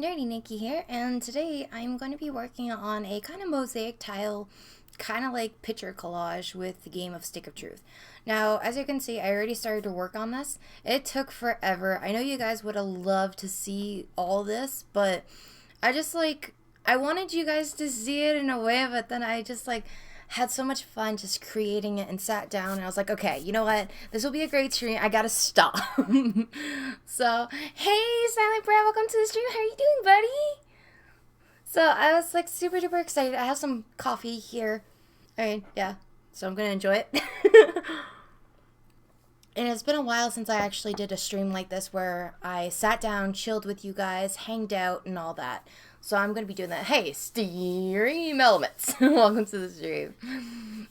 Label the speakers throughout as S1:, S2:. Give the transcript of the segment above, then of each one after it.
S1: Nerdy Nikki here, and today I'm going to be working on a kind of mosaic tile, kind of like picture collage with the game of Stick of Truth. Now, as you can see, I already started to work on this. It took forever. I know you guys would have loved to see all this, but I wanted you guys to see it in a way, but then I just had so much fun just creating it and sat down and I was like, okay, you know what? This will be a great stream. I gotta stop. So, hey, Silent Brad, welcome to the stream. How are you doing, buddy? So, I was super duper excited. I have some coffee here. Yeah. So, I'm gonna enjoy it. And it's been a while since I actually did a stream like this where I sat down, chilled with you guys, hanged out, and all that. So I'm going to be doing that. Hey, Stream Elements. Welcome to the stream.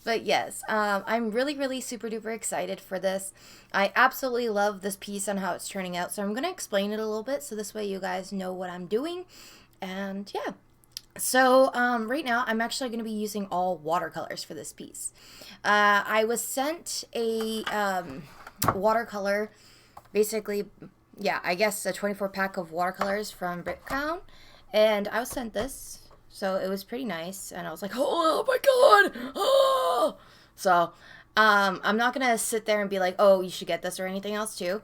S1: But yes, I'm really super duper excited for this. I absolutely love this piece and how it's turning out. So I'm going to explain it a little bit so this way you guys know what I'm doing. And yeah. So right now I'm actually going to be using all watercolors for this piece. I was sent a watercolor, basically, yeah, I guess a 24 pack of watercolors from Britcrown. And I was sent this, so it was pretty nice, and I was like, oh my god, oh! So, I'm not gonna sit there and be like, oh, you should get this or anything else too,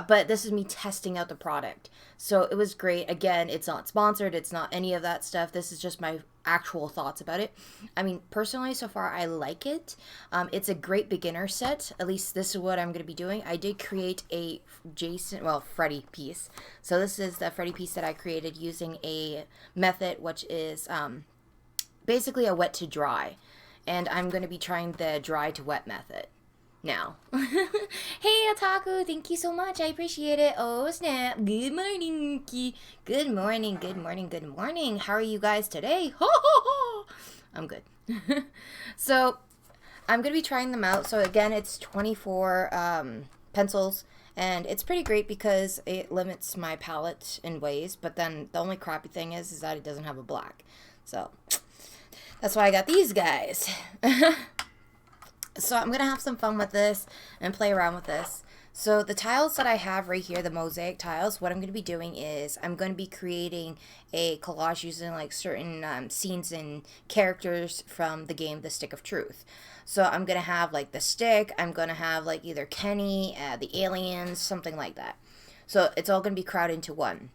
S1: but this is me testing out the product. So it was great. Again, it's not sponsored, it's not any of that stuff. This is just my actual thoughts about it. I mean, personally, so far, I like it. It's a great beginner set. At least this is what I'm going to be doing. I did create a Freddy piece. So this is the Freddy piece that I created using a method, which is basically a wet to dry. And I'm going to be trying the dry to wet method now. Hey, Otaku, thank you so much. I appreciate it. Oh, snap. Good morning, Nikki. Good morning, good morning, good morning. How are you guys today? I'm good. So, I'm going to be trying them out. So, again, it's 24 pencils. And it's pretty great because it limits my palette in ways. But then the only crappy thing is that it doesn't have a black. So, that's why I got these guys. So I'm going to have some fun with this and play around with this. So the tiles that I have right here, the mosaic tiles, what I'm going to be doing is I'm going to be creating a collage using certain scenes and characters from the game The Stick of Truth. So I'm going to have the stick, I'm going to have either Kenny, the aliens, something like that. So it's all going to be crowded into one.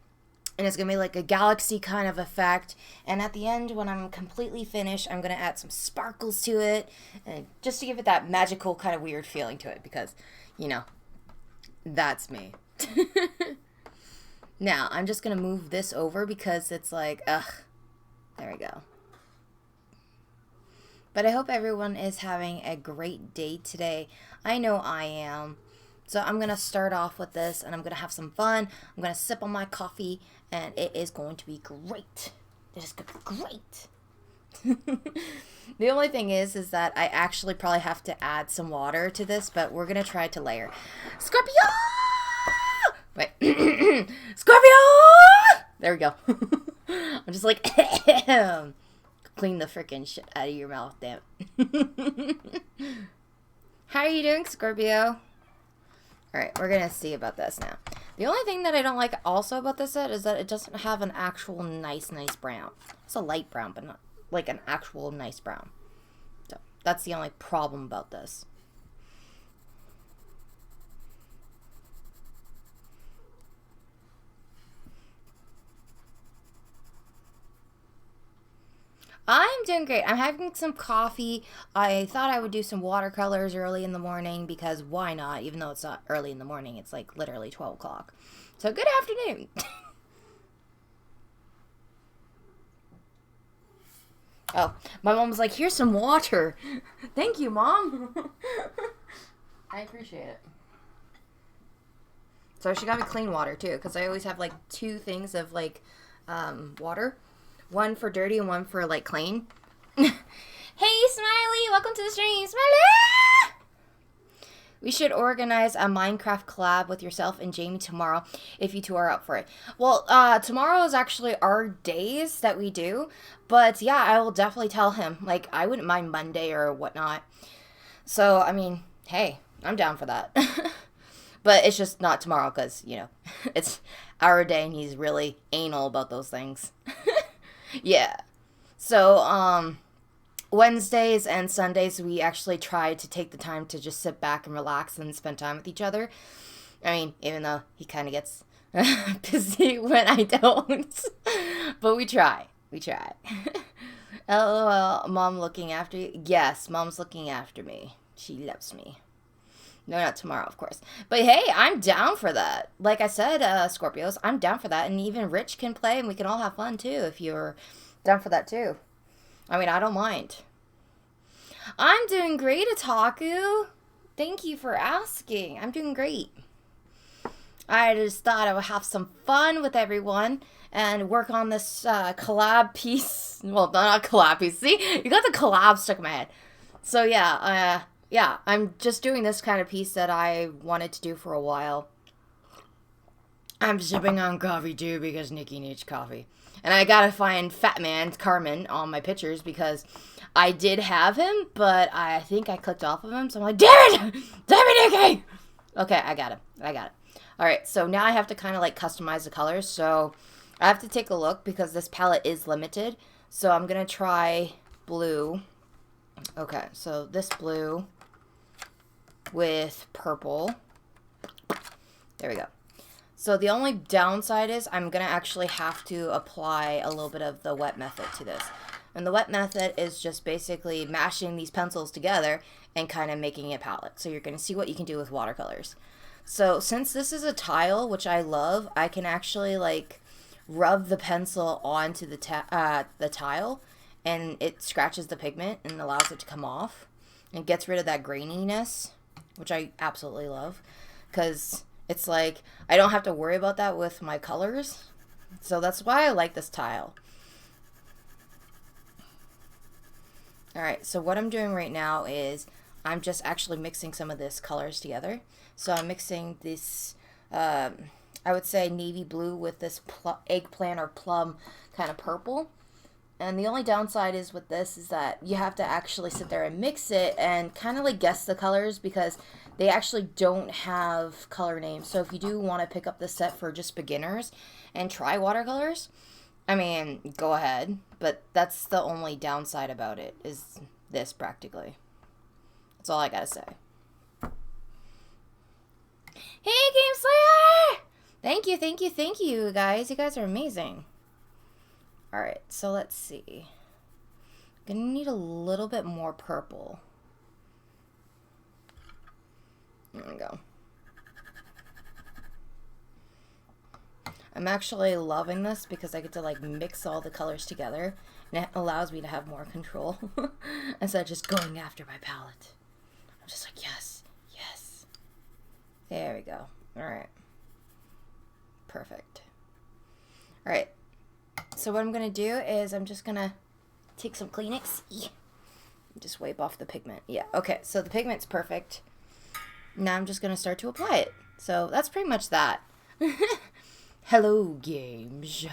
S1: And it's going to be a galaxy kind of effect. And at the end, when I'm completely finished, I'm going to add some sparkles to it. And just to give it that magical kind of weird feeling to it. Because, that's me. Now, I'm just going to move this over because it's ugh. There we go. But I hope everyone is having a great day today. I know I am. So I'm going to start off with this, and I'm going to have some fun. I'm going to sip on my coffee, and it is going to be great. It is going to be great. The only thing is that I actually probably have to add some water to this, but we're going to try to layer. Scorpio! Wait. Scorpio! There we go. I'm just clean the freaking shit out of your mouth, damn. How are you doing, Scorpio? Alright, we're going to see about this now. The only thing that I don't like also about this set is that it doesn't have an actual nice brown. It's a light brown, but not an actual nice brown. So, that's the only problem about this. I'm doing great. I'm having some coffee. I thought I would do some watercolors early in the morning because why not? Even though it's not early in the morning, it's literally 12 o'clock. So good afternoon. Oh, my mom was like, here's some water. Thank you, Mom. I appreciate it. So she got me clean water too because I always have two things of water. One for dirty and one for clean. Hey, Smiley! Welcome to the stream, Smiley! We should organize a Minecraft collab with yourself and Jamie tomorrow if you two are up for it. Well, tomorrow is actually our days that we do. But yeah, I will definitely tell him. I wouldn't mind Monday or whatnot. So, I mean, hey, I'm down for that. But it's just not tomorrow because, it's our day, and he's really anal about those things. Yeah. So, Wednesdays and Sundays, we actually try to take the time to just sit back and relax and spend time with each other. I mean, even though he kind of gets busy when I don't. But we try. We try. LOL, mom looking after you? Yes, mom's looking after me. She loves me. No, not tomorrow, of course. But hey, I'm down for that. Like I said, Scorpios, I'm down for that. And even Rich can play, and we can all have fun, too, if you're down for that, too. I mean, I don't mind. I'm doing great, Otaku. Thank you for asking. I'm doing great. I just thought I would have some fun with everyone and work on this collab piece. Well, not a collab piece. See? You got the collab stuck in my head. So, yeah, I'm just doing this kind of piece that I wanted to do for a while. I'm sipping on coffee, too, because Nikki needs coffee. And I gotta find Fat Man Carmen on my pictures because I did have him, but I think I clicked off of him. So I'm like, damn it! Damn it, Nikki! Okay, I got it. Alright, so now I have to kind of like customize the colors. So I have to take a look because this palette is limited. So I'm going to try blue. Okay, so this blue with purple. There we go. So the only downside is I'm going to actually have to apply a little bit of the wet method to this. And the wet method is just basically mashing these pencils together and kind of making a palette. So you're going to see what you can do with watercolors. So since this is a tile, which I love, I can actually like rub the pencil onto the tile, and it scratches the pigment and allows it to come off and gets rid of that graininess, which I absolutely love because it's like I don't have to worry about that with my colors. So that's why I like this tile. Alright, so what I'm doing right now is I'm just actually mixing some of this colors together. So I'm mixing this, I would say navy blue with this eggplant or plum kind of purple. And the only downside is with this is that you have to actually sit there and mix it and kind of like guess the colors because they actually don't have color names. So if you do want to pick up the set for just beginners and try watercolors, I mean, go ahead. But that's the only downside about it is this practically. That's all I gotta say. Hey, Game Slayer! Thank you, guys. You guys are amazing. Alright, so let's see. Gonna need a little bit more purple. There we go. I'm actually loving this because I get to like mix all the colors together and it allows me to have more control instead of just going after my palette. I'm just like, yes, yes. There we go. Alright. Perfect. Alright. So what I'm going to do is I'm just going to take some Kleenex. Just wipe off the pigment. Yeah, okay. So the pigment's perfect. Now I'm just going to start to apply it. So that's pretty much that. Hello, games.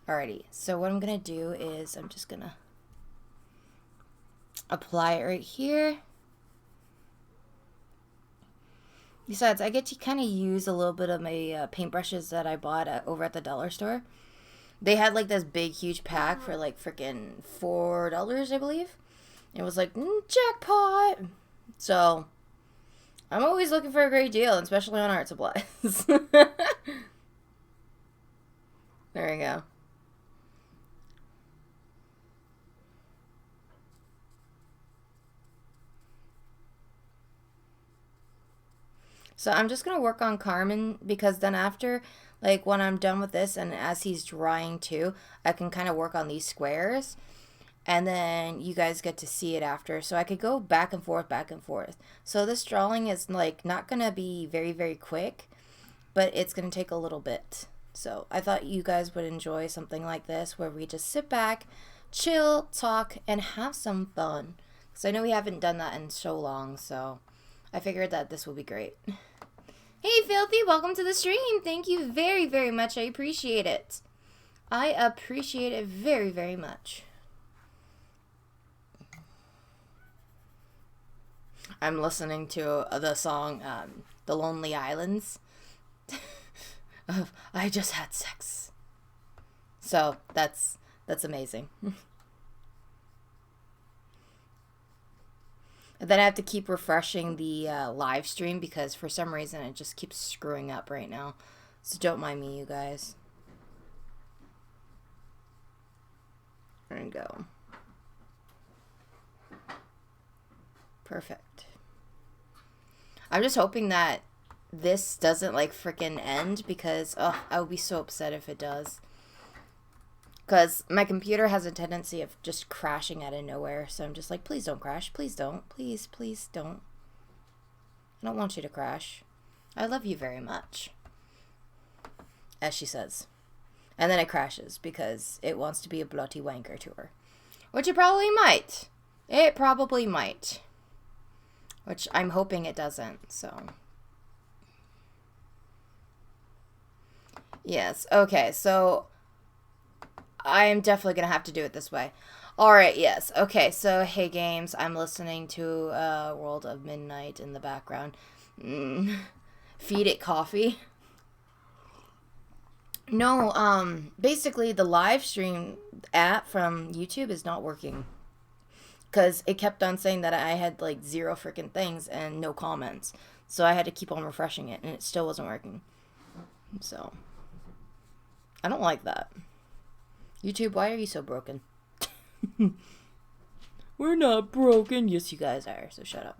S1: Alrighty. So what I'm going to do is I'm just going to apply it right here. Besides, I get to kind of use a little bit of my paintbrushes that I bought over at the dollar store. They had like this big, huge pack for like freaking $4, I believe. It was like, jackpot. So, I'm always looking for a great deal, especially on art supplies. There we go. So I'm just going to work on Carmen because then after, like when I'm done with this and as he's drying too, I can kind of work on these squares and then you guys get to see it after. So I could go back and forth, back and forth. So this drawing is like not going to be very, very quick, but it's going to take a little bit. So I thought you guys would enjoy something like this where we just sit back, chill, talk, and have some fun. Because I know we haven't done that in so long, so I figured that this would be great. Hey, Filthy, welcome to the stream. Thank you very, very much. I appreciate it. I appreciate it very, very much. I'm listening to the song, The Lonely Islands. of I just had sex. So that's amazing. And then I have to keep refreshing the live stream because for some reason it just keeps screwing up right now. So don't mind me, you guys. There we go. Perfect. I'm just hoping that this doesn't like freaking end because I would be so upset if it does. Because my computer has a tendency of just crashing out of nowhere. So I'm just like, please don't crash. Please don't. Please, please don't. I don't want you to crash. I love you very much. As she says. And then it crashes because it wants to be a bloody wanker to her. Which it probably might. It probably might. Which I'm hoping it doesn't, so. Yes, okay, so I'm definitely going to have to do it this way. Alright, yes. Okay, so hey games, I'm listening to World of Midnight in the background. Feed it coffee. No, basically the live stream app from YouTube is not working. Because it kept on saying that I had like 0 freaking things and no comments. So I had to keep on refreshing it and it still wasn't working. So, I don't like that. YouTube, why are you so broken? We're not broken. Yes, you guys are, so shut up.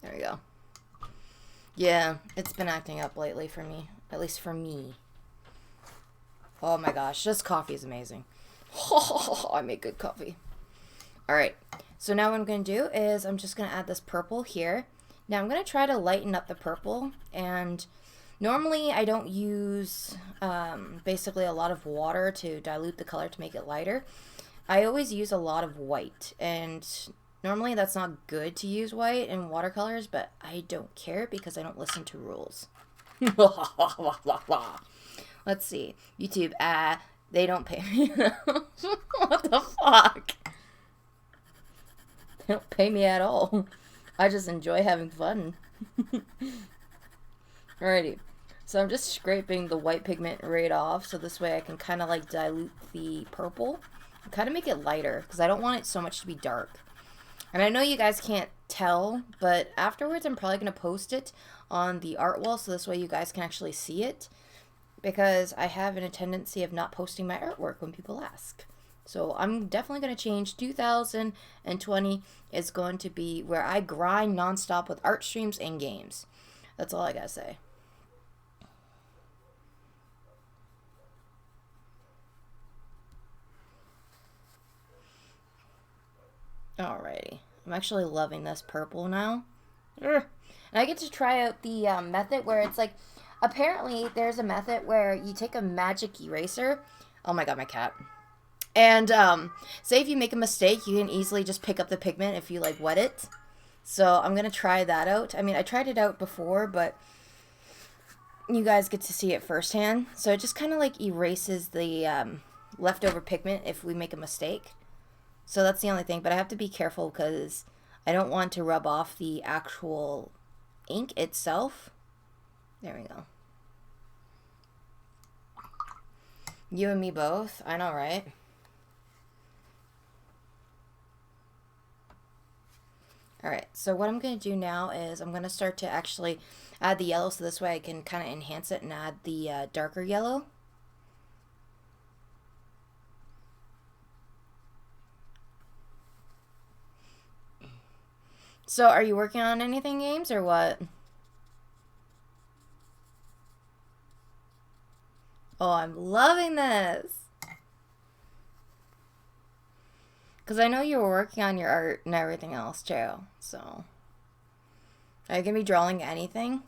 S1: There we go. Yeah, it's been acting up lately for me. At least for me. Oh my gosh, this coffee is amazing. I make good coffee. Alright, so now what I'm going to do is I'm just going to add this purple here. Now I'm going to try to lighten up the purple, and normally I don't use basically a lot of water to dilute the color to make it lighter. I always use a lot of white, and normally that's not good to use white in watercolors, but I don't care because I don't listen to rules. Let's see. YouTube, they don't pay me. What the fuck? They don't pay me at all. I just enjoy having fun. Alrighty. So I'm just scraping the white pigment right off, so this way I can kind of like dilute the purple. And kind of make it lighter, because I don't want it so much to be dark. And I know you guys can't tell, but afterwards I'm probably going to post it on the art wall, so this way you guys can actually see it. Because I have a tendency of not posting my artwork when people ask. So I'm definitely going to change. 2020 is going to be where I grind nonstop with art streams and games. That's all I got to say. Alrighty. I'm actually loving this purple now. And I get to try out the method where it's like, apparently there's a method where you take a magic eraser. Oh my god, my cat. And say if you make a mistake, you can easily just pick up the pigment if you like wet it. So I'm going to try that out. I mean, I tried it out before, but you guys get to see it firsthand. So it just kind of like erases the leftover pigment if we make a mistake. So that's the only thing, but I have to be careful because I don't want to rub off the actual ink itself. There we go. You and me both. I know, right? Alright, so what I'm going to do now is I'm going to start to actually add the yellow, so this way I can kind of enhance it and add the darker yellow. So, are you working on anything, games, or what? Oh, I'm loving this! Because I know you were working on your art and everything else, too, so. Are you going to be drawing anything?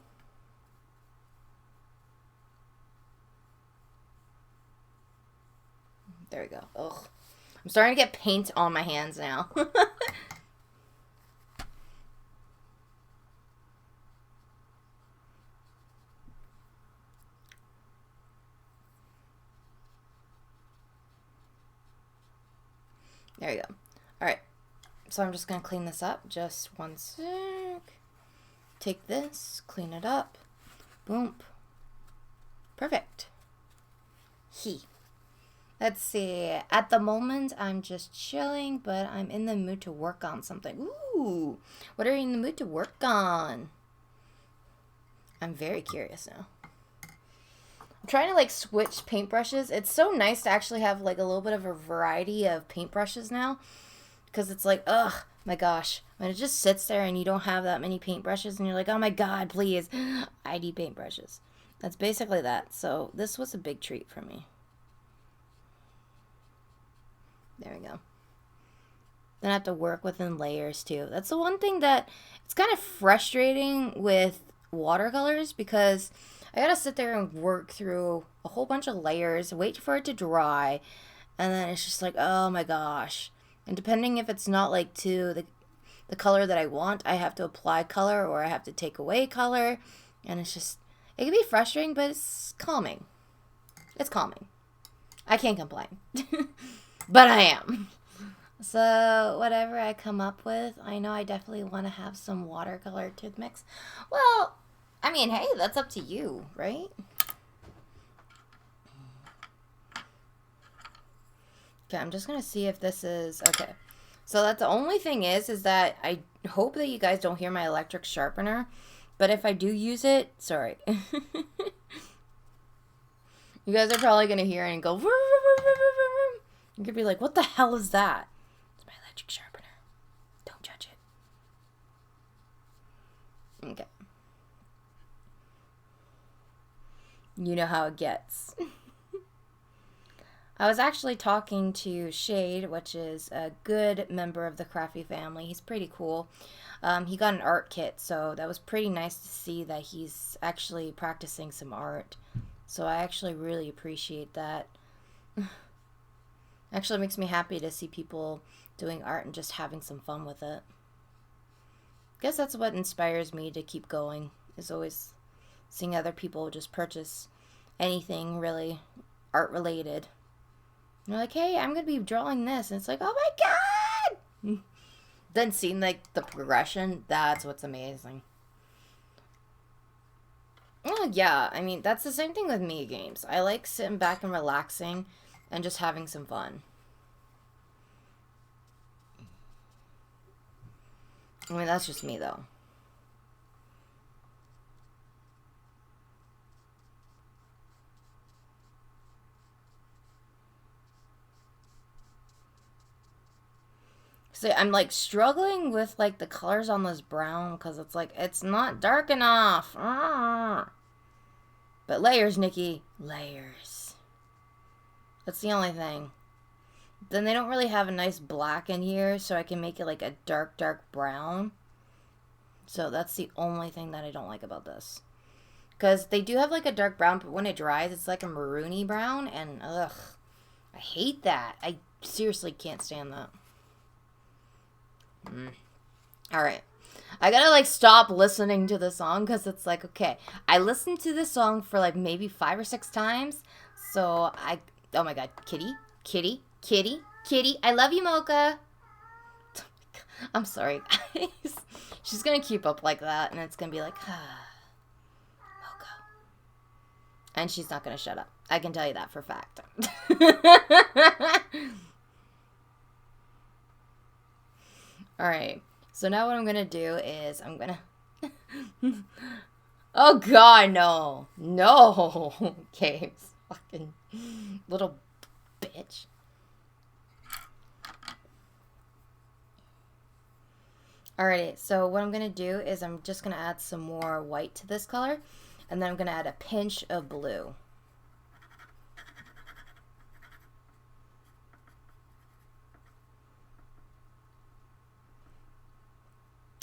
S1: There we go. Ugh. I'm starting to get paint on my hands now. There you go. Alright. So I'm just going to clean this up. Just one sec. take this, clean it up. Boom. Perfect. Let's see. At the moment, I'm just chilling, but I'm in the mood to work on something. Ooh, what are you in the mood to work on? I'm very curious now. I'm trying to like switch paintbrushes. It's so nice to actually have like a little bit of a variety of paintbrushes now, because it's like, ugh, my gosh, when it just sits there and you don't have that many paintbrushes and you're like, oh my god, please, I need paintbrushes. That's basically that. So this was a big treat for me. There we go. Then I have to work within layers too. That's the one thing that it's kind of frustrating with watercolors, because I gotta sit there and work through a whole bunch of layers, wait for it to dry, and then it's just like, oh my gosh. And depending if it's not like to the color that I want, I have to apply color or I have to take away color, and it's just, it can be frustrating, but it's calming. It's calming. I can't complain. But I am. So whatever I come up with, I know I definitely want to have some watercolor tooth mix. Well, I mean, hey, that's up to you, right? Okay, I'm just going to see if this is... Okay. So that's the only thing is that I hope that you guys don't hear my electric sharpener. But if I do use it, sorry. You guys are probably going to hear it and go... You could be like, what the hell is that? It's my electric sharpener. Don't judge it. Okay. You know how it gets. I was actually talking to Shade, which is a good member of the Crafty family. He's pretty cool. He got an art kit, so that was pretty nice to see that he's actually practicing some art. So I actually really appreciate that. Actually makes me happy to see people doing art and just having some fun with it. I guess that's what inspires me to keep going, is always seeing other people just purchase anything really art related. And they're like, hey, I'm going to be drawing this. And it's like, oh my god! Then seeing like the progression, that's what's amazing. Oh yeah, I mean, that's the same thing with me games. I like sitting back and relaxing and just having some fun. I mean, that's just me, though. See, I'm, like, struggling with, like, the colors on this brown, because it's, like, it's not dark enough. But layers, Nikki. Layers. That's the only thing. Then they don't really have a nice black in here, so I can make it like a dark, dark brown. So that's the only thing that I don't like about this. Because they do have like a dark brown, but when it dries, it's like a maroony brown, and ugh. I hate that. I seriously can't stand that. Alright. I gotta like stop listening to the song, because it's like, okay, I listened to this song for like maybe 5 or 6 times, so oh my god, kitty, kitty, kitty, kitty. I love you, Mocha. I'm sorry, guys. She's going to keep up like that, and it's going to be like, Mocha. And she's not going to shut up. I can tell you that for a fact. Alright. So now what I'm going to do is I'm going to... Oh, God, no. No. Games. Fucking little bitch. Alrighty, so what I'm going to do is I'm just going to add some more white to this color, and then I'm going to add a pinch of blue.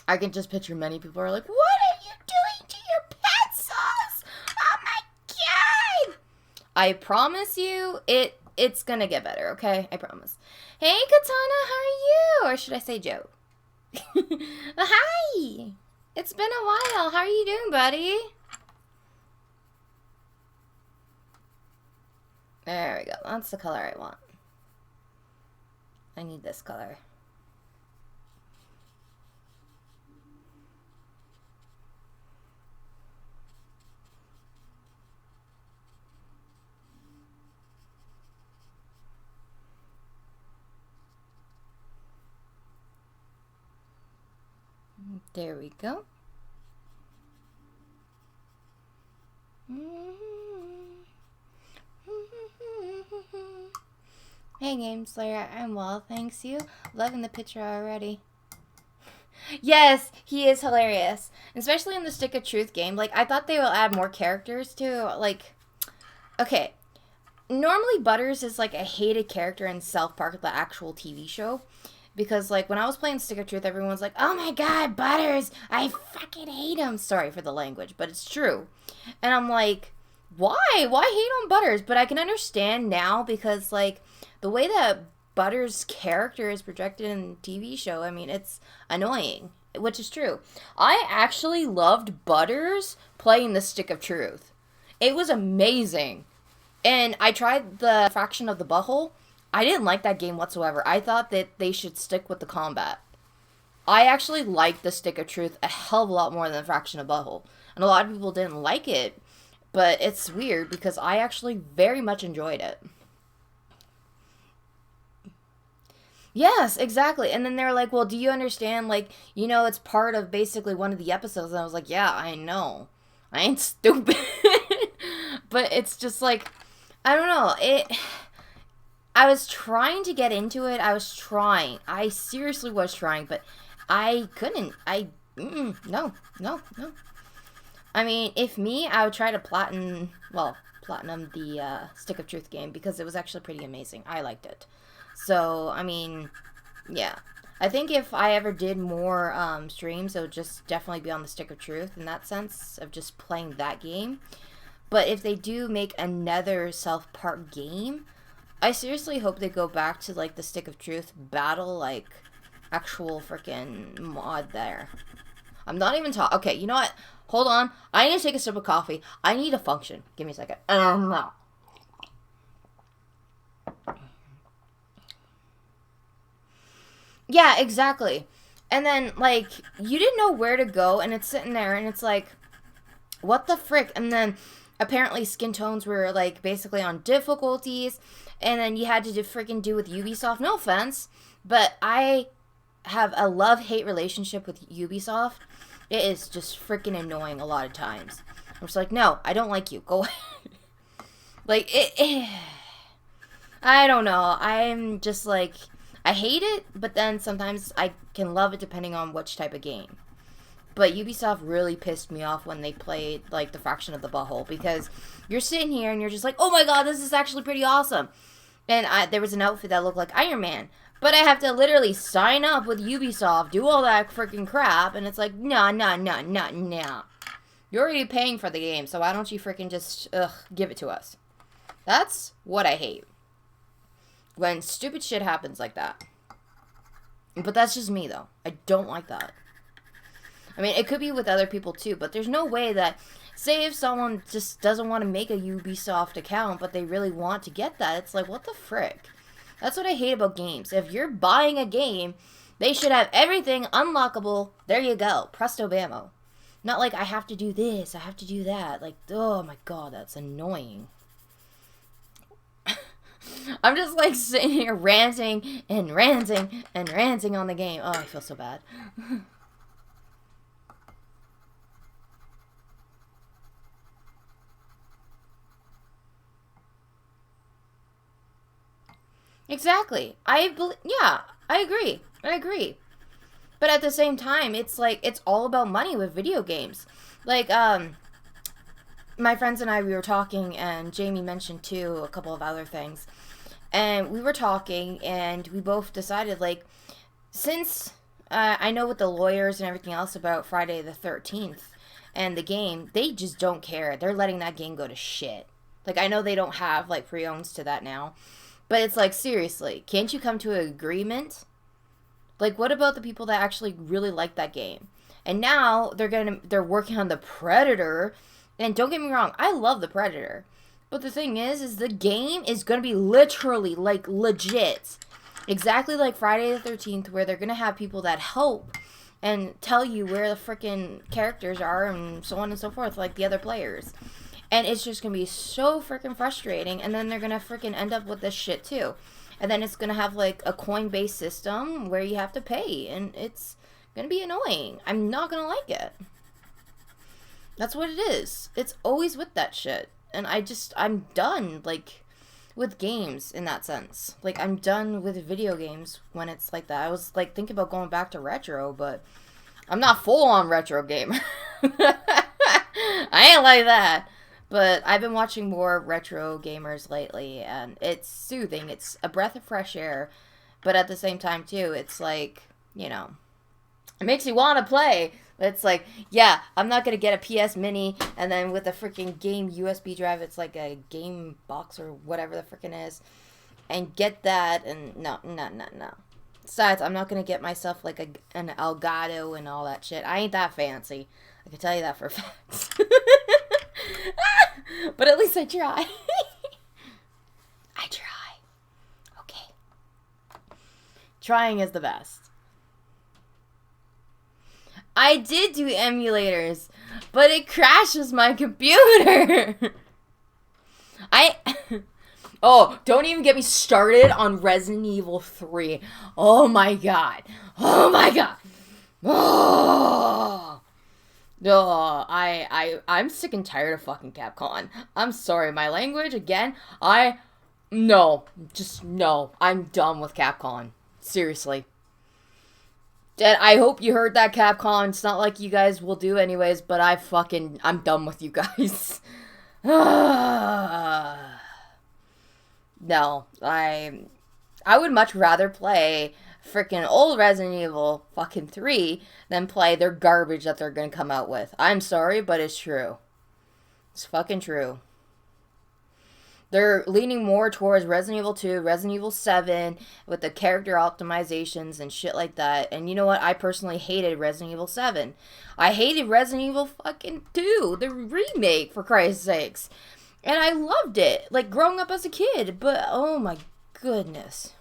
S1: I can just picture many people are like, what are you doing to your pencils? Oh my god! I promise you, it's going to get better, okay? I promise. Hey, Katana, how are you? Or should I say Joe? Hi! It's been a while. How are you doing, buddy? There we go. That's the color I want. I need this color. There we go. Hey, Game Slayer, I'm well, thanks you. Loving the picture already. Yes, he is hilarious. Especially in the Stick of Truth game. Like, I thought they will add more characters to, like... Okay. Normally, Butters is, like, a hated character in South Park, the actual TV show. Because, like, when I was playing Stick of Truth, everyone's like, oh my god, Butters! I fucking hate him! Sorry for the language, but it's true. And I'm like, why? Why hate on Butters? But I can understand now because, like, the way that Butters' character is projected in the TV show, I mean, it's annoying, which is true. I actually loved Butters playing the Stick of Truth. It was amazing. And I tried the Fraction of the Butthole. I didn't like that game whatsoever. I thought that they should stick with the combat. I actually liked the Stick of Truth a hell of a lot more than the Fraction of Butthole. And a lot of people didn't like it. But it's weird because I actually very much enjoyed it. Yes, exactly. And then they're like, well, do you understand? Like, you know, it's part of basically one of the episodes. And I was like, yeah, I know. I ain't stupid. But it's just like, I don't know. I was trying to get into it. I was trying. I seriously was trying, but I couldn't. No. I mean, if me, I would try to platinum the Stick of Truth game because it was actually pretty amazing. I liked it. So, I mean, yeah. I think if I ever did more streams, it would just definitely be on the Stick of Truth in that sense of just playing that game. But if they do make another South Park game, I seriously hope they go back to, like, the Stick of Truth battle, like, actual freaking mod there. I'm not even talking. Okay, you know what? Hold on. I need to take a sip of coffee. I need a function. Give me a second. No. Yeah, exactly. And then, like, you didn't know where to go, and it's sitting there, and it's like, what the frick? And then, apparently, skin tones were, like, basically on difficulties, and then you had to freaking do with Ubisoft. No offense, but I have a love-hate relationship with Ubisoft. It is just freaking annoying a lot of times. I'm just like, no, I don't like you. Go away. Like, I don't know. I'm just like, I hate it, but then sometimes I can love it depending on which type of game. But Ubisoft really pissed me off when they played, like, the Fraction of the Butthole, because you're sitting here and you're just like, oh my god, this is actually pretty awesome. And there was an outfit that looked like Iron Man. But I have to literally sign up with Ubisoft, do all that freaking crap, and it's like, no. You're already paying for the game, so why don't you freaking just, give it to us? That's what I hate. When stupid shit happens like that. But that's just me, though. I don't like that. I mean, it could be with other people, too, but there's no way that, say if someone just doesn't want to make a Ubisoft account, but they really want to get that, it's like, what the frick? That's what I hate about games. If you're buying a game, they should have everything unlockable. There you go. Presto bammo. Not like, I have to do this, I have to do that. Like, oh my god, that's annoying. I'm just like sitting here ranting on the game. Oh, I feel so bad. Exactly. I agree. But at the same time, it's like, it's all about money with video games. Like, my friends and I, we were talking, and Jamie mentioned, too, a couple of other things. And we were talking, and we both decided, like, since I know with the lawyers and everything else about Friday the 13th and the game, they just don't care. They're letting that game go to shit. Like, I know they don't have, like, pre-owns to that now. But it's like, seriously, can't you come to an agreement? Like, what about the people that actually really like that game? And now they're working on the Predator. And don't get me wrong, I love the Predator. But the thing is the game is going to be literally, like, legit. Exactly like Friday the 13th, where they're going to have people that help and tell you where the freaking characters are and so on and so forth, like the other players. And it's just going to be so freaking frustrating. And then they're going to freaking end up with this shit, too. And then it's going to have, like, a coin-based system where you have to pay. And it's gonna be annoying. I'm not gonna like it. That's what it is. It's always with that shit. And I'm done, like, with games in that sense. Like, I'm done with video games when it's like that. I was, like, thinking about going back to retro, but I'm not full-on retro gamer. I ain't like that. But I've been watching more retro gamers lately, and it's soothing. It's a breath of fresh air. But at the same time, too, it's like, you know, it makes you want to play. But it's like, yeah, I'm not going to get a PS Mini, and then with a freaking game USB drive, it's like a game box or whatever the freaking is, and get that, and no. Besides, I'm not going to get myself like an Elgato and all that shit. I ain't that fancy. I can tell you that for a fact. But at least I try. I try. Okay. Trying is the best. I did do emulators, but it crashes my computer. Oh, don't even get me started on Resident Evil 3. Oh my god. Oh my god. Oh. Oh, I'm sick and tired of fucking Capcom. I'm sorry, my language, again, no. I'm done with Capcom. Seriously. And I hope you heard that, Capcom. It's not like you guys will do anyways, but I'm done with you guys. No, I would much rather play freaking old Resident Evil fucking 3 than play their garbage that they're gonna come out with. I'm sorry, but it's true. It's fucking true. They're leaning more towards Resident Evil 2, Resident Evil 7, with the character optimizations and shit like that. And you know what? I personally hated Resident Evil 7. I hated Resident Evil fucking 2, the remake, for Christ's sakes. And I loved it, like, growing up as a kid. But, oh my goodness.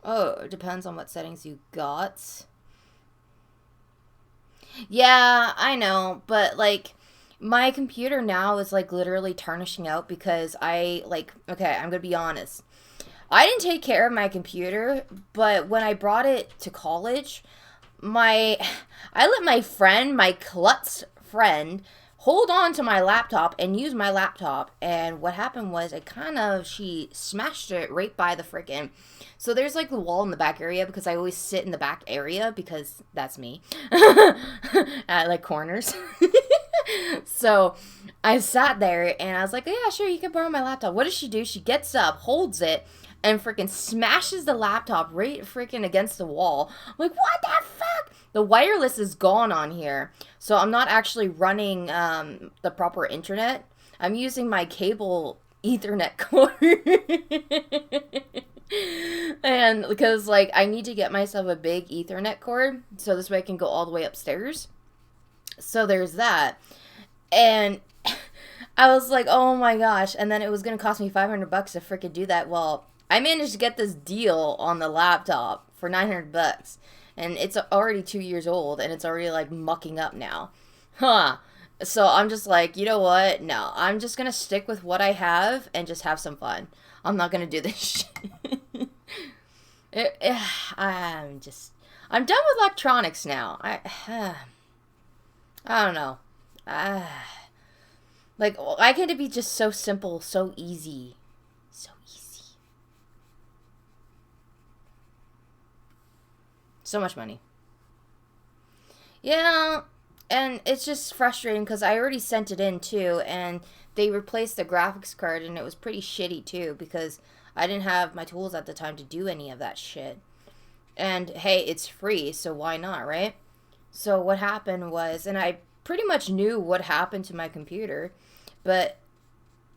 S1: Oh, it depends on what settings you got. Yeah, I know, but, like, my computer now is, like, literally tarnishing out because okay, I'm gonna be honest. I didn't take care of my computer, but when I brought it to college, I let my klutz friend, hold on to my laptop and use my laptop, and what happened was she smashed it right by the frickin', so there's like the wall in the back area, because I always sit in the back area because that's me, at like corners. So I sat there and I was like, yeah, sure, you can borrow my laptop. What does she do? She gets up, holds it, and freaking smashes the laptop right freaking against the wall. I'm like, what the fuck? The wireless is gone on here. So I'm not actually running the proper internet. I'm using my cable Ethernet cord. And because, like, I need to get myself a big Ethernet cord so this way I can go all the way upstairs. So there's that. And I was like, oh my gosh. And then it was going to cost me $500 to freaking do that. Well, I managed to get this deal on the laptop for $900, and it's already 2 years old, and it's already, like, mucking up now. So I'm just like, you know what? No, I'm just going to stick with what I have and just have some fun. I'm not going to do this shit. I'm done with electronics now. I don't know. Like, why can't it be just so simple, so easy? So easy. So much money. Yeah, and it's just frustrating because I already sent it in too, and they replaced the graphics card, and it was pretty shitty too because I didn't have my tools at the time to do any of that shit. And hey, it's free, so why not, right? So what happened was, and I pretty much knew what happened to my computer, but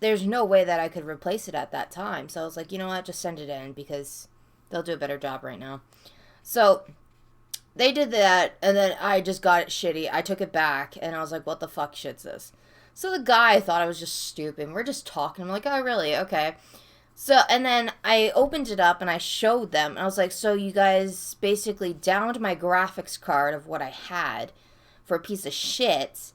S1: there's no way that I could replace it at that time. So I was like, you know what, just send it in because they'll do a better job right now. So they did that, and then I just got it shitty. I took it back, and I was like, what the fuck shit's this? So the guy thought I was just stupid. We're just talking. I'm like, oh, really? Okay. So, and then I opened it up, and I showed them. And I was like, so you guys basically downed my graphics card of what I had for a piece of shit,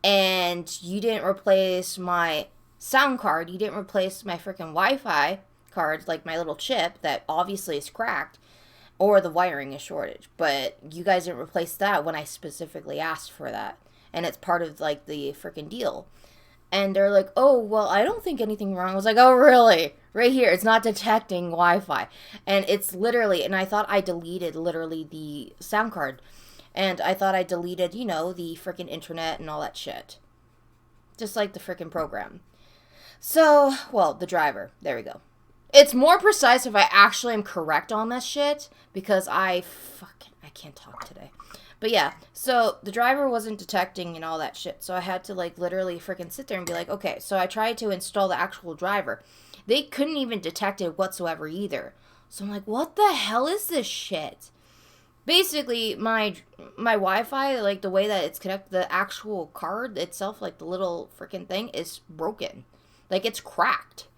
S1: and you didn't replace my sound card. You didn't replace my freaking Wi-Fi card, like my little chip that obviously is cracked, or the wiring is shortage. But you guys didn't replace that when I specifically asked for that. And it's part of, like, the freaking deal. And they're like, oh, well, I don't think anything wrong. I was like, oh, really? Right here. It's not detecting Wi-Fi. And it's literally, and I thought I deleted literally the sound card. And I thought I deleted, you know, the freaking internet and all that shit. Just like the freaking program. So, well, the driver. There we go. It's more precise if I actually am correct on this shit. Because I can't talk today. But yeah, so the driver wasn't detecting and all that shit. So I had to, like, literally freaking sit there and be like, okay. So I tried to install the actual driver. They couldn't even detect it whatsoever either. So I'm like, what the hell is this shit? Basically, my Wi-Fi, like, the way that it's connected, the actual card itself, like, the little freaking thing, is broken. Like, it's cracked.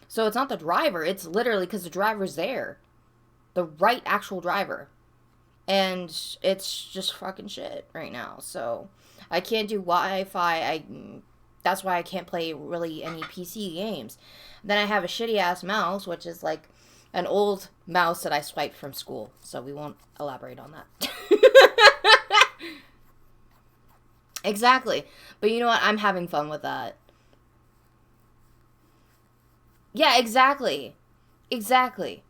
S1: So it's not the driver. It's literally because the driver's there. The right actual driver. And it's just fucking shit right now. So I can't do Wi-Fi. That's why I can't play really any PC games. Then I have a shitty ass mouse, which is like an old mouse that I swiped from school. So we won't elaborate on that. Exactly. But you know what? I'm having fun with that. Yeah, exactly. Exactly.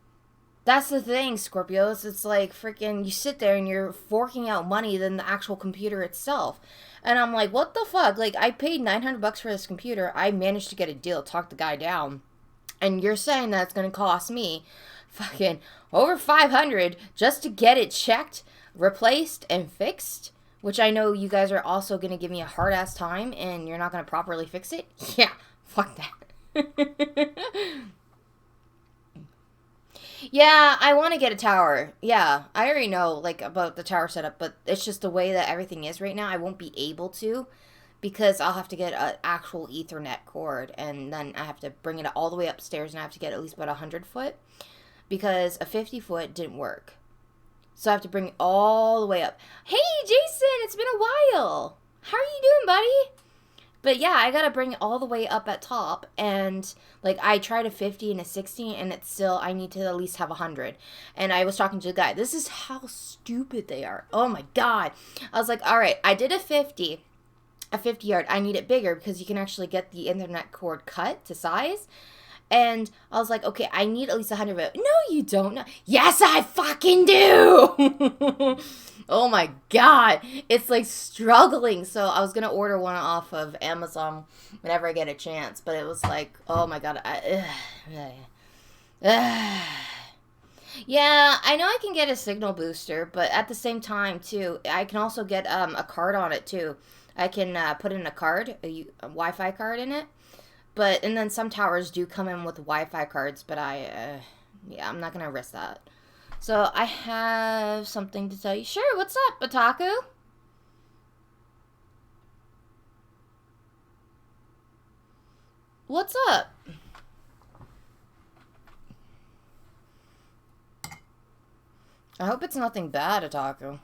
S1: That's the thing, Scorpios. It's like freaking, you sit there and you're forking out money than the actual computer itself. And I'm like, what the fuck? Like, I paid $900 for this computer. I managed to get a deal, talk the guy down. And you're saying that it's going to cost me fucking over $500 just to get it checked, replaced, and fixed? Which I know you guys are also going to give me a hard-ass time and you're not going to properly fix it? Yeah, fuck that. Yeah, I want to get a tower. Yeah, I already know, like, about the tower setup, but it's just the way that everything is right now. I won't be able to because I'll have to get an actual Ethernet cord, and then I have to bring it all the way upstairs, and I have to get at least about 100 foot because a 50 foot didn't work. So I have to bring it all the way up. Hey, Jason, it's been a while. How are you doing, buddy? But yeah, I gotta bring it all the way up at top, and like I tried a 50 and a 60, and it's still, I need to at least have 100. And I was talking to the guy, this is how stupid they are. Oh my god. I was like, alright, I did a 50 yard. I need it bigger because you can actually get the internet cord cut to size. And I was like, okay, I need at least 100. No, you don't. No. Yes, I fucking do. Oh my god. It's like struggling. So I was going to order one off of Amazon whenever I get a chance. But it was like, oh my god. Yeah, I know I can get a signal booster. But at the same time, too, I can also get a card on it, too. I can put in a card, a Wi-Fi card in it. But, and then some towers do come in with Wi-Fi cards, but yeah, I'm not going to risk that. So, I have something to tell you. Sure, what's up, Otaku? What's up? I hope it's nothing bad, Otaku.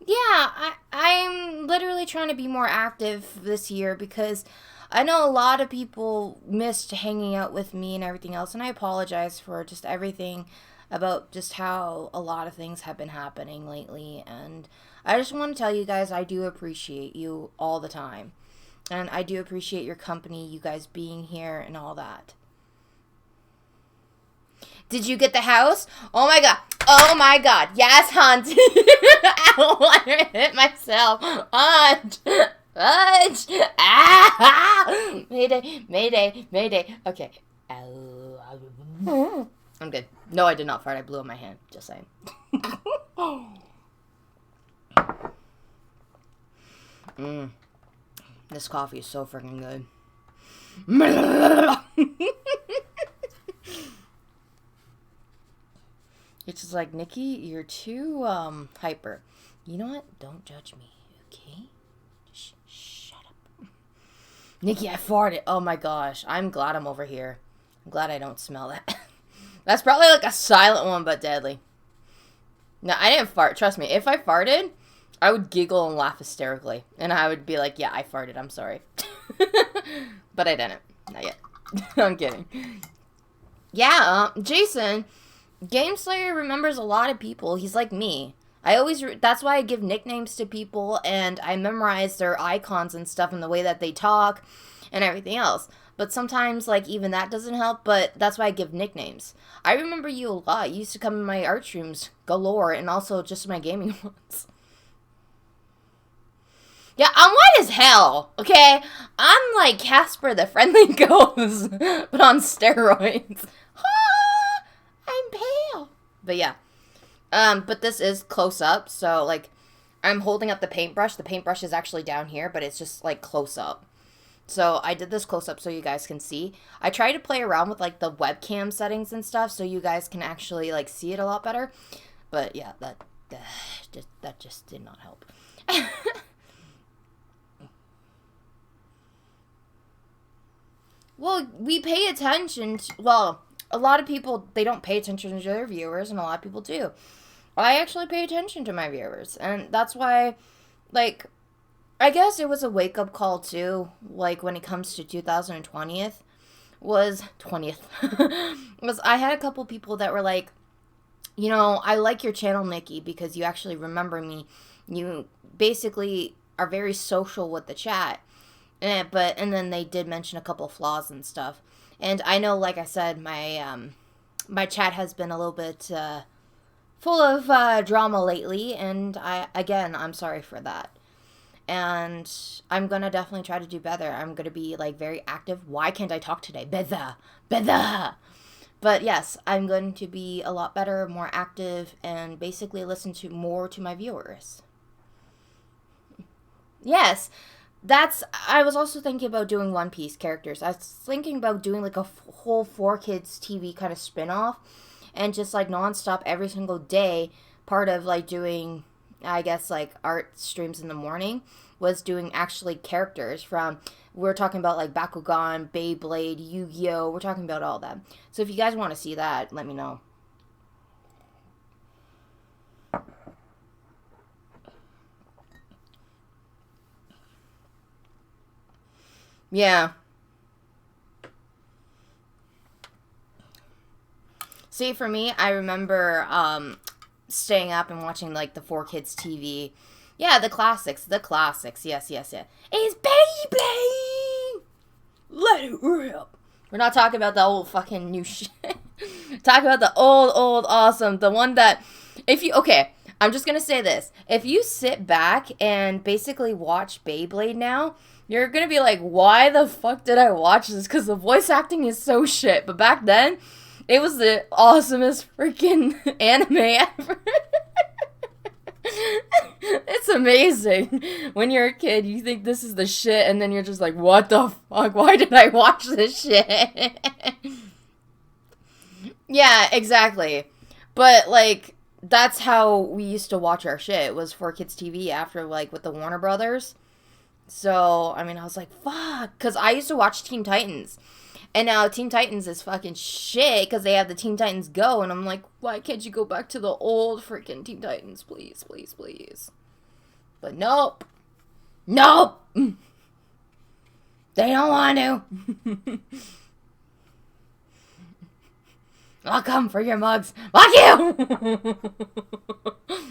S1: Yeah, I'm literally trying to be more active this year because I know a lot of people missed hanging out with me and everything else, and I apologize for just everything about just how a lot of things have been happening lately, and I just want to tell you guys I do appreciate you all the time, and I do appreciate your company, you guys being here and all that. Did you get the house? Oh my god. Oh my god. Yes, Hunt. I want to hit myself. Hunt. Hunt. Ah! Mayday. Mayday. Mayday. Okay. I'm good. No, I did not fart. I blew in my hand. Just saying. This coffee is so freaking good. It's just like, Nikki, you're too hyper. You know what? Don't judge me, okay? Shut up. Nikki, I farted. Oh my gosh. I'm glad I'm over here. I'm glad I don't smell that. That's probably like a silent one, but deadly. No, I didn't fart. Trust me. If I farted, I would giggle and laugh hysterically. And I would be like, yeah, I farted. I'm sorry. But I didn't. Not yet. I'm kidding. Yeah, Jason, Game Slayer remembers a lot of people. He's like me. That's why I give nicknames to people, and I memorize their icons and stuff and the way that they talk and everything else. But sometimes, like, even that doesn't help, but that's why I give nicknames. I remember you a lot. You used to come in my art streams galore, and also just my gaming ones. Yeah, I'm white as hell, okay? I'm like Casper the Friendly Ghost, but on steroids. Ah, I'm pale. But yeah. But this is close up, so, like, I'm holding up the paintbrush. The paintbrush is actually down here, but it's just, like, close up. So I did this close up so you guys can see. I try to play around with, like, the webcam settings and stuff so you guys can actually, like, see it a lot better. But, yeah, that just did not help. Well, we pay attention to, well, a lot of people, they don't pay attention to their viewers, and a lot of people do. I actually pay attention to my viewers, and that's why, like, I guess it was a wake-up call, too, like, when it comes to 2020, was I had a couple people that were like, you know, I like your channel, Nikki, because you actually remember me. You basically are very social with the chat. And then they did mention a couple flaws and stuff. And I know, like I said, my chat has been a little bit full of drama lately, and I'm sorry for that. And I'm gonna definitely try to do better. I'm gonna be like very active. Why can't I talk today? Better. But yes, I'm going to be a lot better, more active, and basically listen to more to my viewers. Yes. I was also thinking about doing One Piece characters. I was thinking about doing, like, a whole 4Kids TV kind of spin-off. And just, like, nonstop every single day. Part of, like, doing, I guess, like, art streams in the morning. Was doing, actually, characters from, we're talking about, like, Bakugan, Beyblade, Yu-Gi-Oh! We're talking about all that. So if you guys want to see that, let me know. Yeah. See, for me, I remember staying up and watching, like, the 4Kids TV. Yeah, the classics. Yes. It's Beyblade! Let it rip! We're not talking about the old fucking new shit. Talking about the old, awesome. The one that, okay, I'm just gonna say this. If you sit back and basically watch Beyblade now, you're gonna be like, why the fuck did I watch this? Because the voice acting is so shit. But back then, it was the awesomest freaking anime ever. It's amazing. When you're a kid, you think this is the shit, and then you're just like, what the fuck? Why did I watch this shit? Yeah, exactly. But, like, that's how we used to watch our shit. It was 4Kids TV after, like, with the Warner Brothers. So, I mean, I was like, fuck. Because I used to watch Teen Titans. And now Teen Titans is fucking shit because they have the Teen Titans Go. And I'm like, why can't you go back to the old freaking Teen Titans? Please. But nope. They don't want to. I'll come for your mugs. Fuck you!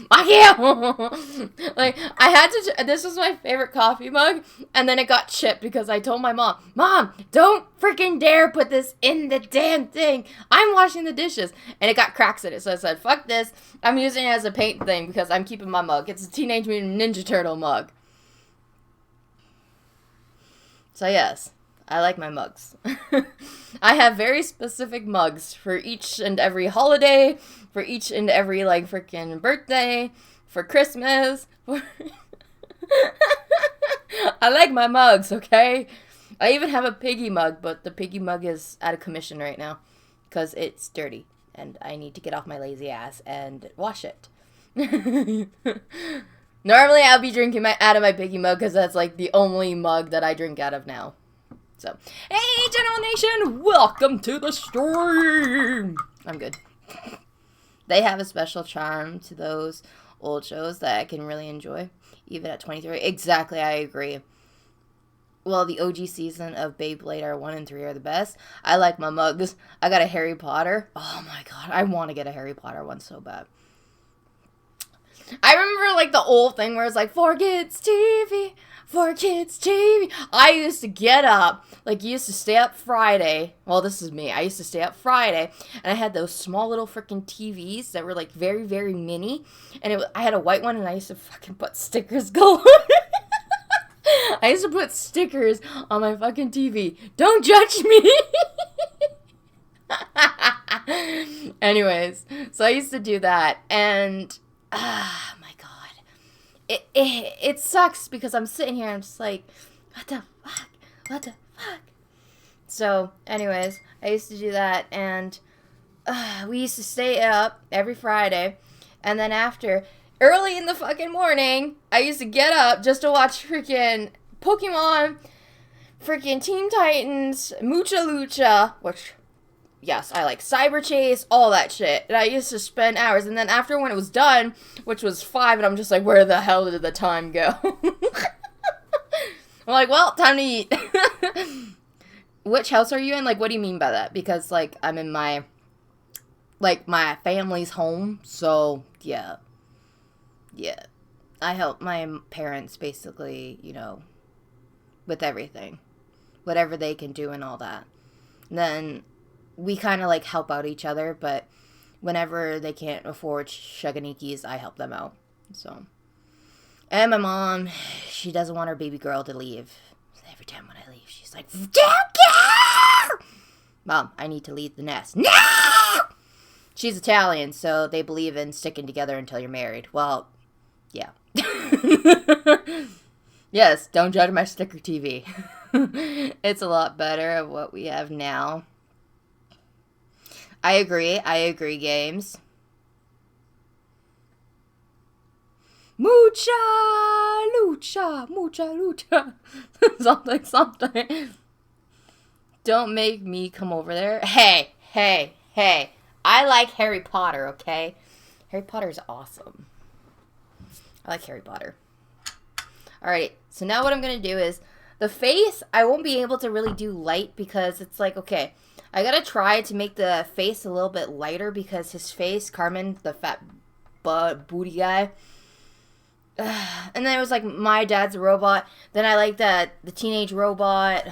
S1: Fuck you! Like, I had to, this was my favorite coffee mug, and then it got chipped because I told my Mom, don't freaking dare put this in the damn thing. I'm washing the dishes. And it got cracks in it, so I said, fuck this. I'm using it as a paint thing because I'm keeping my mug. It's a Teenage Mutant Ninja Turtle mug. So yes. I like my mugs. I have very specific mugs for each and every holiday, for each and every, like, freaking birthday, for Christmas. I like my mugs, okay? I even have a piggy mug, but the piggy mug is out of commission right now because it's dirty, and I need to get off my lazy ass and wash it. Normally, I'll be drinking out of my piggy mug because that's, like, the only mug that I drink out of now. So, hey, General Nation, welcome to the stream. I'm good. They have a special charm to those old shows that I can really enjoy, even at 23. Exactly, I agree. Well, the OG season of Beyblade are 1 and 3 are the best. I like my mugs. I got a Harry Potter. Oh my god, I want to get a Harry Potter one so bad. I remember, like, the old thing where it's like, 4Kids TV, 4Kids TV. I used to get up, like, you used to stay up Friday. Well, this is me. I used to stay up Friday, and I had those small little freaking TVs that were, like, very, very mini. And I had a white one, and I used to fucking put stickers galore. I used to put stickers on my fucking TV. Don't judge me! Anyways, so I used to do that, and my god, it sucks because I'm sitting here and I'm just like, what the fuck? So, anyways, I used to do that, and we used to stay up every Friday, and then after, early in the fucking morning, I used to get up just to watch freaking Pokemon, freaking Teen Titans, Mucha Lucha, which, yes, I like Cyber Chase, all that shit. And I used to spend hours. And then after when it was done, which was 5, and I'm just like, where the hell did the time go? I'm like, well, time to eat. Which house are you in? Like, what do you mean by that? Because, like, I'm in my, like, my family's home. So, yeah. Yeah. I help my parents, basically, you know, with everything. Whatever they can do and all that. And then we kind of, like, help out each other, but whenever they can't afford Shuganikis, I help them out. So. And my mom, she doesn't want her baby girl to leave. Every time when I leave, she's like, don't go! Mom, I need to leave the nest. No! She's Italian, so they believe in sticking together until you're married. Well, yeah. Yes, don't judge my sticker TV. It's a lot better of what we have now. I agree, games. Mucha lucha. Something. Don't make me come over there. Hey. I like Harry Potter, okay? Harry Potter's awesome. I like Harry Potter. Alright, so now what I'm going to do is, the face, I won't be able to really do light because it's like, okay, I got to try to make the face a little bit lighter because his face, Carmen, the fat booty guy, and then it was like My Dad's a Robot. Then I like the Teenage Robot,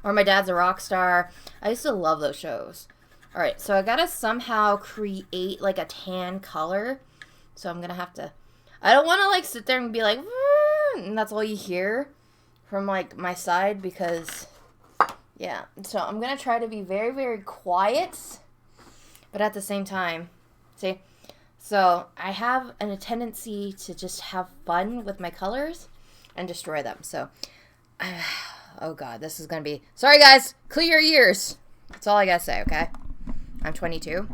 S1: or My Dad's a Rock Star. I used to love those shows. Alright, so I gotta somehow create like a tan color. So I'm gonna have to, I don't want to like sit there and be like, and that's all you hear from like my side because, yeah. So I'm gonna try to be very, very quiet, but at the same time, see. So I have a tendency to just have fun with my colors and destroy them. So, oh god, this is going to be... Sorry guys, clear your ears. That's all I got to say, okay? I'm 22.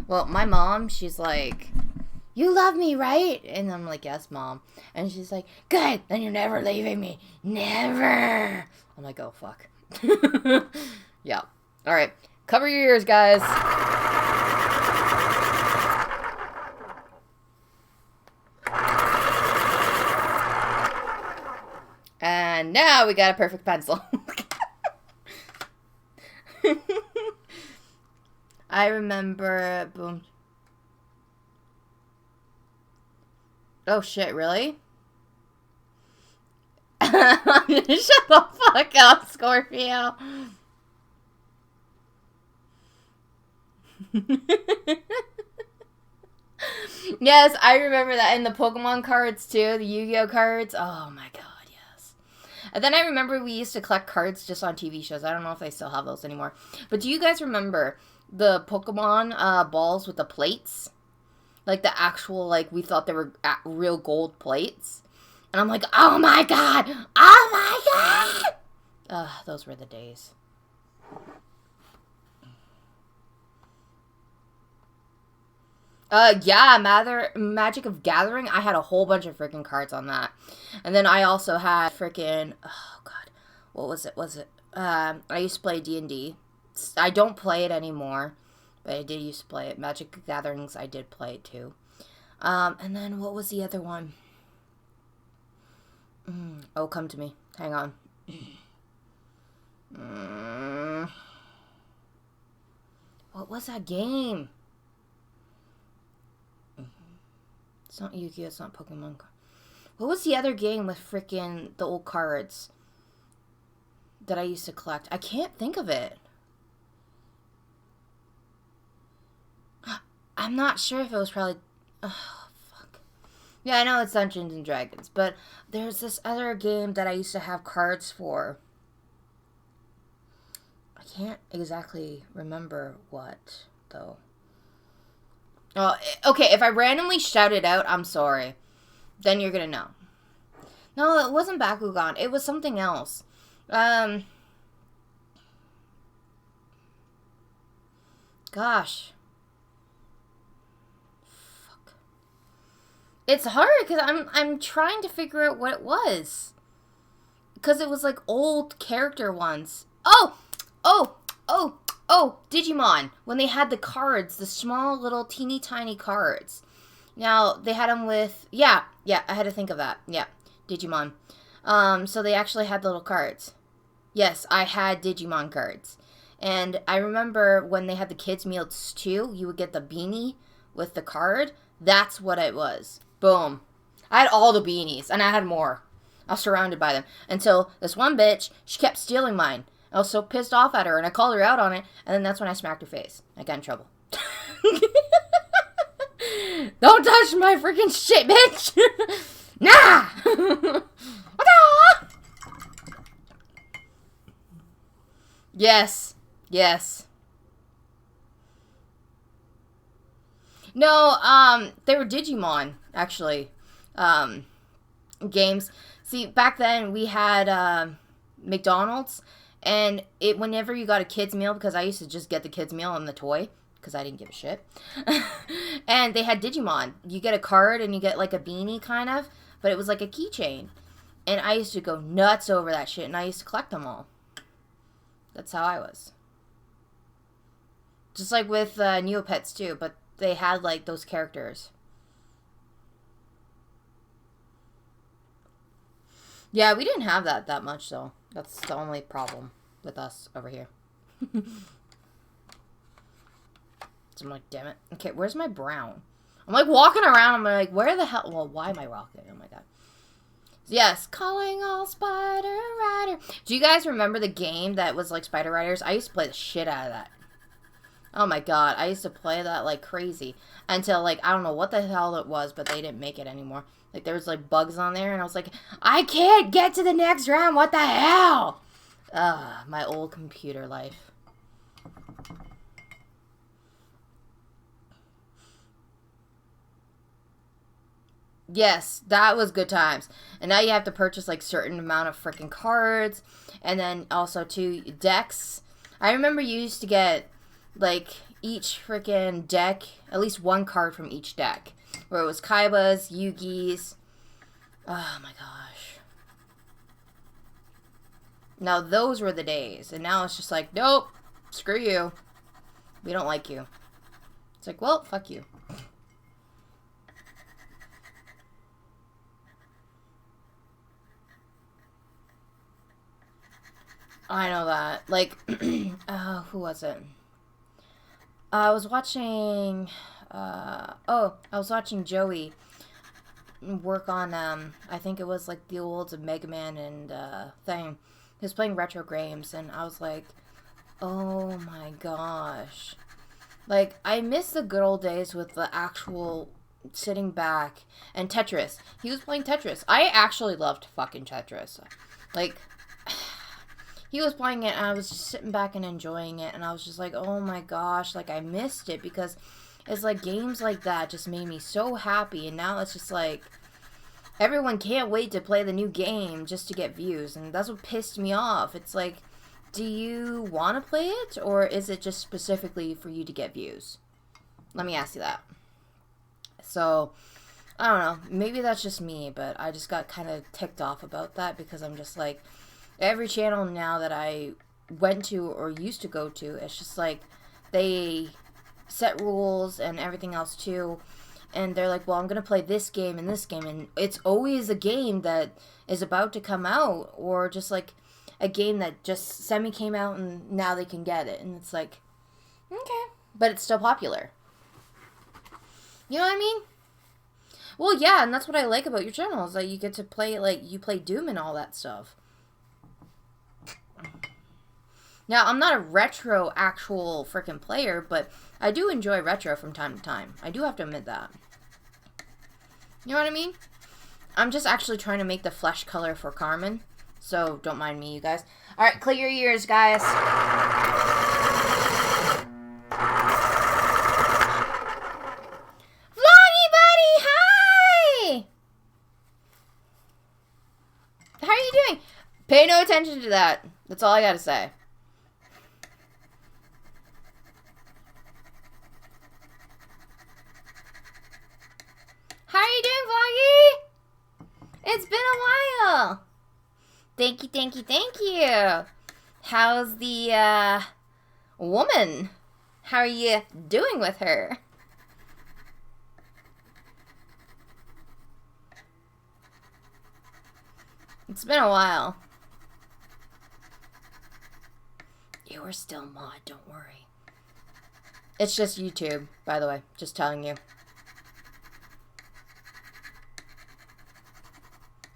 S1: Well, my mom, she's like, you love me, right? And I'm like, yes, mom. And she's like, good, then you're never leaving me. Never. I'm like, oh, fuck. Yeah. All right. Cover your ears, guys. And now we got a perfect pencil. I remember, boom. Oh shit, really? Shut the fuck up, Scorpio. Yes, I remember that in the Pokemon cards too, the Yu-Gi-Oh cards. Oh my god. And then I remember we used to collect cards just on TV shows. I don't know if they still have those anymore. But do you guys remember the Pokemon balls with the plates? Like the actual, like, we thought they were real gold plates. And I'm like, oh my god! Oh my god! Those were the days. Yeah, Magic of Gathering. I had a whole bunch of freaking cards on that. And then I also had freaking, oh god, what was it? I used to play D&D. I don't play it anymore, but I did used to play it. Magic the Gatherings, I did play it too. And then what was the other one? Oh, come to me. Hang on. What was that game? It's not Yu-Gi-Oh! It's not Pokemon. What was the other game with freaking the old cards that I used to collect? I can't think of it. I'm not sure if it was probably... Oh, fuck. Yeah, I know it's Dungeons and Dragons, but there's this other game that I used to have cards for. I can't exactly remember what, though. Oh, okay, if I randomly shout it out, I'm sorry. Then you're gonna know. No, it wasn't Bakugan. It was something else. Gosh. Fuck. It's hard because I'm trying to figure out what it was. Because it was like old character ones. Oh, Digimon. When they had the cards, the small little teeny tiny cards. Now, they had them with, yeah, I had to think of that. Yeah, Digimon. So they actually had little cards. Yes, I had Digimon cards. And I remember when they had the kids' meals too, you would get the beanie with the card. That's what it was. Boom. I had all the beanies, and I had more. I was surrounded by them. Until this one bitch, she kept stealing mine. I was so pissed off at her, and I called her out on it, and then that's when I smacked her face. I got in trouble. Don't touch my freaking shit, bitch! Nah! Yes. No, they were Digimon, actually. Games. See, back then we had, McDonald's, and whenever you got a kid's meal, because I used to just get the kid's meal and the toy, because I didn't give a shit. And they had Digimon. You get a card and you get like a beanie kind of, but it was like a keychain. And I used to go nuts over that shit, and I used to collect them all. That's how I was. Just like with Neopets too, but they had like those characters. Yeah, we didn't have that much though. That's the only problem with us over here. So I'm like, damn it. Okay, where's my brown? I'm like walking around. I'm like, where the hell? Well, why am I rocking? Oh my god. Yes, calling all Spider Rider. Do you guys remember the game that was like Spider Riders? I used to play the shit out of that. Oh my god, I used to play that like crazy. Until like, I don't know what the hell it was, but they didn't make it anymore. Like there was like bugs on there and I was like, I can't get to the next round, what the hell? My old computer life. Yes, that was good times. And now you have to purchase like certain amount of freaking cards. And then also too, decks. I remember you used to get like each freaking deck, at least one card from each deck. Where it was Kaiba's, Yugi's. Oh my gosh. Now those were the days. And now it's just like, nope, screw you. We don't like you. It's like, well, fuck you. I know that. Like, who was it? I was watching, I was watching Joey work on, I think it was like the old Mega Man and, thing. He was playing retro games, and I was like, oh my gosh. Like, I miss the good old days with the actual sitting back, and Tetris. He was playing Tetris. I actually loved fucking Tetris. Like, he was playing it, and I was just sitting back and enjoying it, and I was just like, oh my gosh, like, I missed it, because it's like, games like that just made me so happy, and now it's just like, everyone can't wait to play the new game just to get views, and that's what pissed me off. It's like, do you want to play it, or is it just specifically for you to get views? Let me ask you that. So, I don't know, maybe that's just me, but I just got kind of ticked off about that, because I'm just like, Every channel now that I went to or used to go to, it's just like they set rules and everything else too. And they're like, well, I'm going to play this game and this game. And it's always a game that is about to come out, or just like a game that just semi came out and now they can get it. And it's like, okay. But it's still popular. You know what I mean? Well, yeah, and that's what I like about your channel, is that you get to play, like, you play Doom and all that stuff. Now, I'm not a retro actual freaking player, but I do enjoy retro from time to time. I do have to admit that. You know what I mean? I'm just actually trying to make the flesh color for Carmen, so don't mind me, you guys. Alright, clear your ears, guys. Vloggy buddy, hi! How are you doing? Pay no attention to that. That's all I gotta say. How are you doing, Vloggy? It's been a while. Thank you, thank you, thank you. How's the, woman? How are you doing with her? It's been a while. You are still mod, don't worry. It's just YouTube, by the way. Just telling you.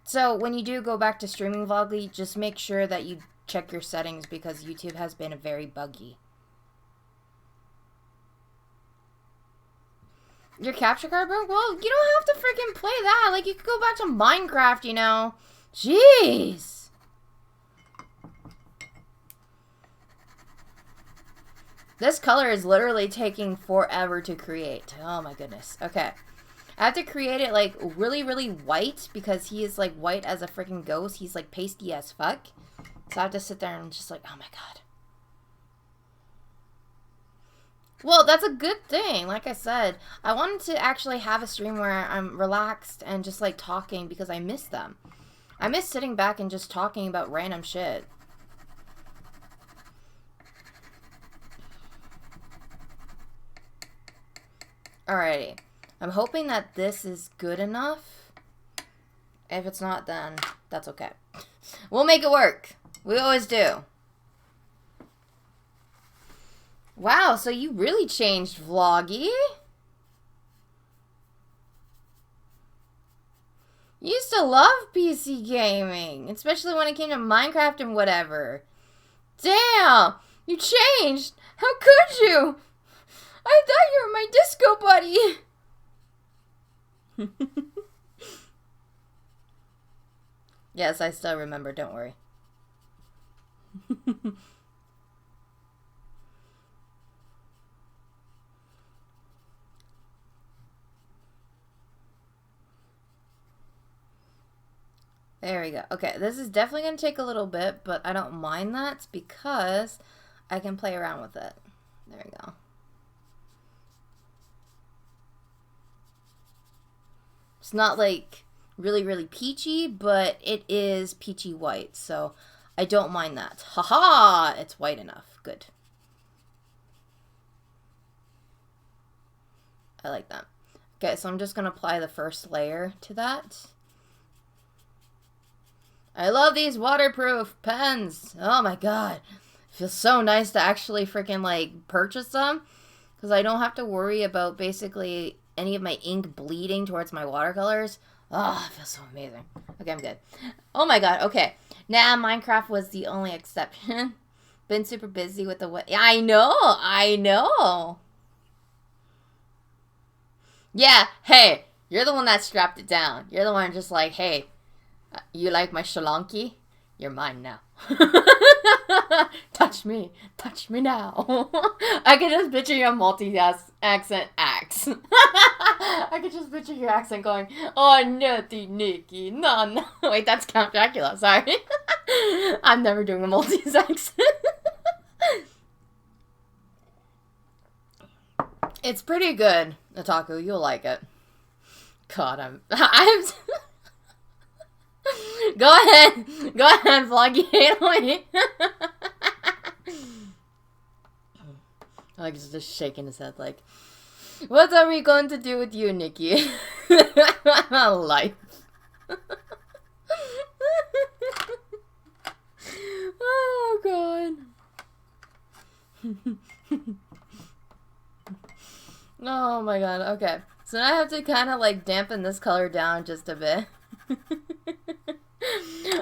S1: So, when you do go back to streaming Vlogly, just make sure that you check your settings, because YouTube has been very buggy. Your capture card broke? Well, you don't have to freaking play that. Like, you could go back to Minecraft, you know. Jeez. This color is literally taking forever to create. Oh my goodness. Okay. I have to create it, like, really, really white, because he is, like, white as a freaking ghost. He's, like, pasty as fuck. So I have to sit there and just, like, oh my god. Well, that's a good thing. Like I said, I wanted to actually have a stream where I'm relaxed and just, like, talking, because I miss them. I miss sitting back and just talking about random shit. Alrighty. I'm hoping that this is good enough. If it's not, then that's okay. We'll make it work. We always do. Wow, so you really changed, Vloggy. You used to love PC gaming, especially when it came to Minecraft and whatever. Damn, you changed. How could you? I thought you were my disco buddy. Yes, I still remember, don't worry. There we go. Okay, this is definitely going to take a little bit, but I don't mind that because I can play around with it. There we go. It's not like really, really peachy, but it is peachy white, so I don't mind that. Haha! It's white enough. Good. I like that. Okay, so I'm just going to apply the first layer to that. I love these waterproof pens. Oh my god. It feels so nice to actually freaking, like, purchase them. Because I don't have to worry about basically any of my ink bleeding towards my watercolors. Oh, it feels so amazing. Okay, I'm good. Oh my god, okay. Nah, Minecraft was the only exception. Been super busy with the I know. Yeah, hey, you're the one that strapped it down. You're the one just like, hey, you like my shalonki? You're mine now. Touch me now. I can just picture your multi-accent axe. I could just picture your accent going, oh, nutty Nikki, no. Wait, that's Count Dracula, sorry. I'm never doing a Maltese accent. It's pretty good, Otaku, you'll like it. God, I'm Go ahead. Go ahead, Vloggy. Like, he's just shaking his head like, what are we going to do with you, Nikki? Life. Oh, God. Oh, my God. Okay. So now I have to kind of, like, dampen this color down just a bit.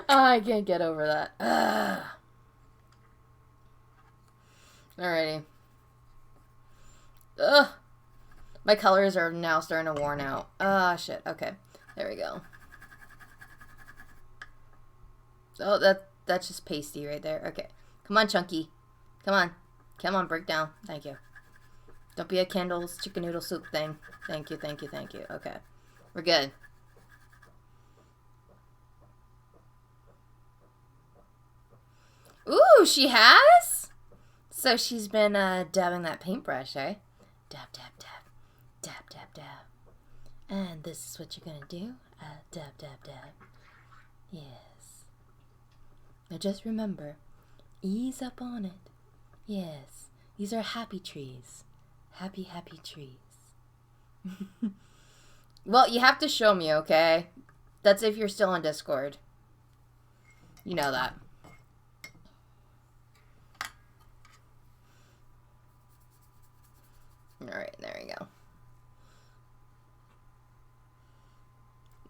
S1: Oh, I can't get over that. Ugh. Alrighty. Ugh. My colors are now starting to worn out. Ah, shit. Okay. There we go. Oh, that's just pasty right there. Okay. Come on, Chunky. Come on. Come on, break down. Thank you. Don't be a Kendall's chicken noodle soup thing. Thank you, thank you, thank you. Okay. We're good. Ooh, she has? So she's been dabbing that paintbrush, eh? Dab, dab, dab. Dab, dab, dab. And this is what you're gonna do? Dab, dab, dab. Yes. Now just remember, ease up on it. Yes. These are happy trees. Happy, happy trees. Well, you have to show me, okay? That's if you're still on Discord. You know that. Alright, there we go.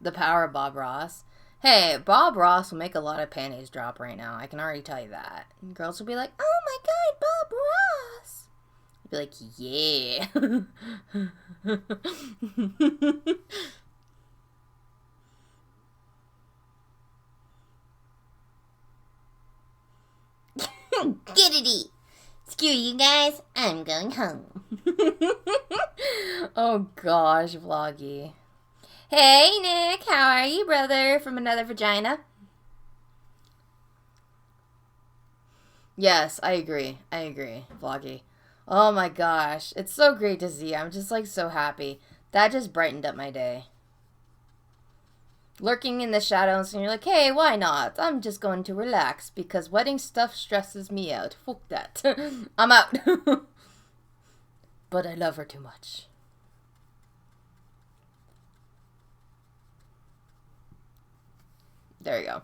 S1: The power of Bob Ross. Hey, Bob Ross will make a lot of panties drop right now. I can already tell you that. And girls will be like, oh my God, Bob Ross. I'll be like, yeah. Get it! Screw you guys, I'm going home. Oh gosh, Vloggy. Hey Nick, how are you, brother? From another vagina? Yes, I agree. I agree, Vloggy. Oh my gosh, it's so great to see. I'm just like so happy. That just brightened up my day. Lurking in the shadows and you're like, hey, why not? I'm just going to relax because wedding stuff stresses me out. Fuck that. I'm out. But I love her too much. There you go.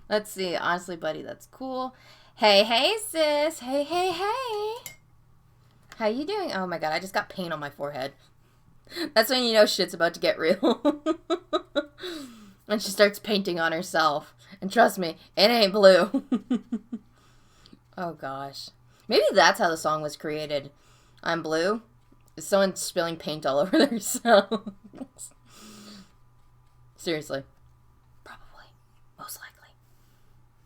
S1: Let's see. Honestly, buddy, that's cool. Hey, hey, sis. Hey, hey, hey. How you doing? Oh my God, I just got paint on my forehead. That's when you know shit's about to get real. And she starts painting on herself. And trust me, it ain't blue. Oh gosh. Maybe that's how the song was created. I'm blue. Is someone spilling paint all over themselves? Seriously. Probably. Most likely.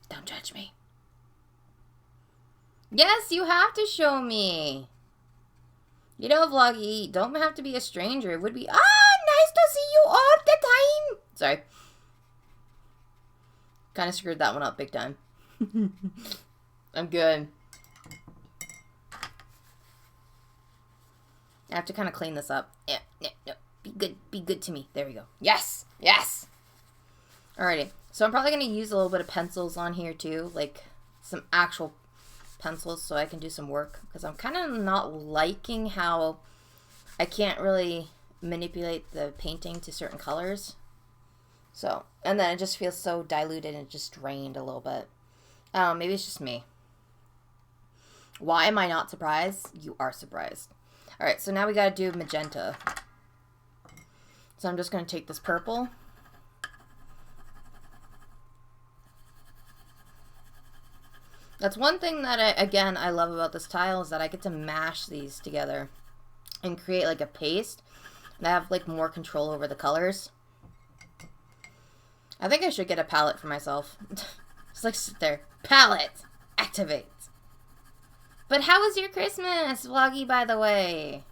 S1: Don't judge me. Yes, you have to show me. You know, Vloggy, don't have to be a stranger. It would be, nice to see you all the time. Sorry. Kind of screwed that one up big time. I'm good. I have to kind of clean this up. Yeah, no. Be good to me. There we go. Yes, yes. Alrighty. So I'm probably going to use a little bit of pencils on here too. Like some actual pencils so I can do some work. Because I'm kind of not liking how I can't really manipulate the painting to certain colors. So, and then it just feels so diluted and just drained a little bit. Maybe it's just me. Why am I not surprised? You are surprised. Alright, so now we gotta do magenta. So I'm just gonna take this purple. That's one thing that, I love about this tile is that I get to mash these together and create like a paste. And I have like more control over the colors. I think I should get a palette for myself. Just like sit there. Palette! Activate! But how was your Christmas, Vloggy, by the way?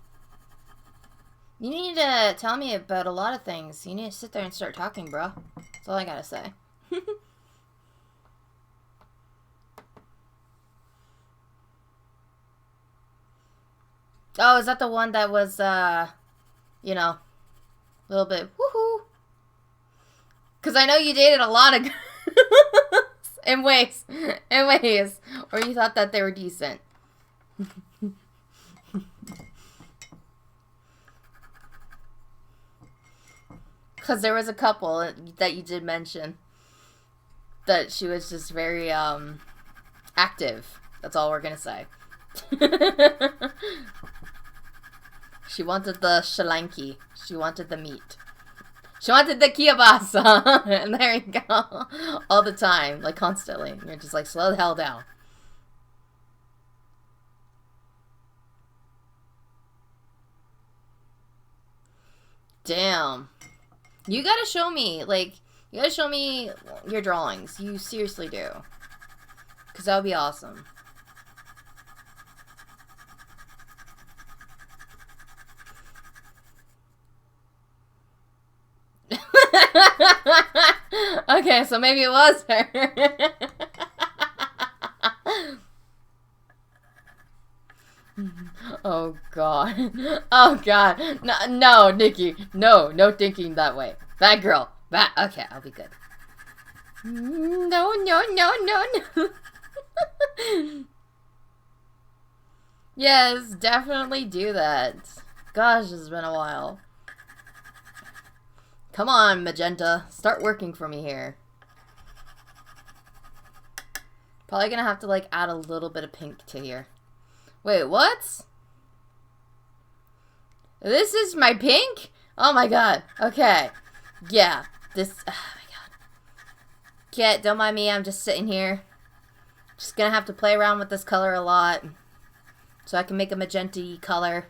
S1: You need to tell me about a lot of things. You need to sit there and start talking, bro. That's all I gotta say. Oh, is that the one that was, you know, a little bit woohoo? Because I know you dated a lot of in ways. Or you thought that they were decent. Because there was a couple that you did mention that she was just very, active. That's all we're gonna say. She wanted the shalanki. She wanted the meat. She wanted the kielbasa. And there you go. All the time. Like, constantly. And you're just like, slow the hell down. Damn. You gotta show me, like, you gotta show me your drawings. You seriously do. Because that would be awesome. Okay, so maybe it was her. Oh god. Oh god. No, no, Nikki. No, no thinking that way. Bad girl. Bad. Okay, I'll be good. No, no, no, no, no. Yes, definitely do that. Gosh, it's been a while. Come on, Magenta. Start working for me here. Probably gonna have to, like, add a little bit of pink to here. Wait, what? This is my pink? Oh my god. Okay. Yeah. This. Oh my god. Kit, don't mind me. I'm just sitting here. Just gonna have to play around with this color a lot. So I can make a magenta color.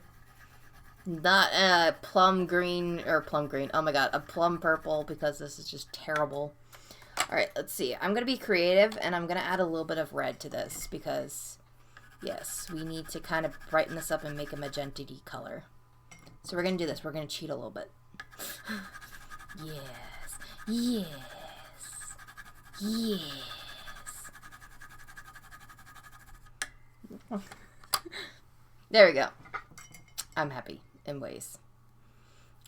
S1: Not a plum green, or plum green, oh my god, a plum purple, because this is just terrible. Alright, let's see. I'm going to be creative, and I'm going to add a little bit of red to this, because, yes, we need to kind of brighten this up and make a magenta-y color. So we're going to do this. We're going to cheat a little bit. Yes. Yes. Yes. There we go. I'm happy. In ways.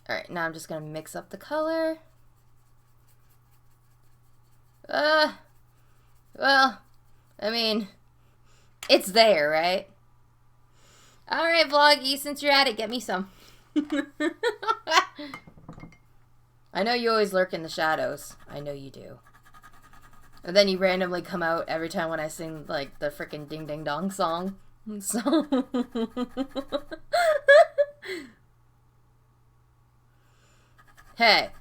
S1: Alright, now I'm just gonna mix up the color. Well, I mean, it's there, right? Alright, Vloggy, since you're at it, get me some. I know you always lurk in the shadows. I know you do. And then you randomly come out every time when I sing, like, the frickin' Ding Ding Dong song. So... Hey,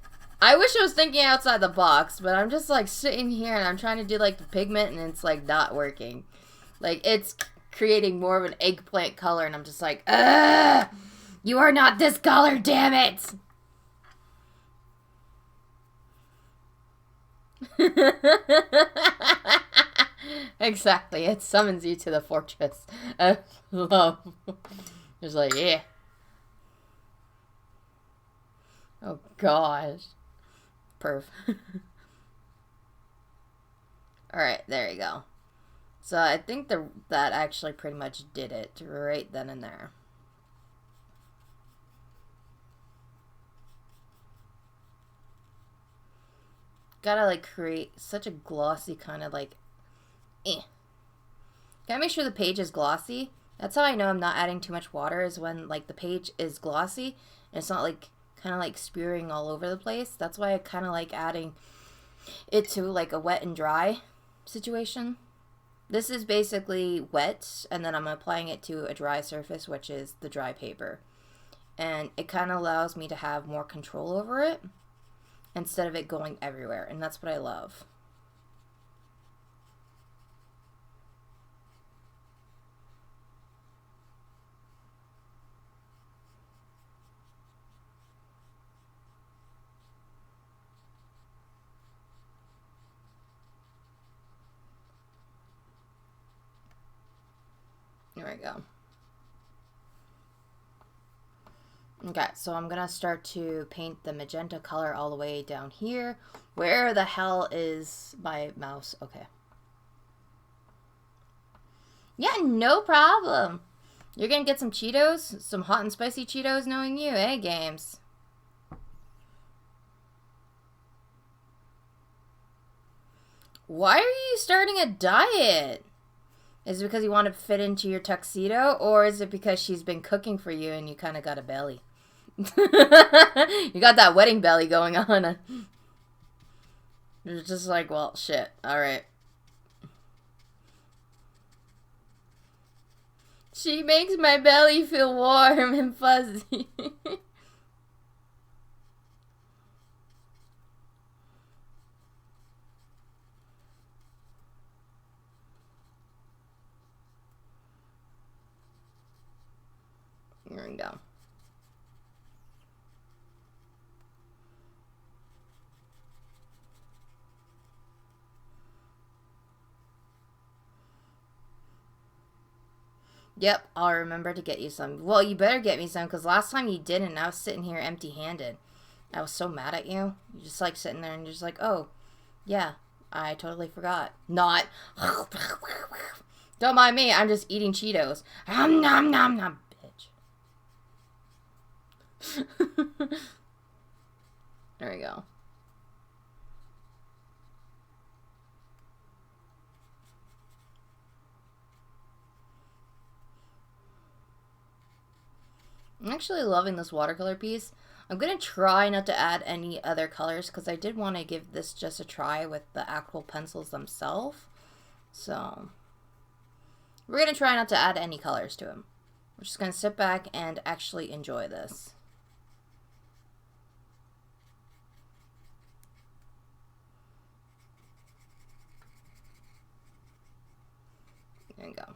S1: I wish I was thinking outside the box, but I'm just, like, sitting here and I'm trying to do, like, the pigment and it's, like, not working. Like, it's creating more of an eggplant color and I'm just like, ugh! You are not this color, damn it! Exactly, it summons you to the fortress of love. It's like, yeah. Oh gosh. Perf. Alright, there you go. So I think that actually pretty much did it right then and there. Gotta, like, create such a glossy kind of, like, Gotta make sure the page is glossy. That's how I know I'm not adding too much water, is when, like, the page is glossy and it's not, like, kind of, like, spewing all over the place. That's why I kind of like adding it to, like, a wet and dry situation. This is basically wet, and then I'm applying it to a dry surface, which is the dry paper. And it kind of allows me to have more control over it instead of it going everywhere, and that's what I love. There we go. Okay, so I'm gonna start to paint the magenta color all the way down here. Where the hell is my mouse? Okay. Yeah, no problem. You're gonna get some Cheetos? Some hot and spicy Cheetos, knowing you, eh, Games? Why are you starting a diet? Is it because you want to fit into your tuxedo, or is it because she's been cooking for you and you kind of got a belly? You got that wedding belly going on. You're just like, well, shit. All right. She makes my belly feel warm and fuzzy. There we go. Yep, I'll remember to get you some. Well, you better get me some, because last time you didn't. I was sitting here empty-handed. I was so mad at you. You're just like sitting there and you're just like, oh, yeah, I totally forgot. Not. Don't mind me. I'm just eating Cheetos. Nom nom nom nom, bitch. There we go. I'm actually loving this watercolor piece. I'm going to try not to add any other colors because I did want to give this just a try with the actual pencils themselves. So, we're going to try not to add any colors to them. We're just going to sit back and actually enjoy this. There you go.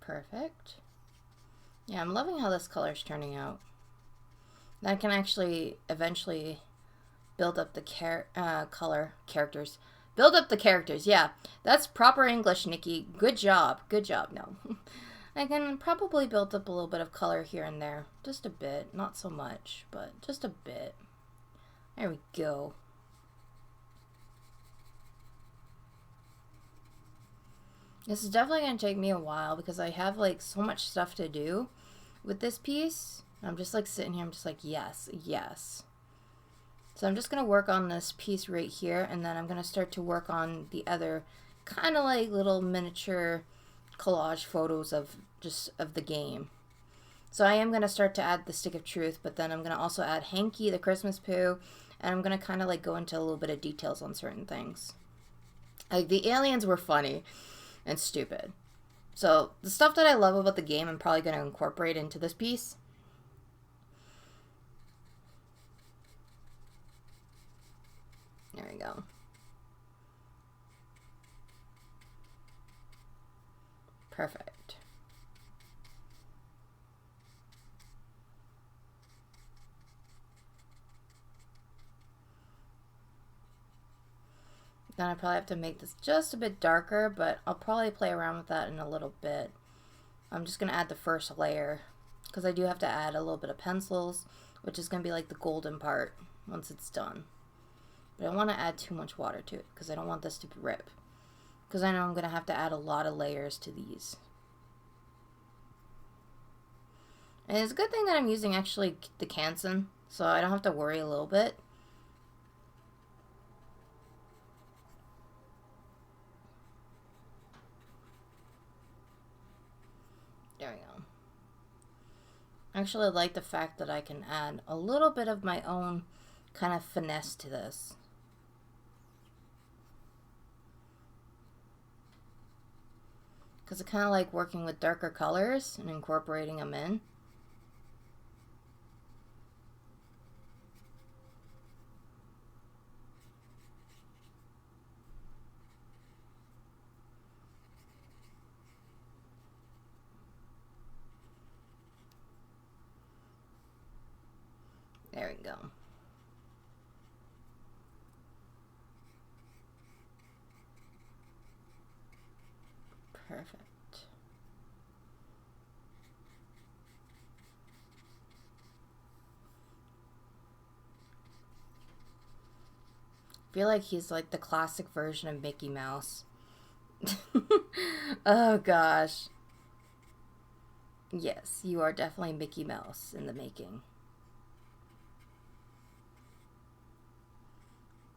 S1: Perfect. Yeah, I'm loving how this color is turning out. I can actually eventually build up the characters. Build up the characters, yeah. That's proper English, Nikki. Good job. Good job. No. I can probably build up a little bit of color here and there. Just a bit. Not so much, but just a bit. There we go. This is definitely going to take me a while because I have like so much stuff to do with this piece. I'm just like sitting here, I'm just like, yes, yes. So I'm just going to work on this piece right here, and then I'm going to start to work on the other kind of like little miniature collage photos of the game. So I am going to start to add the Stick of Truth, but then I'm going to also add Hanky, the Christmas Poo, and I'm going to kind of like go into a little bit of details on certain things. Like the aliens were funny and stupid. So the stuff that I love about the game, I'm probably going to incorporate into this piece. There we go. Perfect. Then I probably have to make this just a bit darker, but I'll probably play around with that in a little bit. I'm just going to add the first layer because I do have to add a little bit of pencils, which is going to be like the golden part once it's done. But I don't want to add too much water to it because I don't want this to rip. Because I know I'm going to have to add a lot of layers to these. And it's a good thing that I'm using actually the Canson, so I don't have to worry a little bit. There we go. I actually like the fact that I can add a little bit of my own kind of finesse to this. Because I kind of like working with darker colors and incorporating them in. There we go. Perfect. feel like he's like the classic version of Mickey Mouse. Oh gosh. Yes, you are definitely Mickey Mouse in the making.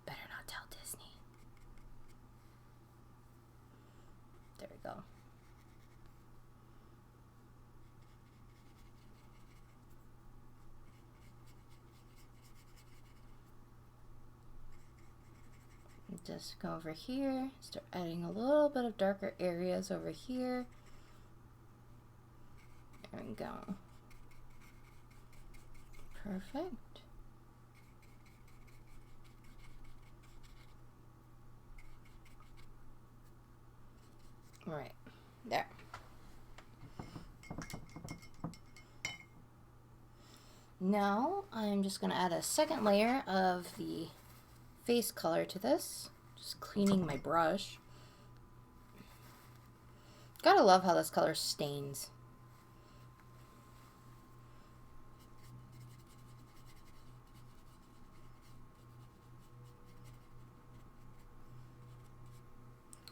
S1: Better not tell Disney. There we go. Just go over here, start adding a little bit of darker areas over here. There we go. Perfect. Right, there. Now I'm just going to add a second layer of the face color to this. Just cleaning my brush. Gotta love how this color stains.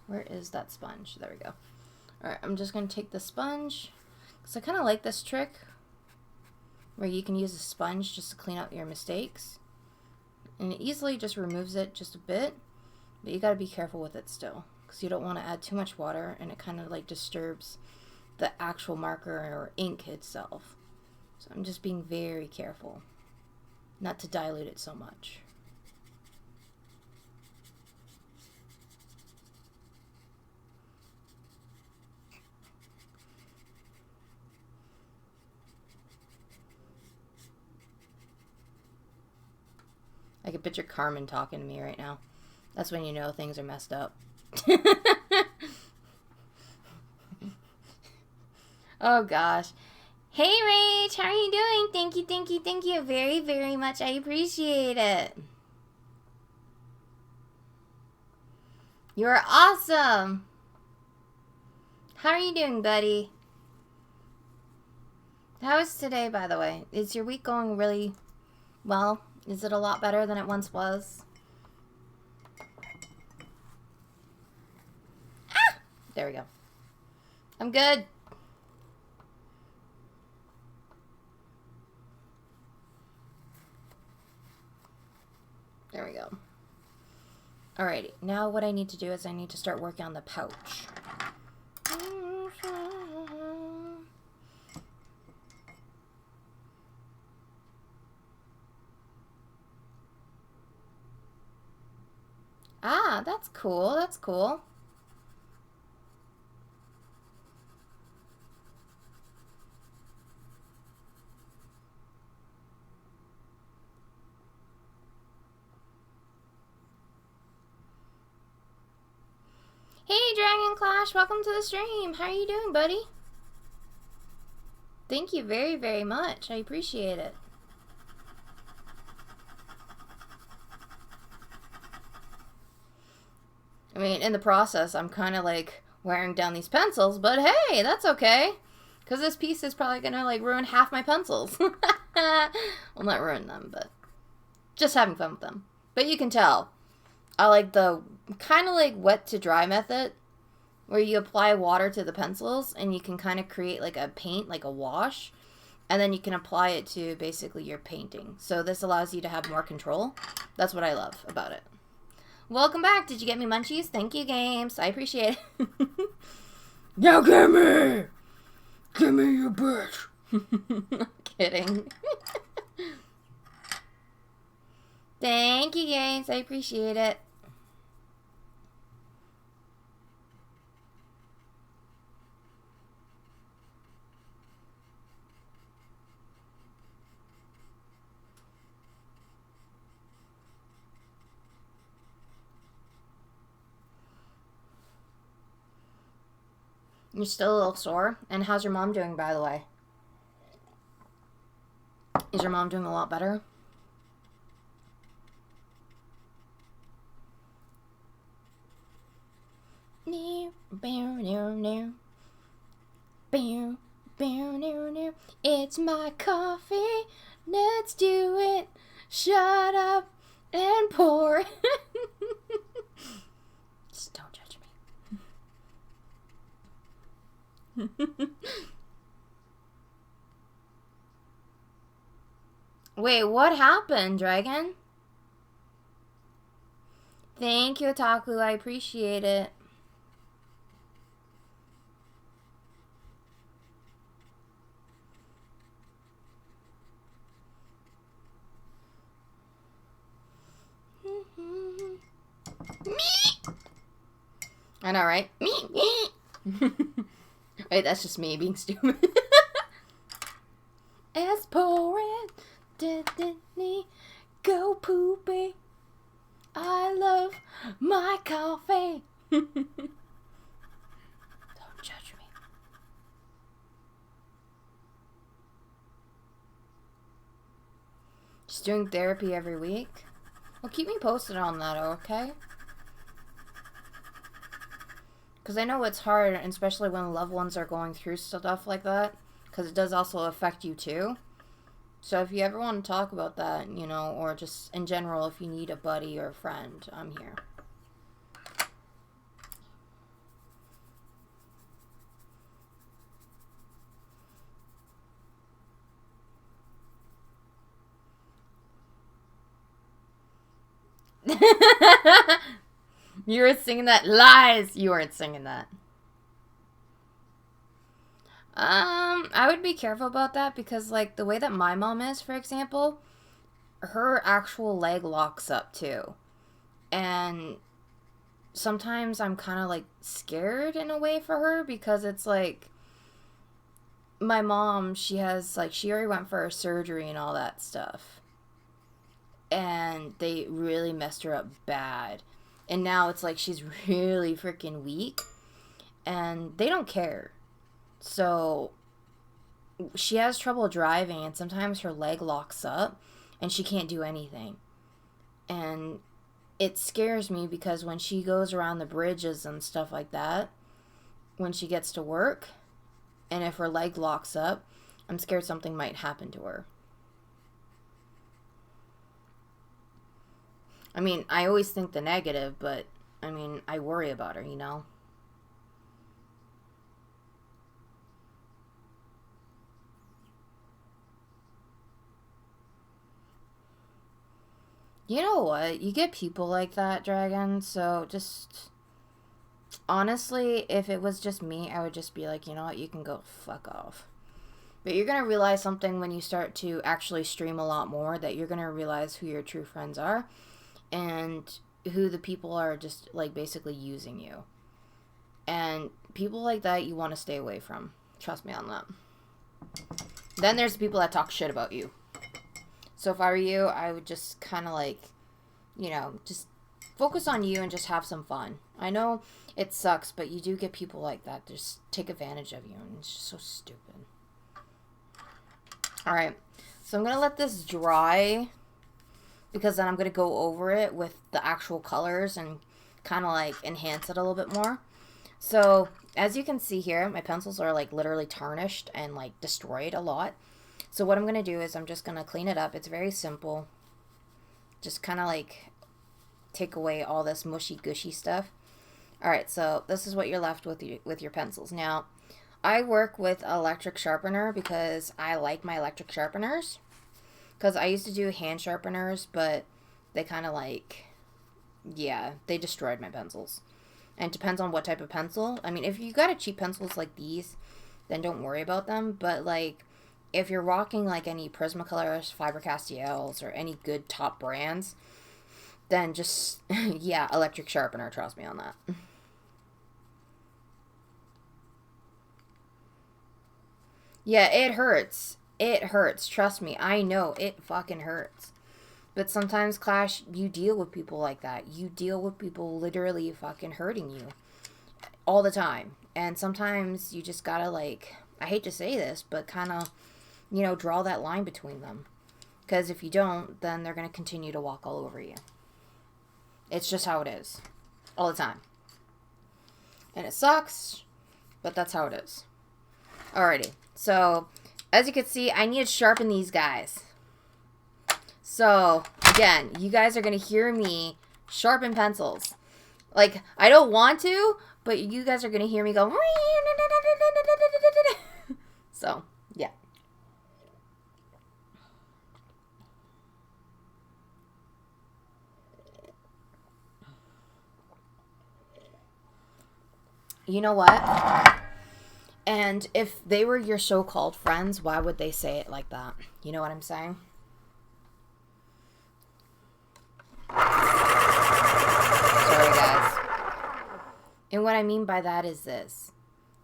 S1: Where is that sponge? There we go. Alright, I'm just going to take the sponge, because I kind of like this trick where you can use a sponge just to clean up your mistakes. And it easily just removes it just a bit, but you got to be careful with it still, because you don't want to add too much water and it kind of like disturbs the actual marker or ink itself. So I'm just being very careful not to dilute it so much. I can picture Carmen talking to me right now. That's when you know things are messed up. Oh gosh. Hey Rach, how are you doing? Thank you, thank you, thank you very, very much. I appreciate it. You're awesome. How are you doing, buddy? How is today, by the way? Is your week going really well? Is it a lot better than it once was? Ah! There we go. I'm good. There we go. Alrighty, now what I need to do is I need to start working on the pouch. Ah, that's cool, that's cool. Hey, Dragon Clash, welcome to the stream. How are you doing, buddy? Thank you very, very much. I appreciate it. I mean, in the process, I'm kind of like wearing down these pencils, but hey, that's okay. Because this piece is probably going to like ruin half my pencils. Well, not ruin them, but just having fun with them. But you can tell, I like the kind of like wet to dry method, where you apply water to the pencils and you can kind of create like a paint, like a wash, and then you can apply it to basically your painting. So this allows you to have more control. That's what I love about it. Welcome back. Did you get me munchies? Thank you, games. I appreciate it. Now give me! Give me your bitch. I'm kidding. Thank you, games. I appreciate it. You're still a little sore? And how's your mom doing, by the way? Is your mom doing a lot better? It's my coffee. Let's do it. Shut up and pour. Wait, what happened, Dragon? Thank you, Otaku. I appreciate it. Me. I know, right? Me. Wait, that's just me being stupid. It's pouring, didn't go poopy. I love my coffee. Don't judge me. Just doing therapy every week. Well, keep me posted on that, okay? Because I know it's hard, especially when loved ones are going through stuff like that. Because it does also affect you too. So if you ever want to talk about that, you know, or just in general, if you need a buddy or a friend, I'm here. You were singing that. Lies! You weren't singing that. I would be careful about that because, like, the way that my mom is, for example, her actual leg locks up too. And sometimes I'm kind of, like, scared in a way for her because it's, like, my mom, she has, like, she already went for her surgery and all that stuff. And they really messed her up bad. And now it's like she's really freaking weak. And they don't care. So she has trouble driving and sometimes her leg locks up and she can't do anything. And it scares me because when she goes around the bridges and stuff like that, when she gets to work, and if her leg locks up, I'm scared something might happen to her. I mean, I always think the negative, but I mean, I worry about her, you know? You know what? You get people like that, Dragon, so just... Honestly, if it was just me, I would just be like, you know what? You can go fuck off. But you're going to realize something when you start to actually stream a lot more, that you're going to realize who your true friends are and who the people are just, like, basically using you. And people like that you want to stay away from. Trust me on that. Then there's the people that talk shit about you. So if I were you, I would just kind of like, you know, just focus on you and just have some fun. I know it sucks, but you do get people like that. Just take advantage of you, and it's just so stupid. Alright, so I'm going to let this dry because then I'm going to go over it with the actual colors and kind of like enhance it a little bit more. So as you can see here, my pencils are like literally tarnished and like destroyed a lot. So what I'm going to do is I'm just going to clean it up. It's very simple. Just kind of like take away all this mushy gushy stuff. Alright, so this is what you're left with your pencils. Now, I work with electric sharpener because I like my electric sharpeners. Because I used to do hand sharpeners, but they kind of like, yeah, they destroyed my pencils. And it depends on what type of pencil. I mean, if you got a cheap pencils like these, then don't worry about them. But like, if you're rocking like any Prismacolors, Faber-Castells, or any good top brands, then just, yeah, electric sharpener, trust me on that. Yeah, it hurts. It hurts. Trust me. I know. It fucking hurts. But sometimes, Clash, you deal with people like that. You deal with people literally fucking hurting you. All the time. And sometimes you just gotta, like, I hate to say this, but kind of, you know, draw that line between them. Because if you don't, then they're going to continue to walk all over you. It's just how it is. All the time. And it sucks, but that's how it is. Alrighty. So, as you can see, I need to sharpen these guys. So, again, you guys are going to hear me sharpen pencils. Like, I don't want to, but you guys are going to hear me go, So, yeah. You know what? And if they were your so-called friends, why would they say it like that? You know what I'm saying? Sorry, guys. And what I mean by that is this.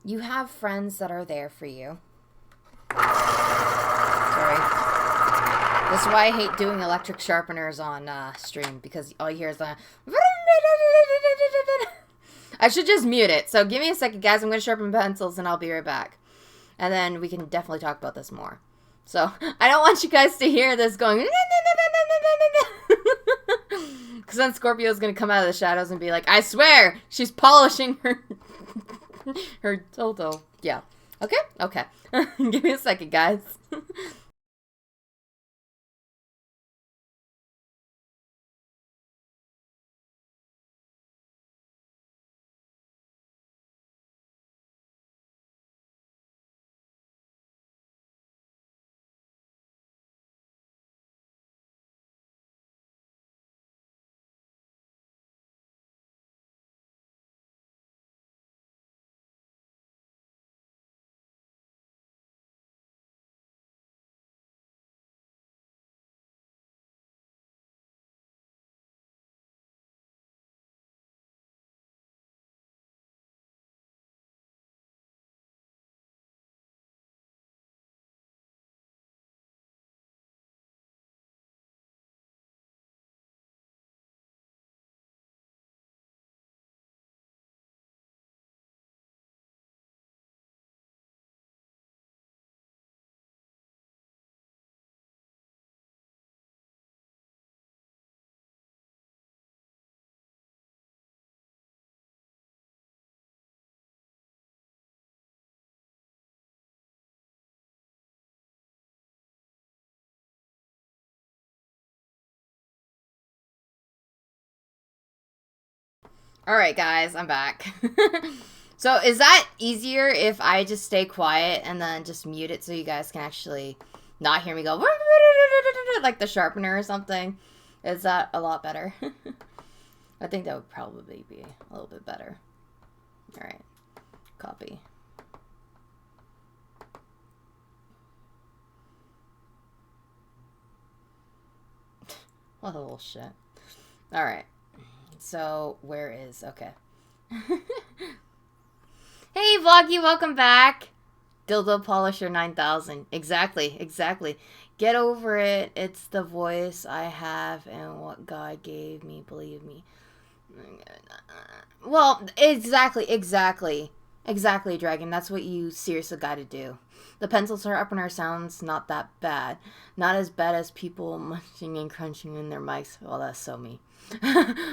S1: You have friends that are there for you. Sorry. This is why I hate doing electric sharpeners on stream, because all you hear is the... I should just mute it. So give me a second, guys. I'm going to sharpen pencils, and I'll be right back. And then we can definitely talk about this more. So I don't want you guys to hear this going... Because then Scorpio's going to come out of the shadows and be like, I swear, she's polishing her Toto. Yeah. Okay? Okay. Give me a second, guys. Alright, guys, I'm back. So, is that easier if I just stay quiet and then just mute it so you guys can actually not hear me go like the sharpener or something? Is that a lot better? I think that would probably be a little bit better. Alright, copy. What a little shit. Alright. So, where is... Okay. Hey, Vloggy, welcome back. Dildo Polisher 9000. Exactly, exactly. Get over it. It's the voice I have and what God gave me, believe me. Well, exactly. Exactly, Dragon. That's what you seriously gotta do. The pencil sharpener sounds not that bad. Not as bad as people munching and crunching in their mics. Well, that's so me.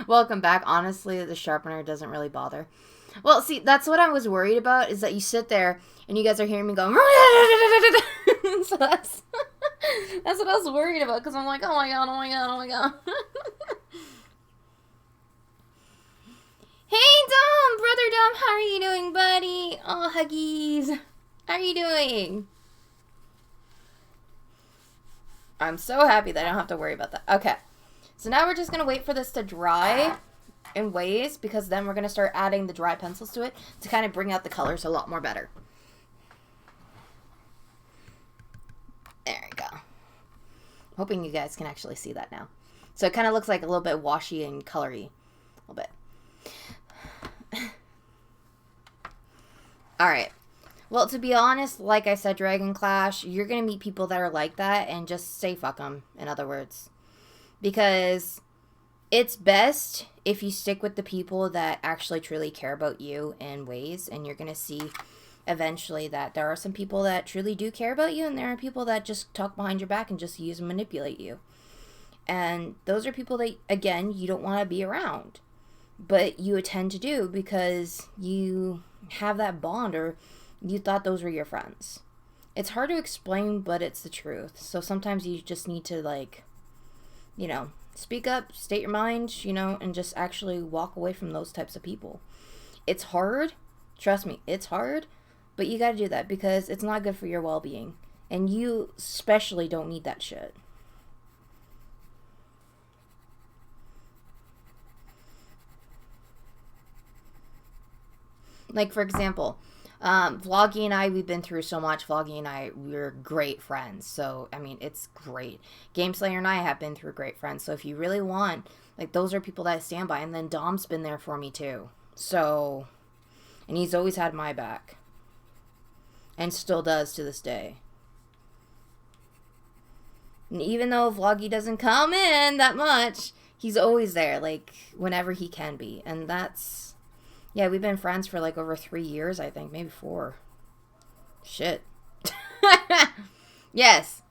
S1: Welcome back. Honestly, the sharpener doesn't really bother. Well, see, that's what I was worried about, is that you sit there and you guys are hearing me go. So that's what I was worried about, because I'm like, oh my god, oh my god, oh my god. Hey, Dom! Brother Dom, how are you doing, buddy? Oh, huggies. How are you doing? I'm so happy that I don't have to worry about that. Okay. So now we're just going to wait for this to dry in ways, because then we're going to start adding the dry pencils to it to kind of bring out the colors a lot more better. There we go. Hoping you guys can actually see that now. So it kind of looks like a little bit washy and colory. A little bit. Alright. Well, to be honest, like I said, Dragon Clash, you're going to meet people that are like that and just say fuck them, in other words. Because it's best if you stick with the people that actually truly care about you in ways, and you're going to see eventually that there are some people that truly do care about you, and there are people that just talk behind your back and just use and manipulate you. And those are people that, again, you don't want to be around. But you tend to do because you have that bond, or you thought those were your friends. It's hard to explain, but it's the truth. So sometimes you just need to, like, you know, speak up, state your mind, you know, and just actually walk away from those types of people. It's hard. Trust me, it's hard. But you gotta do that because it's not good for your well-being. And you especially don't need that shit. Like, for example, Vloggy and I, we've been through so much. Vloggy and I, we're great friends. So, I mean, it's great. Game Slayer and I have been through great friends. So, if you really want, like, those are people that I stand by. And then Dom's been there for me, too. So, and he's always had my back. And still does to this day. And even though Vloggy doesn't come in that much, he's always there, like, whenever he can be. And that's... Yeah, we've been friends for like over 3 years, I think. Maybe 4. Shit. Yes.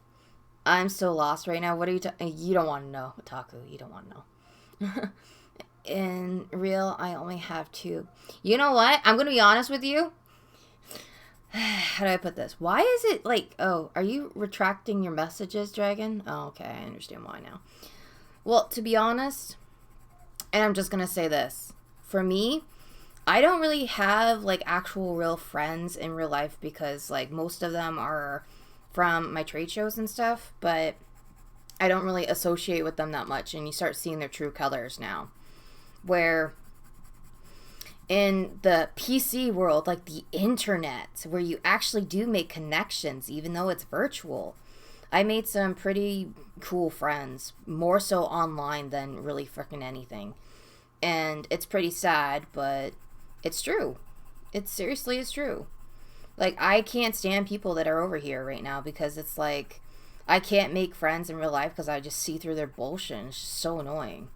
S1: I'm so lost right now. What are you You don't want to know, Otaku. You don't want to know. In real, I only have 2. You know what? I'm going to be honest with you. How do I put this? Why is it like... Oh, are you retracting your messages, Dragon? Oh, okay. I understand why now. Well, to be honest, and I'm just going to say this. For me... I don't really have, like, actual real friends in real life because, like, most of them are from my trade shows and stuff, but I don't really associate with them that much, and you start seeing their true colors now. Where in the PC world, like the internet, where you actually do make connections, even though it's virtual, I made some pretty cool friends, more so online than really freaking anything. And it's pretty sad, but... It's true. It seriously is true. Like, I can't stand people that are over here right now because it's like, I can't make friends in real life because I just see through their bullshit. It's just so annoying.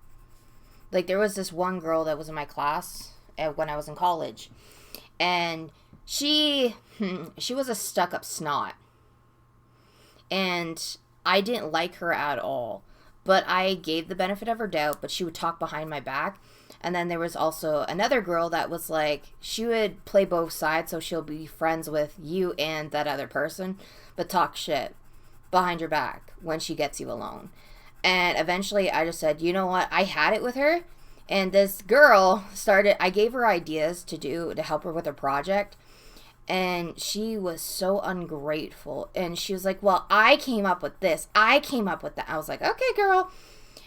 S1: Like, there was this one girl that was in my class when I was in college. And she was a stuck-up snot. And I didn't like her at all. But I gave the benefit of her doubt, but she would talk behind my back. And then there was also another girl that was like, she would play both sides, so she'll be friends with you and that other person, but talk shit behind your back when she gets you alone. And eventually I just said, you know what, I had it with her. And this girl I gave her ideas to help her with her project. And she was so ungrateful. And she was like, well, I came up with this. I came up with that. I was like, okay, girl.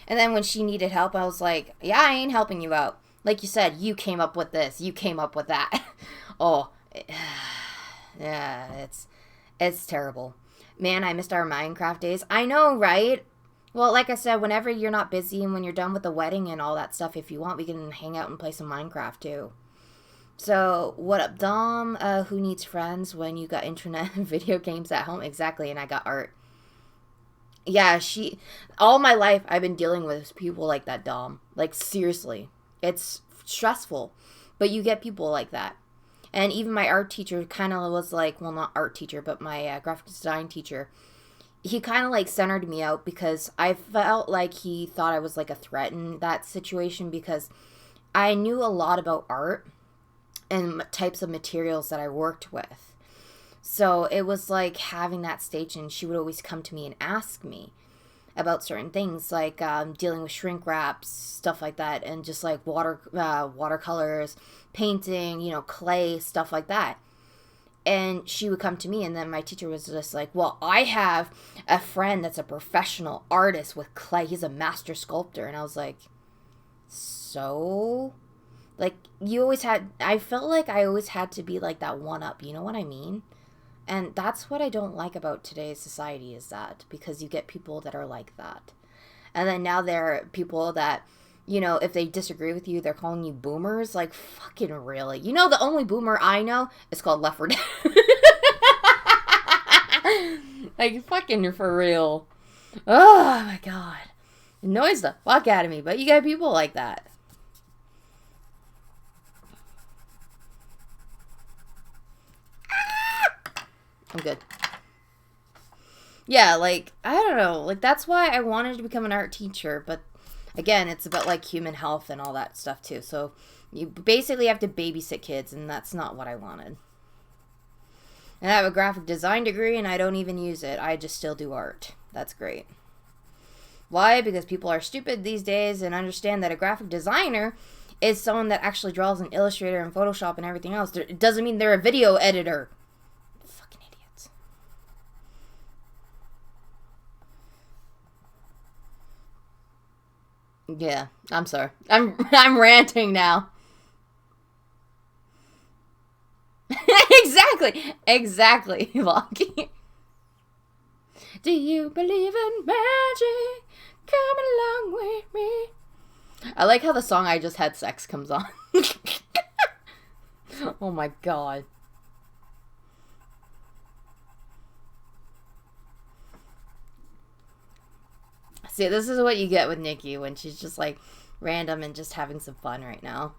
S1: And then when she needed help, I was like, yeah, I ain't helping you out. Like you said, you came up with this. You came up with that. Oh, yeah, it's terrible. Man, I missed our Minecraft days. I know, right? Well, like I said, whenever you're not busy and when you're done with the wedding and all that stuff, if you want, we can hang out and play some Minecraft, too. So, what up, Dom? Who needs friends when you got internet and video games at home? Exactly, and I got art. Yeah, all my life, I've been dealing with people like that, Dom. Like, seriously. It's stressful. But you get people like that. And even my art teacher kind of was like, well, not art teacher, but my graphic design teacher. He kind of, like, centered me out because I felt like he thought I was, like, a threat in that situation because I knew a lot about art and types of materials that I worked with. So it was like having that station. She would always come to me and ask me about certain things, like dealing with shrink wraps, stuff like that, and just like watercolors, painting, clay, stuff like that. And she would come to me, and then my teacher was just like, well, I have a friend that's a professional artist with clay. He's a master sculptor. And I was like, so? Like, I felt like I always had to be like that one-up, you know what I mean? And that's what I don't like about today's society is that, because you get people that are like that. And then now there are people that, if they disagree with you, they're calling you boomers. Like, fucking really? The only boomer I know is called Left 4 Dead. Like, fucking for real. Oh, my God. It annoys the fuck out of me, but you get people like that. I'm good. Yeah, like, I don't know. Like, that's why I wanted to become an art teacher. But, again, it's about, like, human health and all that stuff, too. So, you basically have to babysit kids, and that's not what I wanted. And I have a graphic design degree, and I don't even use it. I just still do art. That's great. Why? Because people are stupid these days and understand that a graphic designer is someone that actually draws in Illustrator and Photoshop and everything else. It doesn't mean they're a video editor. Fucking idiots. Yeah, I'm sorry. I'm ranting now. Exactly, Lucky. Do you believe in magic? Come along with me. I like how the song I Just Had Sex comes on. Oh my god. See, this is what you get with Nikki when she's just like random and just having some fun right now.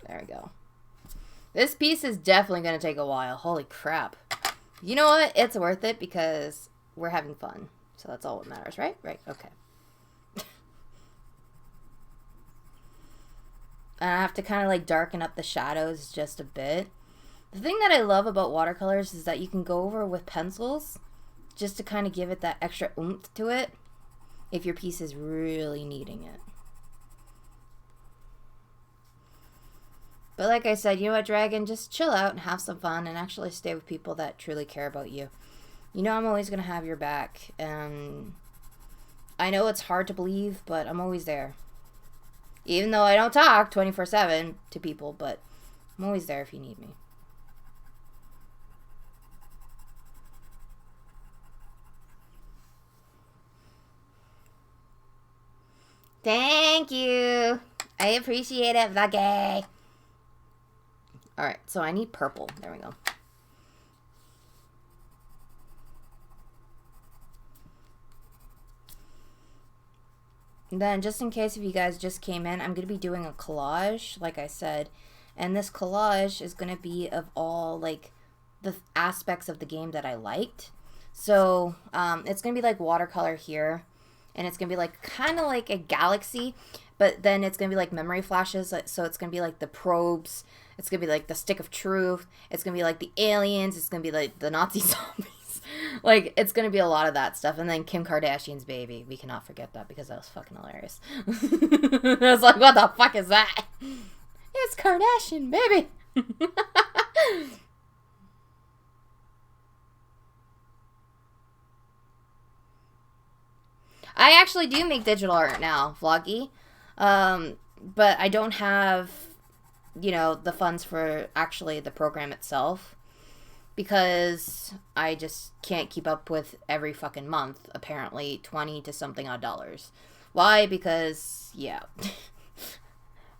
S1: There we go. This piece is definitely going to take a while. Holy crap. You know what? It's worth it because we're having fun. So that's all that matters, right? Right, okay. And I have to kind of like darken up the shadows just a bit. The thing that I love about watercolors is that you can go over with pencils just to kind of give it that extra oomph to it if your piece is really needing it. But like I said, you know what, Dragon? Just chill out and have some fun and actually stay with people that truly care about you. You know I'm always going to have your back. And I know it's hard to believe, but I'm always there. Even though I don't talk 24/7 to people, but I'm always there if you need me. Thank you. I appreciate it, Vaggy. Alright, so I need purple. There we go. And then, just in case if you guys just came in, I'm going to be doing a collage, like I said. And this collage is going to be of all, like, the aspects of the game that I liked. So, it's going to be like watercolor here. And it's going to be like, kind of like a galaxy. But then it's going to be like memory flashes. So it's going to be like the probes. It's going to be like the stick of truth. It's going to be like the aliens. It's going to be like the Nazi zombies. Like, it's going to be a lot of that stuff. And then Kim Kardashian's baby. We cannot forget that because that was fucking hilarious. I was like, what the fuck is that? It's Kardashian, baby. I actually do make digital art now, Vloggy. But I don't have, you know, the funds for actually the program itself. Because I just can't keep up with every fucking month, apparently, 20 to something odd dollars. Why? Because, yeah.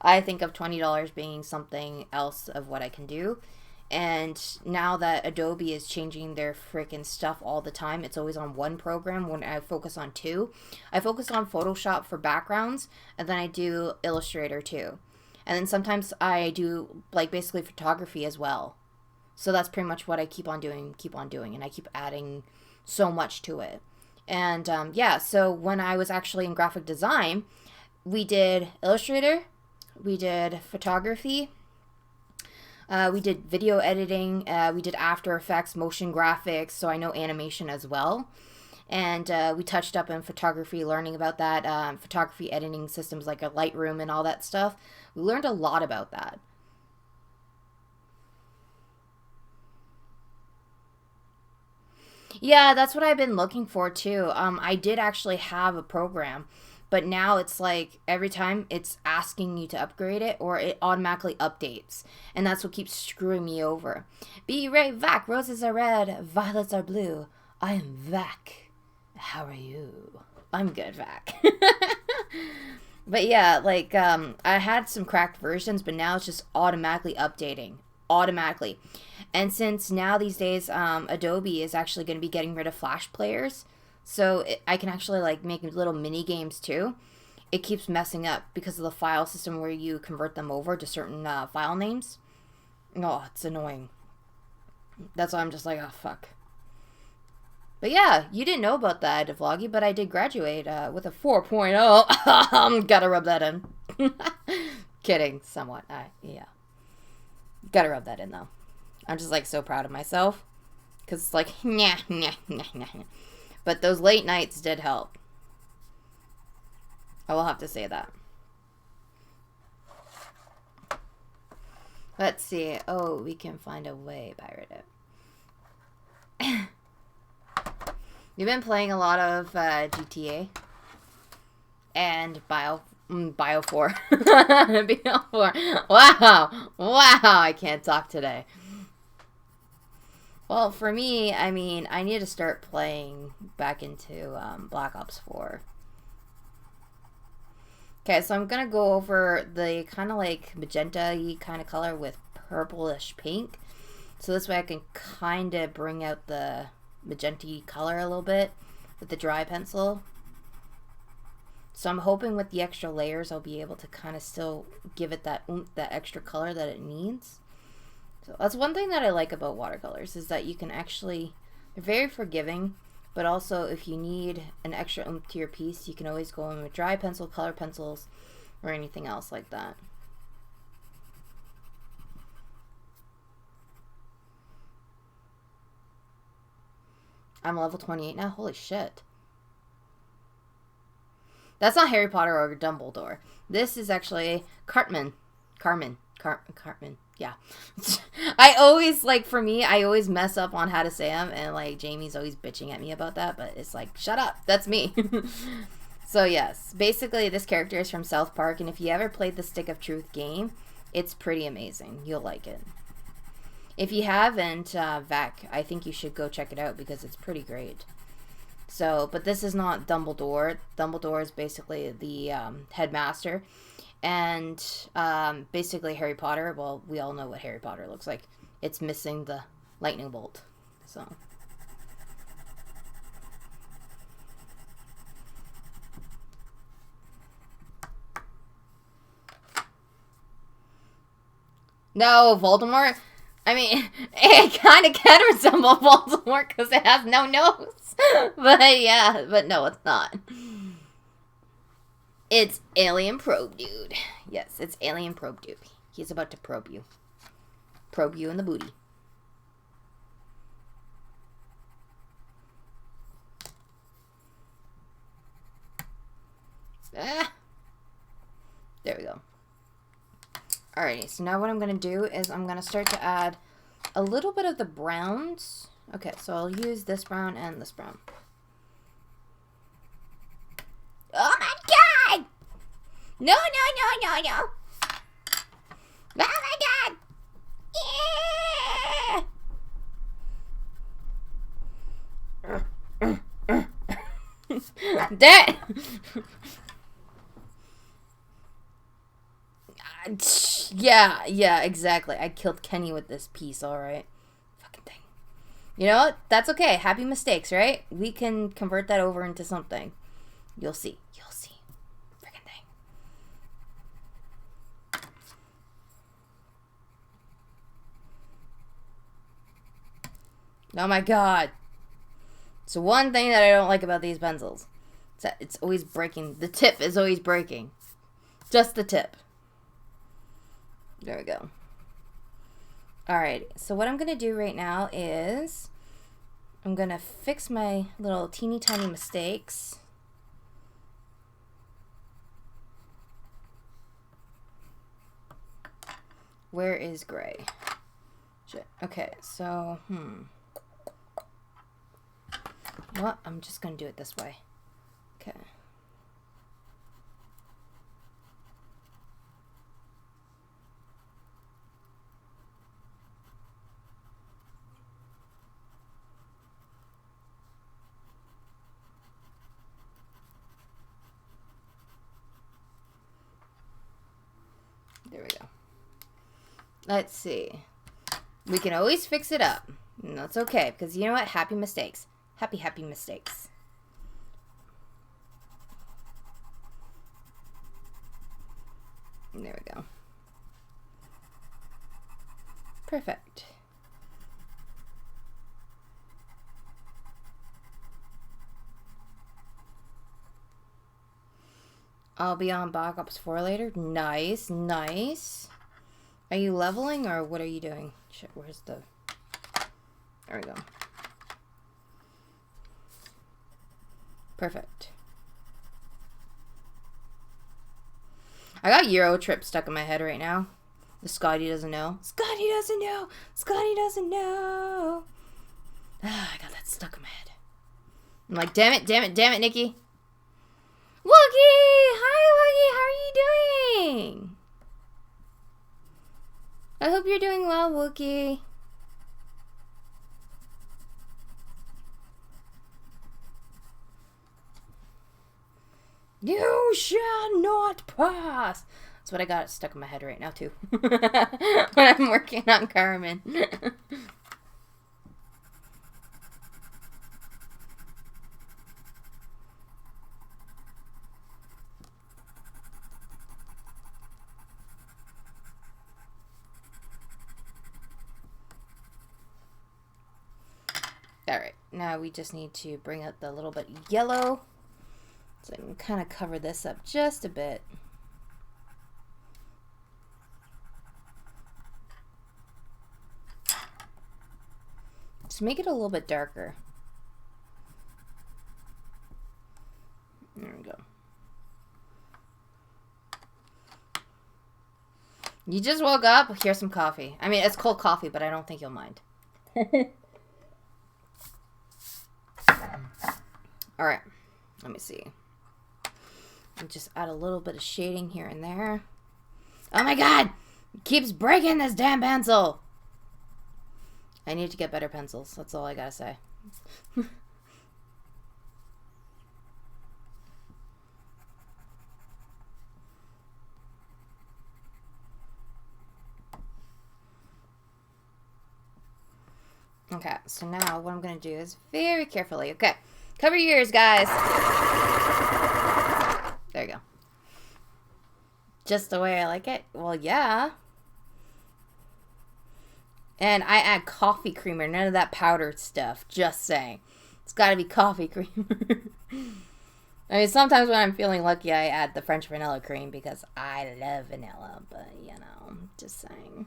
S1: I think of $20 being something else of what I can do. And now that Adobe is changing their freaking stuff all the time, it's always on one program when I focus on two. I focus on Photoshop for backgrounds, and then I do Illustrator too. And then sometimes I do, like, basically photography as well. So that's pretty much what I keep on doing, and I keep adding so much to it. And, yeah, so when I was actually in graphic design, we did Illustrator, we did photography, we did video editing, we did After Effects, motion graphics, so I know animation as well. And we touched up in photography, learning about that, photography editing systems like a Lightroom and all that stuff. We learned a lot about that. Yeah, that's what I've been looking for too. I did actually have a program, but now it's like every time it's asking you to upgrade it or it automatically updates. And that's what keeps screwing me over. Be right back. Roses are red, violets are blue. I am Vac. How are you? I'm good, Vac. But yeah, like, I had some cracked versions, but now it's just automatically updating. Automatically. And since now these days, Adobe is actually going to be getting rid of Flash players, so I can actually, like, make little mini games too. It keeps messing up because of the file system where you convert them over to certain file names. Oh, it's annoying. That's why I'm just like, oh, fuck. But yeah, you didn't know about that, Vloggy, but I did graduate with a 4.0. Gotta rub that in. Kidding, somewhat. Yeah. Gotta rub that in, though. I'm just, like, so proud of myself. Because it's like, nah. But those late nights did help. I will have to say that. Let's see. Oh, we can find a way, pirate it. You've been playing a lot of GTA and Bio 4. Bio 4. Wow. Wow, I can't talk today. Well, for me, I mean, I need to start playing back into Black Ops 4. Okay, so I'm going to go over the kind of like magenta-y kind of color with purplish pink. So this way I can kind of bring out the magenta-y color a little bit with the dry pencil. So I'm hoping with the extra layers I'll be able to kind of still give it that oomph, that extra color that it needs. So that's one thing that I like about watercolors, is that you can actually, they're very forgiving, but also if you need an extra oomph to your piece, you can always go in with dry pencil, color pencils, or anything else like that. I'm level 28 now? Holy shit. That's not Harry Potter or Dumbledore. This is actually Cartman. Cartman. Yeah. I always, like, for me, I always mess up on how to say them, and, like, Jamie's always bitching at me about that, but it's like, shut up. That's me. So, yes. Basically, this character is from South Park, and if you ever played the Stick of Truth game, it's pretty amazing. You'll like it. If you haven't, Vac, I think you should go check it out because it's pretty great. So, but this is not Dumbledore. Dumbledore is basically the headmaster. And basically Harry Potter, well, we all know what Harry Potter looks like. It's missing the lightning bolt. So. No, Voldemort. I mean, it kind of can resemble Voldemort because it has no nose. But yeah, but no, it's not. It's Alien Probe Dude. Yes, it's Alien Probe Dude. He's about to probe you. Probe you in the booty. Ah. There we go. Alrighty, so now what I'm going to do is I'm going to start to add a little bit of the browns. Okay, so I'll use this brown and this brown. Oh my god! No, no, no, no, no! Oh my god! That... Yeah, exactly. I killed Kenny with this piece, alright. Fucking thing. You know what? That's okay. Happy mistakes, right? We can convert that over into something. You'll see. You'll see. Freaking thing. Oh my god. So one thing that I don't like about these pencils is that it's always breaking. The tip is always breaking. Just the tip. There we go. Alright, so what I'm going to do right now is I'm going to fix my little teeny tiny mistakes. Where is gray? Shit. Okay, so, Well, I'm just going to do it this way. Okay. There we go. Let's see. We can always fix it up. And that's okay, because you know what? Happy mistakes. Happy, happy mistakes. And there we go. Perfect. I'll be on Black Ops 4 later. Nice, nice. Are you leveling or what are you doing? Shit, where's the... There we go. Perfect. I got Euro Trip stuck in my head right now. The Scotty doesn't know. Scotty doesn't know. Scotty doesn't know. Ah, I got that stuck in my head. I'm like, damn it, damn it, damn it, Nikki. Wookie! Hi, Wookie. How are you doing? I hope you're doing well, Wookie. You shall not pass. That's what I got stuck in my head right now, too. When I'm working on Carmen. Alright, now we just need to bring out the little bit yellow. So I can kind of cover this up just a bit. Just make it a little bit darker. There we go. You just woke up? Here's some coffee. I mean, it's cold coffee, but I don't think you'll mind. Alright, let me see. I'll just add a little bit of shading here and there. Oh my god! It keeps breaking this damn pencil! I need to get better pencils. That's all I gotta say. Okay, so now what I'm going to do is very carefully. Okay, cover your ears, guys. There you go. Just the way I like it. Well, yeah. And I add coffee creamer, none of that powdered stuff. Just saying. It's got to be coffee creamer. I mean, sometimes when I'm feeling lucky, I add the French vanilla cream because I love vanilla. But, you know, just saying.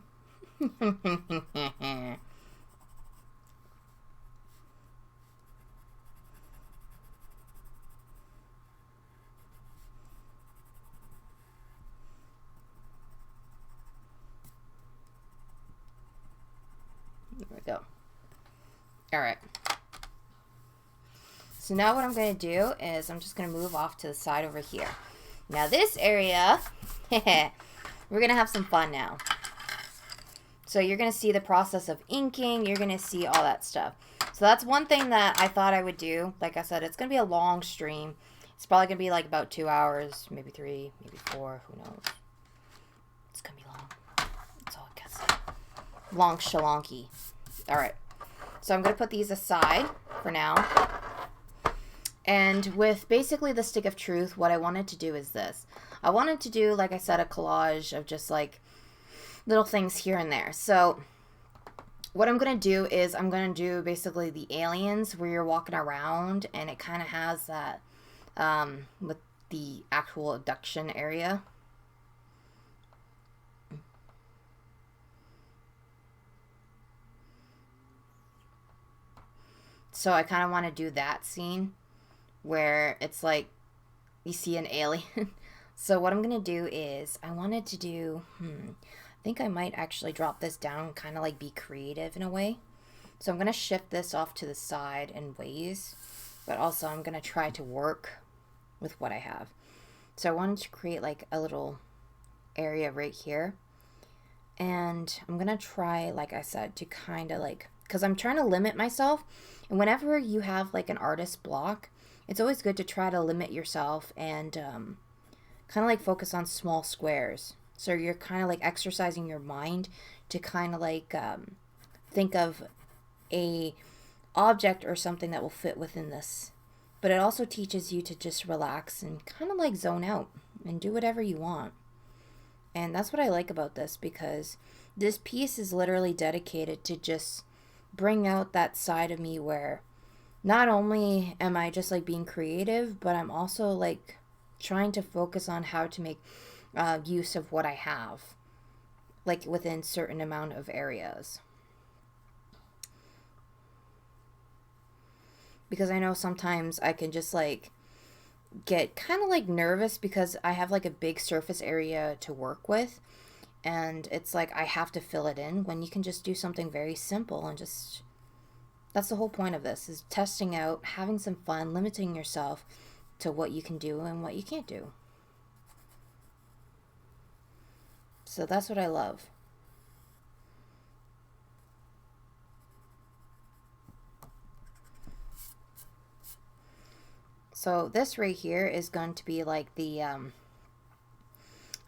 S1: There we go. Alright. So now what I'm going to do is I'm just going to move off to the side over here. Now this area, we're going to have some fun now. So you're going to see the process of inking. You're going to see all that stuff. So that's one thing that I thought I would do. Like I said, it's going to be a long stream. It's probably going to be like about 2 hours, maybe 3, maybe 4. Who knows? It's going to be long. That's all I can say. Long shalonky. Alright, so I'm going to put these aside for now. And with basically the stick of truth, what I wanted to do is this. I wanted to do, like I said, a collage of just like little things here and there. So what I'm going to do is I'm going to do basically the aliens where you're walking around and it kind of has that with the actual abduction area. So I kind of want to do that scene where it's like you see an alien. So what I'm going to do is I wanted to do, I think I might actually drop this down, kind of like be creative in a way. So I'm going to shift this off to the side in ways, but also I'm going to try to work with what I have. So I wanted to create like a little area right here. And I'm going to try, like I said, to kind of like, because I'm trying to limit myself. And whenever you have like an artist block, it's always good to try to limit yourself and kind of like focus on small squares. So you're kind of like exercising your mind to kind of like think of a object or something that will fit within this. But it also teaches you to just relax and kind of like zone out and do whatever you want. And that's what I like about this, because this piece is literally dedicated to just bring out that side of me where not only am I just like being creative, but I'm also like trying to focus on how to make use of what I have, like within certain amount of areas. Because I know sometimes I can just like get kind of like nervous because I have like a big surface area to work with. And it's like I have to fill it in when you can just do something very simple and just... That's the whole point of this, is testing out, having some fun, limiting yourself to what you can do and what you can't do. So that's what I love. So this right here is going to be like the,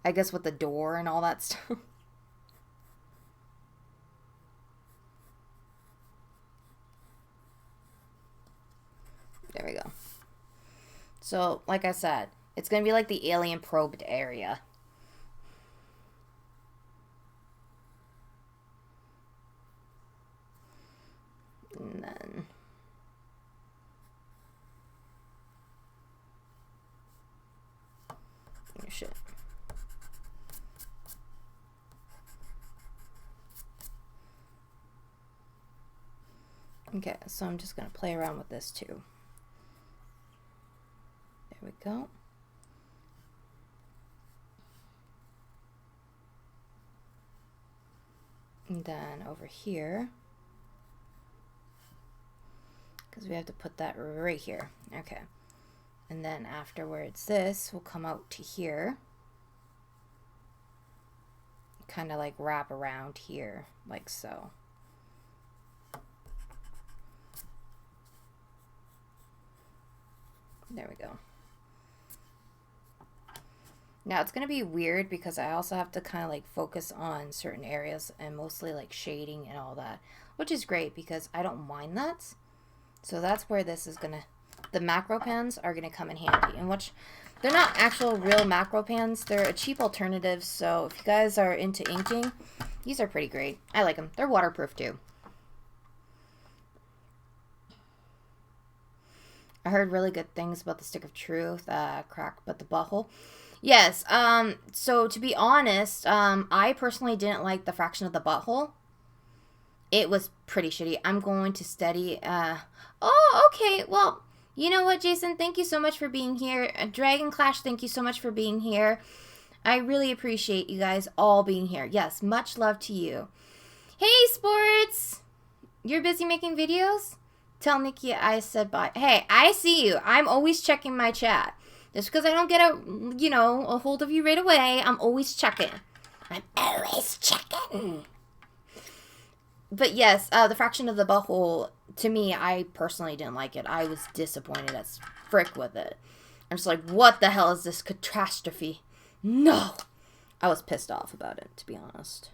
S1: I guess with the door and all that stuff. There we go. So, like I said, it's going to be like the alien probed area. And then... oh, shit. Okay, so I'm just going to play around with this too. There we go. And then over here, because we have to put that right here. Okay. And then afterwards, this will come out to here. Kind of like wrap around here, like so. There we go. Now it's going to be weird because I also have to kind of like focus on certain areas and mostly like shading and all that, which is great because I don't mind that. So that's where this is going to, the macro pens are going to come in handy, and which they're not actual real macro pens. They're a cheap alternative. So if you guys are into inking, these are pretty great. I like them. They're waterproof too. I heard really good things about the Stick of Truth, crack, but the butthole. Yes, so to be honest, I personally didn't like the fraction of the butthole. It was pretty shitty. I'm going to study, oh, okay, well, you know what, Jason, thank you so much for being here. Dragon Clash, thank you so much for being here. I really appreciate you guys all being here. Yes, much love to you. Hey, Sports! You're busy making videos? Tell Nikki I said bye. Hey, I see you. I'm always checking my chat. Just because I don't get a hold of you right away, I'm always checking. I'm always checking. But yes, the fraction of the butthole, to me, I personally didn't like it. I was disappointed as frick with it. I'm just like, what the hell is this catastrophe? No! I was pissed off about it, to be honest.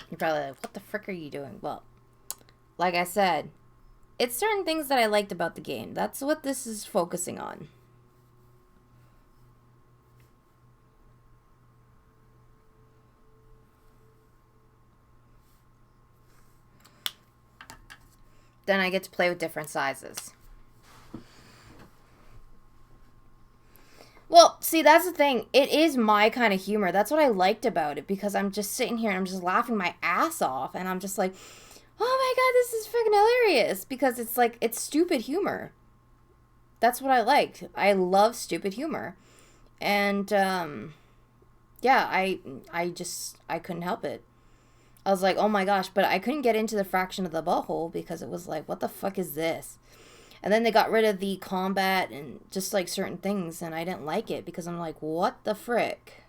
S1: You're probably like, what the frick are you doing? Well, like I said, it's certain things that I liked about the game. That's what this is focusing on. Then I get to play with different sizes. Well, see, that's the thing. It is my kind of humor. That's what I liked about it, because I'm just sitting here and I'm just laughing my ass off. And I'm just like, oh my god, this is freaking hilarious. Because it's like, it's stupid humor. That's what I like. I love stupid humor. And, yeah, I couldn't help it. I was like, oh my gosh, but I couldn't get into the fraction of the butthole because it was like, what the fuck is this? And then they got rid of the combat and just like certain things, and I didn't like it because I'm like, what the frick?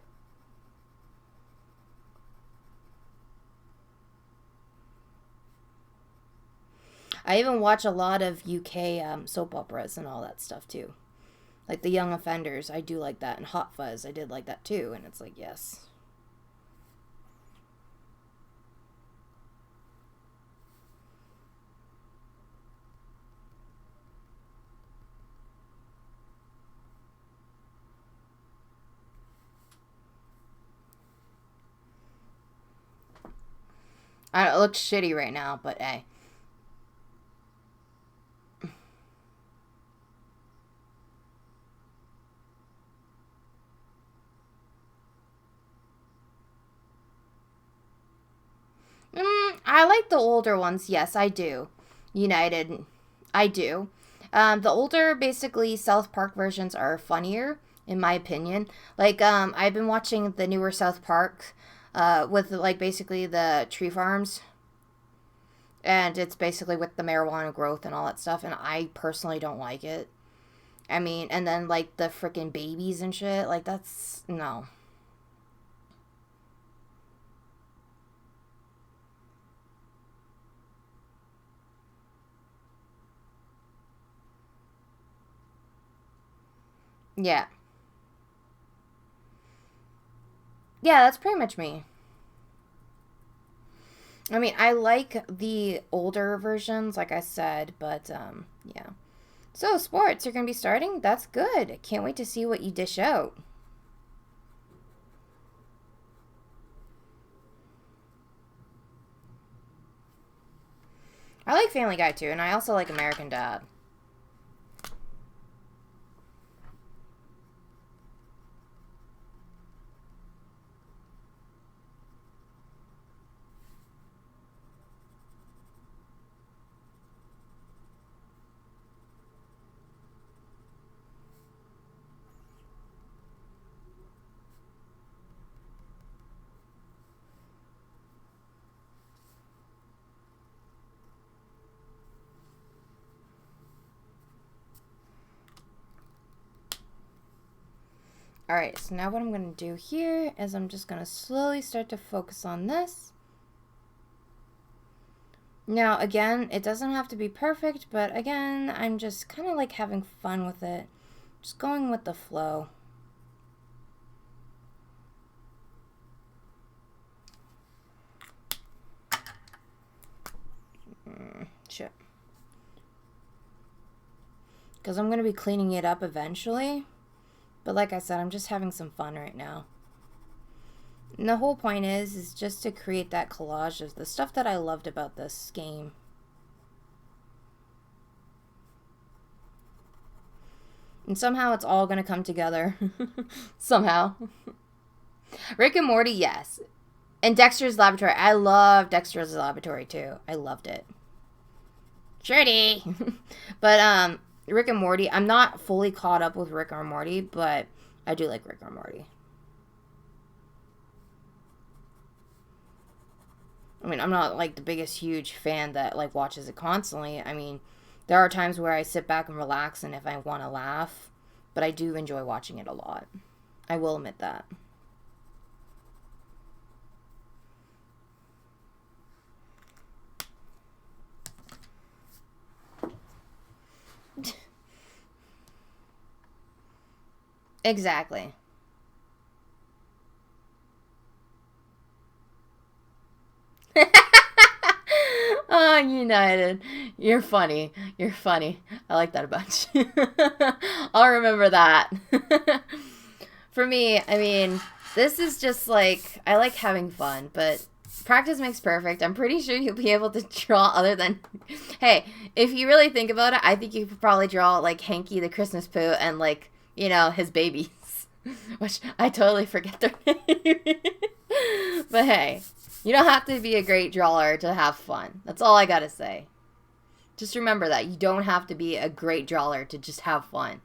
S1: I even watch a lot of UK soap operas and all that stuff too. Like the Young Offenders, I do like that. And Hot Fuzz, I did like that too. And it's like, yes. I know, it looks shitty right now, but hey. I like the older ones. Yes, I do. United, I do. The older, basically, South Park versions are funnier, in my opinion. Like, I've been watching the newer South Park, with, like, basically the tree farms. And it's basically with the marijuana growth and all that stuff. And I personally don't like it. I mean, and then, like, the freaking babies and shit. Like, that's, no. Yeah. Yeah, that's pretty much me. I mean, I like the older versions, like I said, but, yeah. So, sports, you're going to be starting? That's good. Can't wait to see what you dish out. I like Family Guy, too, and I also like American Dad. Alright, so now what I'm going to do here is I'm just going to slowly start to focus on this. Now, again, it doesn't have to be perfect, but again, I'm just kind of like having fun with it. Just going with the flow. Shit. Because I'm going to be cleaning it up eventually. But like I said, I'm just having some fun right now. And the whole point is just to create that collage of the stuff that I loved about this game. And somehow it's all going to come together. Somehow. Rick and Morty, yes. And Dexter's Laboratory. I love Dexter's Laboratory too. I loved it. Shreddy! But, Rick and Morty, I'm not fully caught up with Rick and Morty, but I do like Rick and Morty. I mean, I'm not, like, the biggest, huge fan that, like, watches it constantly. I mean, there are times where I sit back and relax and if I want to laugh, but I do enjoy watching it a lot. I will admit that. Exactly. Oh, United. You're funny. You're funny. I like that a bunch. I'll remember that. For me, I mean, this is just like, I like having fun, but practice makes perfect. I'm pretty sure you'll be able to draw other than, hey, if you really think about it, I think you could probably draw like Hanky the Christmas Pooh and like, you know, his babies, which I totally forget their name. But hey, you don't have to be a great drawer to have fun. That's all I gotta say. Just remember that. You don't have to be a great drawer to just have fun.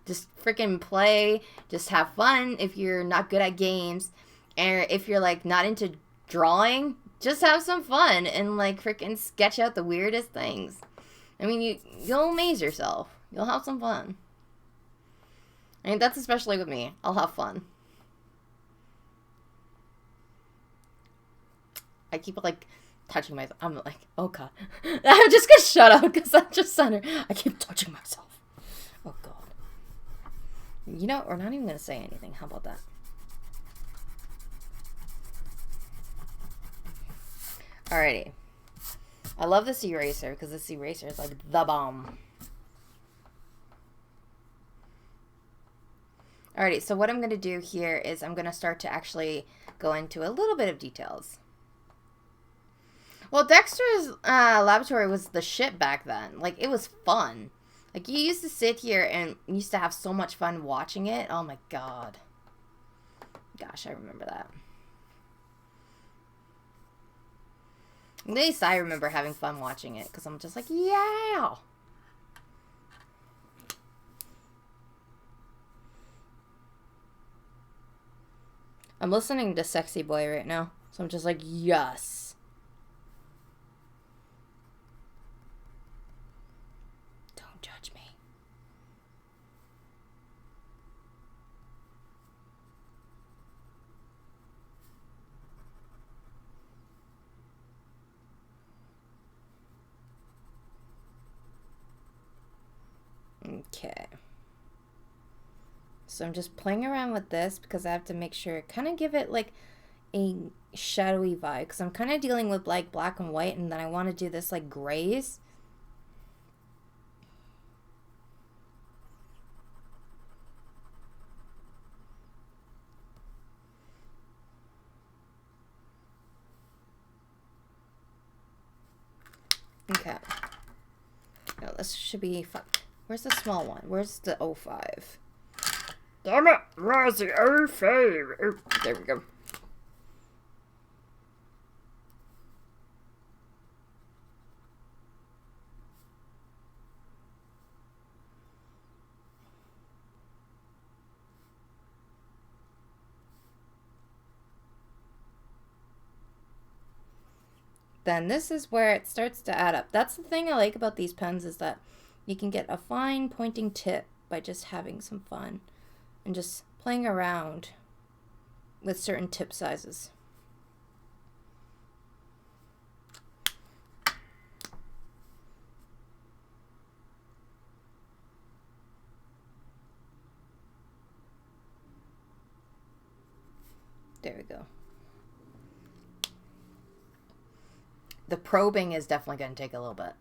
S1: Just freaking play. Just have fun if you're not good at games. And if you're, like, not into drawing, just have some fun and, like, freaking sketch out the weirdest things. I mean, you'll amaze yourself. You'll have some fun. I mean, that's especially with me. I'll have fun. I keep, like, touching myself. I'm like, oh, God. I'm just gonna shut up because I'm just center. I keep touching myself. Oh, God. You know, we're not even gonna say anything. How about that? Alrighty. I love this eraser because this eraser is like the bomb. Alrighty, so what I'm going to do here is I'm going to start to actually go into a little bit of details. Well, Dexter's laboratory was the shit back then. Like, it was fun. Like, you used to sit here and used to have so much fun watching it. Oh my god. Gosh, I remember that. At least I remember having fun watching it, because I'm just like, yeah! I'm listening to Sexy Boy right now, so I'm just like, yes! Don't judge me. Okay. So I'm just playing around with this because I have to make sure, kind of give it like a shadowy vibe. Because I'm kind of dealing with like black and white, and then I want to do this like grays. Okay. No, this should be fun. Where's the small one? Where's the 05? Damn it! Where's the 05? Oh, there we go. Then this is where it starts to add up. That's the thing I like about these pens, is that you can get a fine pointing tip by just having some fun and just playing around with certain tip sizes. There we go. The probing is definitely going to take a little bit.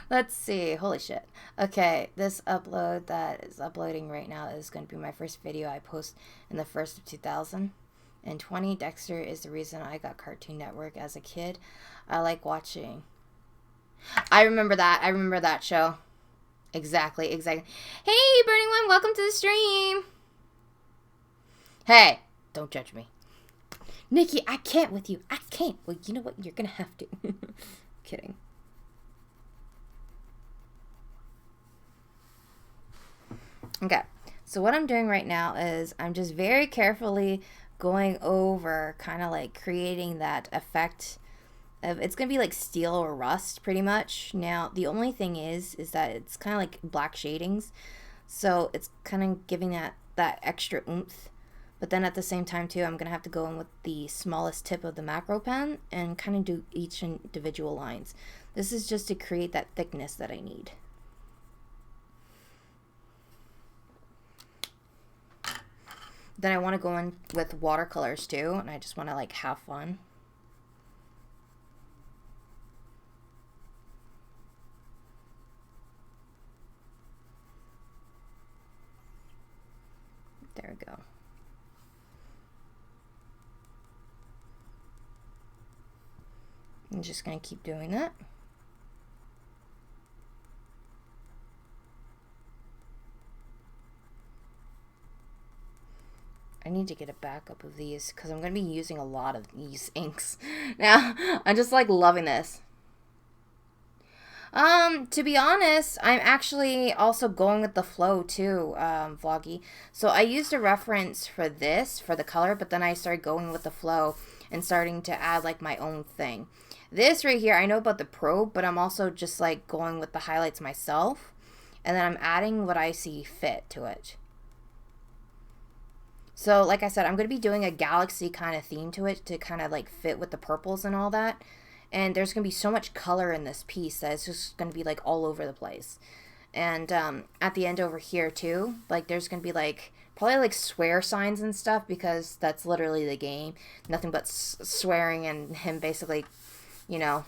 S1: Let's see. Holy shit. Okay, this upload that is uploading right now is going to be my first video I post in the first of 2020. Dexter is the reason I got Cartoon Network as a kid. I like watching. I remember that. I remember that show. Exactly. Hey, Burning One, welcome to the stream. Hey, don't judge me. Nikki, I can't with you. I can't. Well, you know what? You're going to have to. Kidding. Okay. So what I'm doing right now is I'm just very carefully going over, kind of like creating that effect of, it's going to be like steel or rust pretty much. Now, the only thing is that it's kind of like black shadings. So it's kind of giving that extra oomph. But then at the same time, too, I'm going to have to go in with the smallest tip of the macro pen and kind of do each individual lines. This is just to create that thickness that I need. Then I want to go in with watercolors, too, and I just want to, like, have fun. There we go. I'm just going to keep doing that. I need to get a backup of these because I'm going to be using a lot of these inks. Now, I'm just like loving this. To be honest, I'm actually also going with the flow too, Vloggy. So I used a reference for this, for the color, but then I started going with the flow and starting to add like my own thing. This right here, I know about the probe, but I'm also just like going with the highlights myself. And then I'm adding what I see fit to it. So like I said, I'm going to be doing a galaxy kind of theme to it to kind of like fit with the purples and all that. And there's going to be so much color in this piece that it's just going to be like all over the place. And at the end over here too, like there's going to be like probably like swear signs and stuff because that's literally the game. Nothing but swearing and him basically, you know,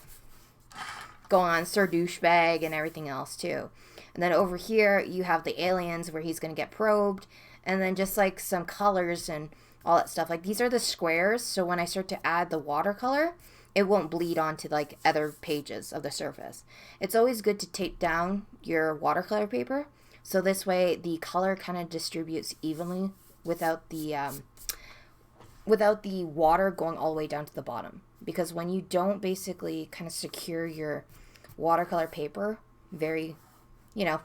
S1: going on Sir Douchebag and everything else too. And then over here you have the aliens where he's going to get probed. And then just like some colors and all that stuff. Like, these are the squares, so when I start to add the watercolor, it won't bleed onto like other pages of the surface. It's always good to tape down your watercolor paper, so this way the color kind of distributes evenly without the water going all the way down to the bottom. Because when you don't basically kind of secure your watercolor paper very, you know,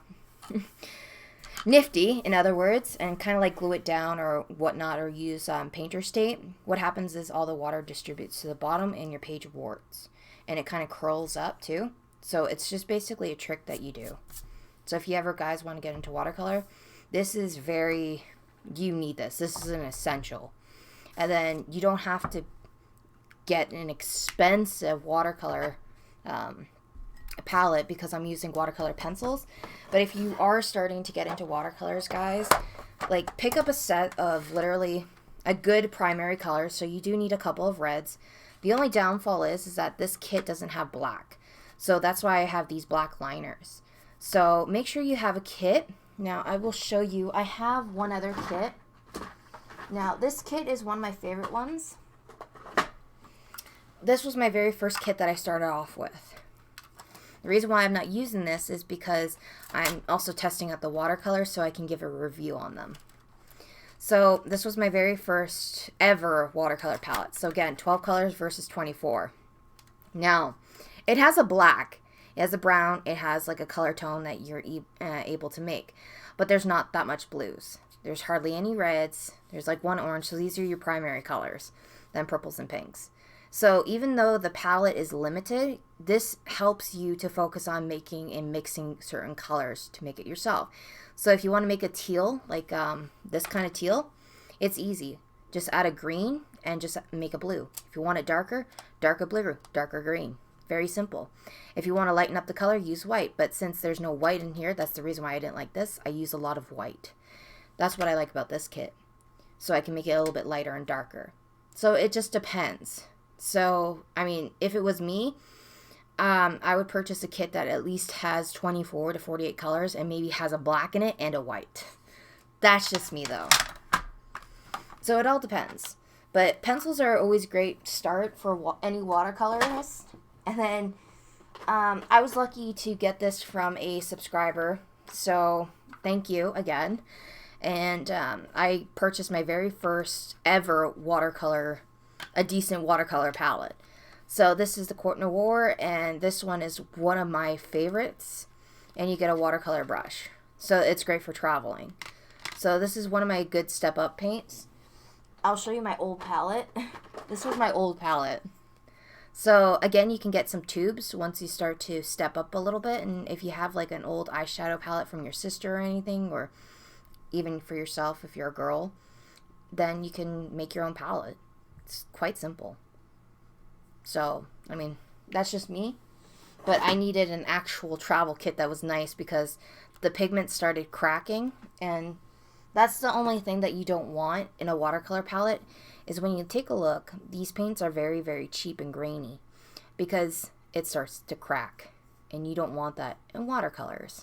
S1: nifty, in other words, and kind of like glue it down or whatnot, or use painter's tape, what happens is all the water distributes to the bottom and your page warts. And it kind of curls up too. So it's just basically a trick that you do. So if you ever guys want to get into watercolor, this is very, you need this. This is an essential. And then you don't have to get an expensive watercolor palette because I'm using watercolor pencils. But if you are starting to get into watercolors, guys, like pick up a set of literally a good primary color. So you do need a couple of reds. The only downfall is that this kit doesn't have black. So that's why I have these black liners. So make sure you have a kit. Now I will show you, I have one other kit. Now this kit is one of my favorite ones. This was my very first kit that I started off with. The reason why I'm not using this is because I'm also testing out the watercolors so I can give a review on them. So this was my very first ever watercolor palette. So again, 12 colors versus 24. Now, it has a black, it has a brown, it has like a color tone that you're able to make. But there's not that much blues. There's hardly any reds. There's like one orange. So these are your primary colors. Then purples and pinks. So even though the palette is limited, this helps you to focus on making and mixing certain colors to make it yourself. So if you want to make a teal, like this kind of teal, it's easy. Just add a green and just make a blue. If you want it darker, darker blue, darker green. Very simple. If you want to lighten up the color, use white. But since there's no white in here, that's the reason why I didn't like this. I use a lot of white. That's what I like about this kit. So I can make it a little bit lighter and darker. So it just depends. So, I mean, if it was me, I would purchase a kit that at least has 24 to 48 colors and maybe has a black in it and a white. That's just me, though. So it all depends. But pencils are always a great start for any watercolorist. And then I was lucky to get this from a subscriber. So thank you again. And I purchased my very first ever watercolor, a decent watercolor palette. So this is the Court Noir, and this one is one of my favorites. And you get a watercolor brush. So it's great for traveling. So this is one of my good step-up paints. I'll show you my old palette. This was my old palette. So again, you can get some tubes once you start to step up a little bit. And if you have like an old eyeshadow palette from your sister or anything, or even for yourself if you're a girl, then you can make your own palette. It's quite simple. So, I mean, that's just me. But I needed an actual travel kit that was nice because the pigment started cracking. And that's the only thing that you don't want in a watercolor palette is when you take a look, these paints are very, very cheap and grainy because it starts to crack. And you don't want that in watercolors.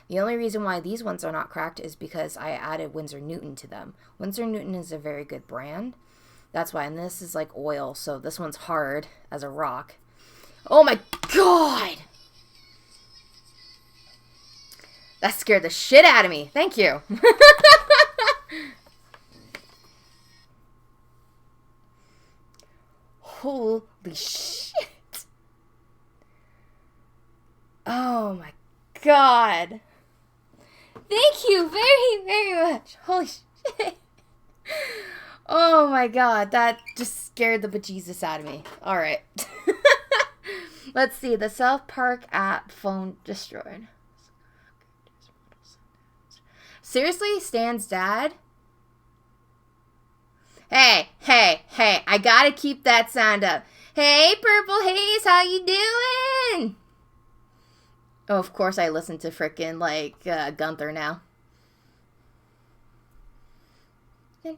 S1: The only reason why these ones are not cracked is because I added Winsor Newton to them. Winsor Newton is a very good brand. That's why, and this is like oil, so this one's hard as a rock. Oh my god! That scared the shit out of me. Thank you. Holy shit. Oh my god. Thank you very, very much. Holy shit. Oh my god, that just scared the bejesus out of me. Alright. Let's see. The South Park app phone destroyed. Seriously? Stan's dad? Hey, hey, hey. I gotta keep that sound up. Hey, Purple Haze, how you doing? Oh, of course I listen to frickin' like Gunther now. I'm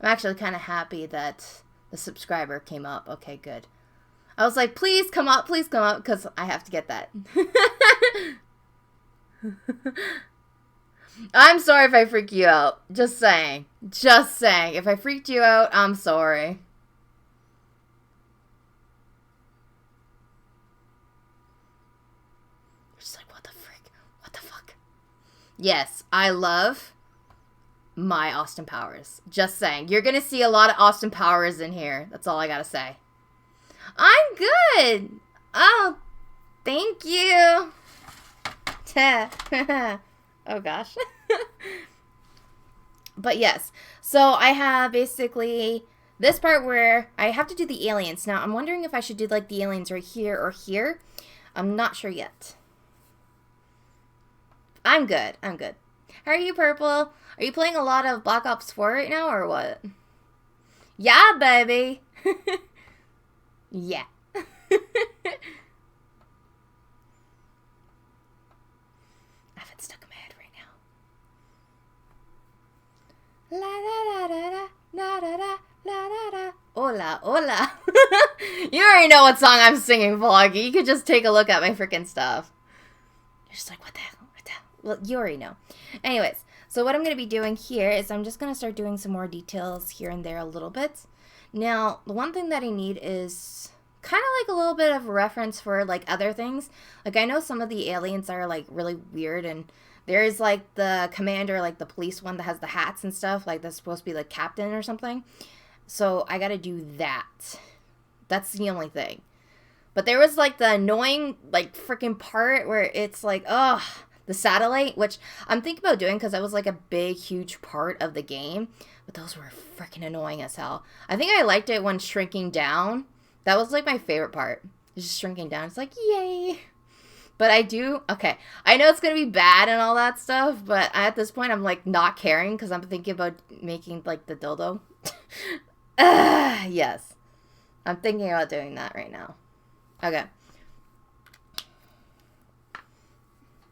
S1: actually kind of happy that the subscriber came up. Okay, good. I was like, please come up, because I have to get that. I'm sorry if I freak you out. Just saying. Just saying. If I freaked you out, I'm sorry. Just like, what the frick? What the fuck? Yes, I love my Austin Powers. Just saying. You're going to see a lot of Austin Powers in here. That's all I got to say. I'm good. Oh, thank you. Oh, gosh. But yes. So I have basically this part where I have to do the aliens. Now, I'm wondering if I should do like the aliens right here or here. I'm not sure yet. I'm good. I'm good. How are you, Purple? Are you playing a lot of Black Ops 4 right now, or what? Yeah, baby. Yeah. I have it stuck in my head right now. La da da da da da da da da da. Hola, hola. You already know what song I'm singing, Vloggy. You could just take a look at my freaking stuff. You're just like, what the hell? What the hell? Well, you already know. Anyways, so what I'm going to be doing here is I'm just going to start doing some more details here and there a little bit. Now, the one thing that I need is kind of like a little bit of a reference for like other things. Like I know some of the aliens are like really weird, and there's like the commander, like the police one that has the hats and stuff, like that's supposed to be like captain or something. So I got to do that. That's the only thing. But there was like the annoying like freaking part where it's like, ugh, the satellite, which I'm thinking about doing because that was like a big, huge part of the game. But those were freaking annoying as hell. I think I liked it when shrinking down. That was like my favorite part. Just shrinking down. It's like, yay. But I do, okay. I know it's going to be bad and all that stuff, but at this point I'm like not caring because I'm thinking about making like the dildo. Yes. I'm thinking about doing that right now. Okay.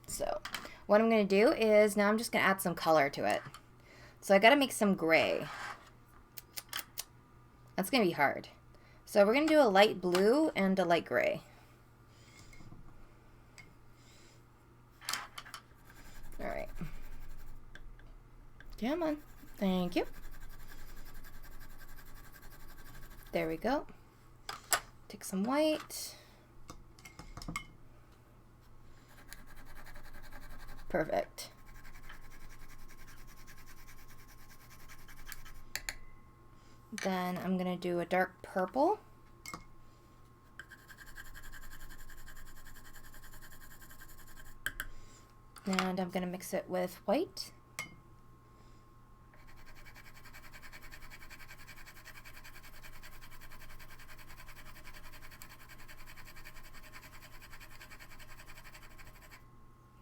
S1: So, what I'm going to do is now I'm just going to add some color to it. So, I got to make some gray. That's going to be hard. So, we're going to do a light blue and a light gray. All right. Come on. Thank you. There we go. Take some white. Perfect. Then I'm going to do a dark purple. And I'm going to mix it with white.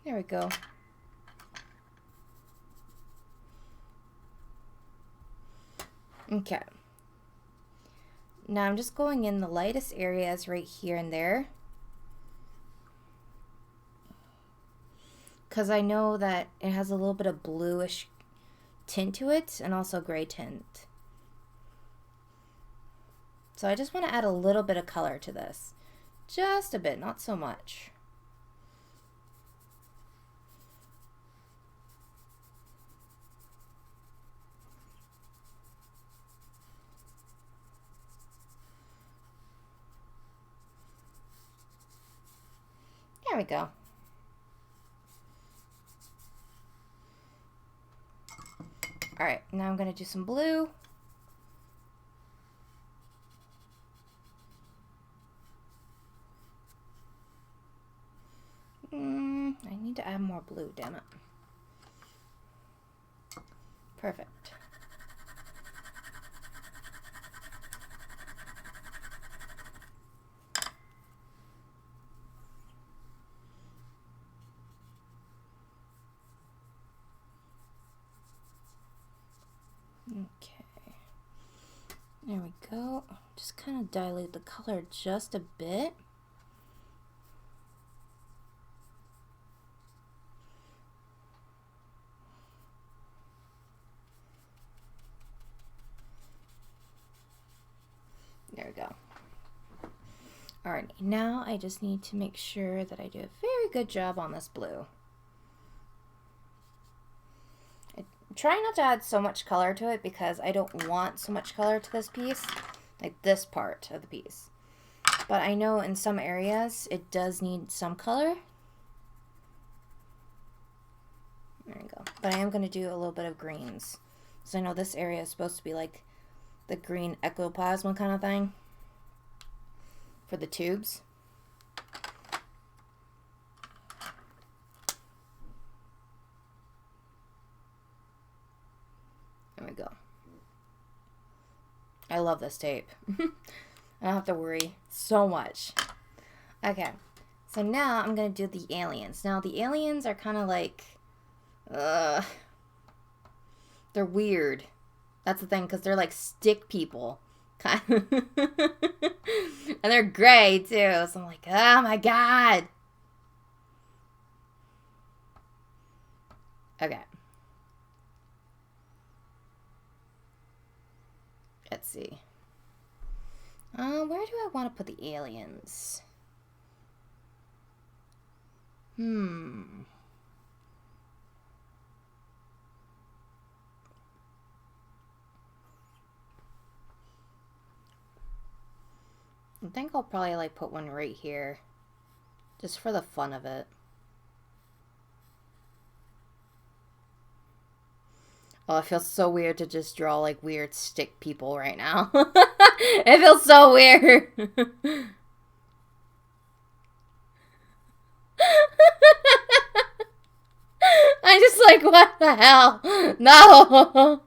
S1: There we go. Okay. Now I'm just going in the lightest areas right here and there, because I know that it has a little bit of bluish tint to it and also gray tint. So I just want to add a little bit of color to this. Just a bit, not so much. There we go. All right, now I'm going to do some blue. I need to add more blue, damn it. Perfect. Okay, there we go. Just kind of dilute the color just a bit. There we go. Alright, now I just need to make sure that I do a very good job on this blue. trying not to add so much color to it because I don't want so much color to this piece. Like this part of the piece. But I know in some areas it does need some color. There you go. But I am going to do a little bit of greens. So I know this area is supposed to be like the green ectoplasm kind of thing for the tubes. There we go. I love this tape. I don't have to worry so much. Okay. So now I'm going to do the aliens. Now the aliens are kind of like... they're weird. That's the thing, because they're like stick people. And they're gray, too. So I'm like, oh my god. Okay. Let's see. Where do I want to put the aliens? I think I'll probably like put one right here. Just for the fun of it. Oh, it feels so weird to just draw like weird stick people right now. It feels so weird. I'm just like, what the hell? No.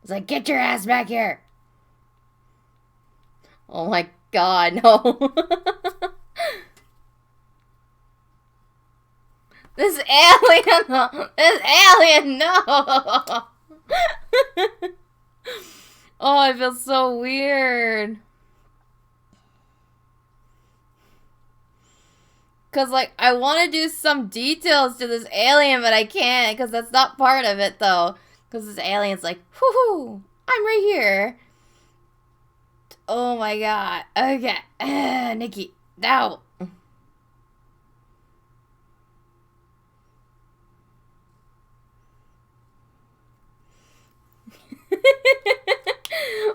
S1: It's like, get your ass back here. Oh my god, no. This alien, this alien, no. Oh, I feel so weird. Because, like, I want to do some details to this alien, but I can't because that's not part of it, though. Because this alien's like, whoo, I'm right here. Oh my god. Okay. Nikki, no.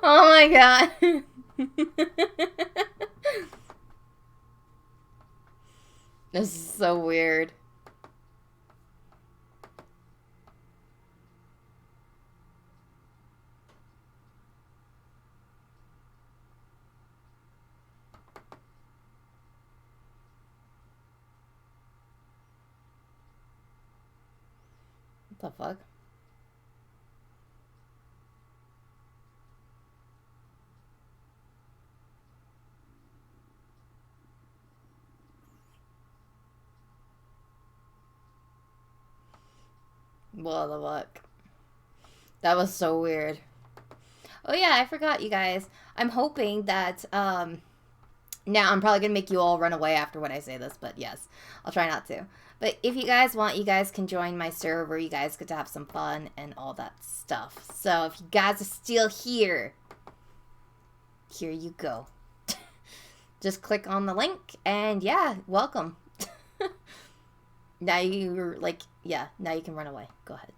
S1: Oh my god. This is so weird. What the fuck? What the fuck? That was so weird. Oh yeah, I forgot, you guys. I'm hoping that, now I'm probably gonna make you all run away after when I say this, but yes, I'll try not to. But if you guys want, you guys can join my server. You guys get to have some fun and all that stuff. So if you guys are still here, here you go. Just click on the link and yeah, welcome. Now you're like, yeah, now you can run away. Go ahead.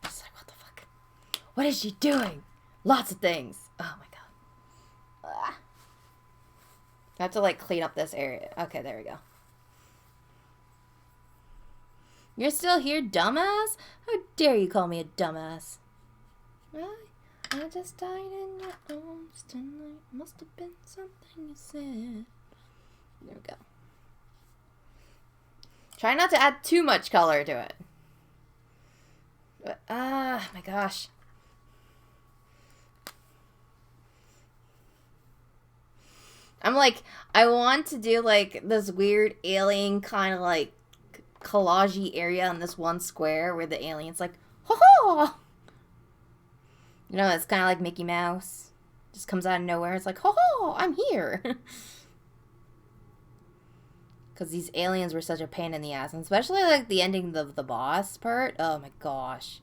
S1: Just like, what the fuck? What is she doing? Lots of things. Oh my god. Ugh. I have to like clean up this area. Okay, there we go. You're still here, dumbass? How dare you call me a dumbass? I just died in your arms tonight. Must have been something you said. There we go. Try not to add too much color to it. But, my gosh. I'm like, I want to do like this weird alien kind of like collage-y area on this one square where the alien's like, ho-ho! You know, it's kind of like Mickey Mouse. Just comes out of nowhere. It's like, ho-ho, I'm here. Because these aliens were such a pain in the ass. And especially like the ending of the boss part. Oh my gosh.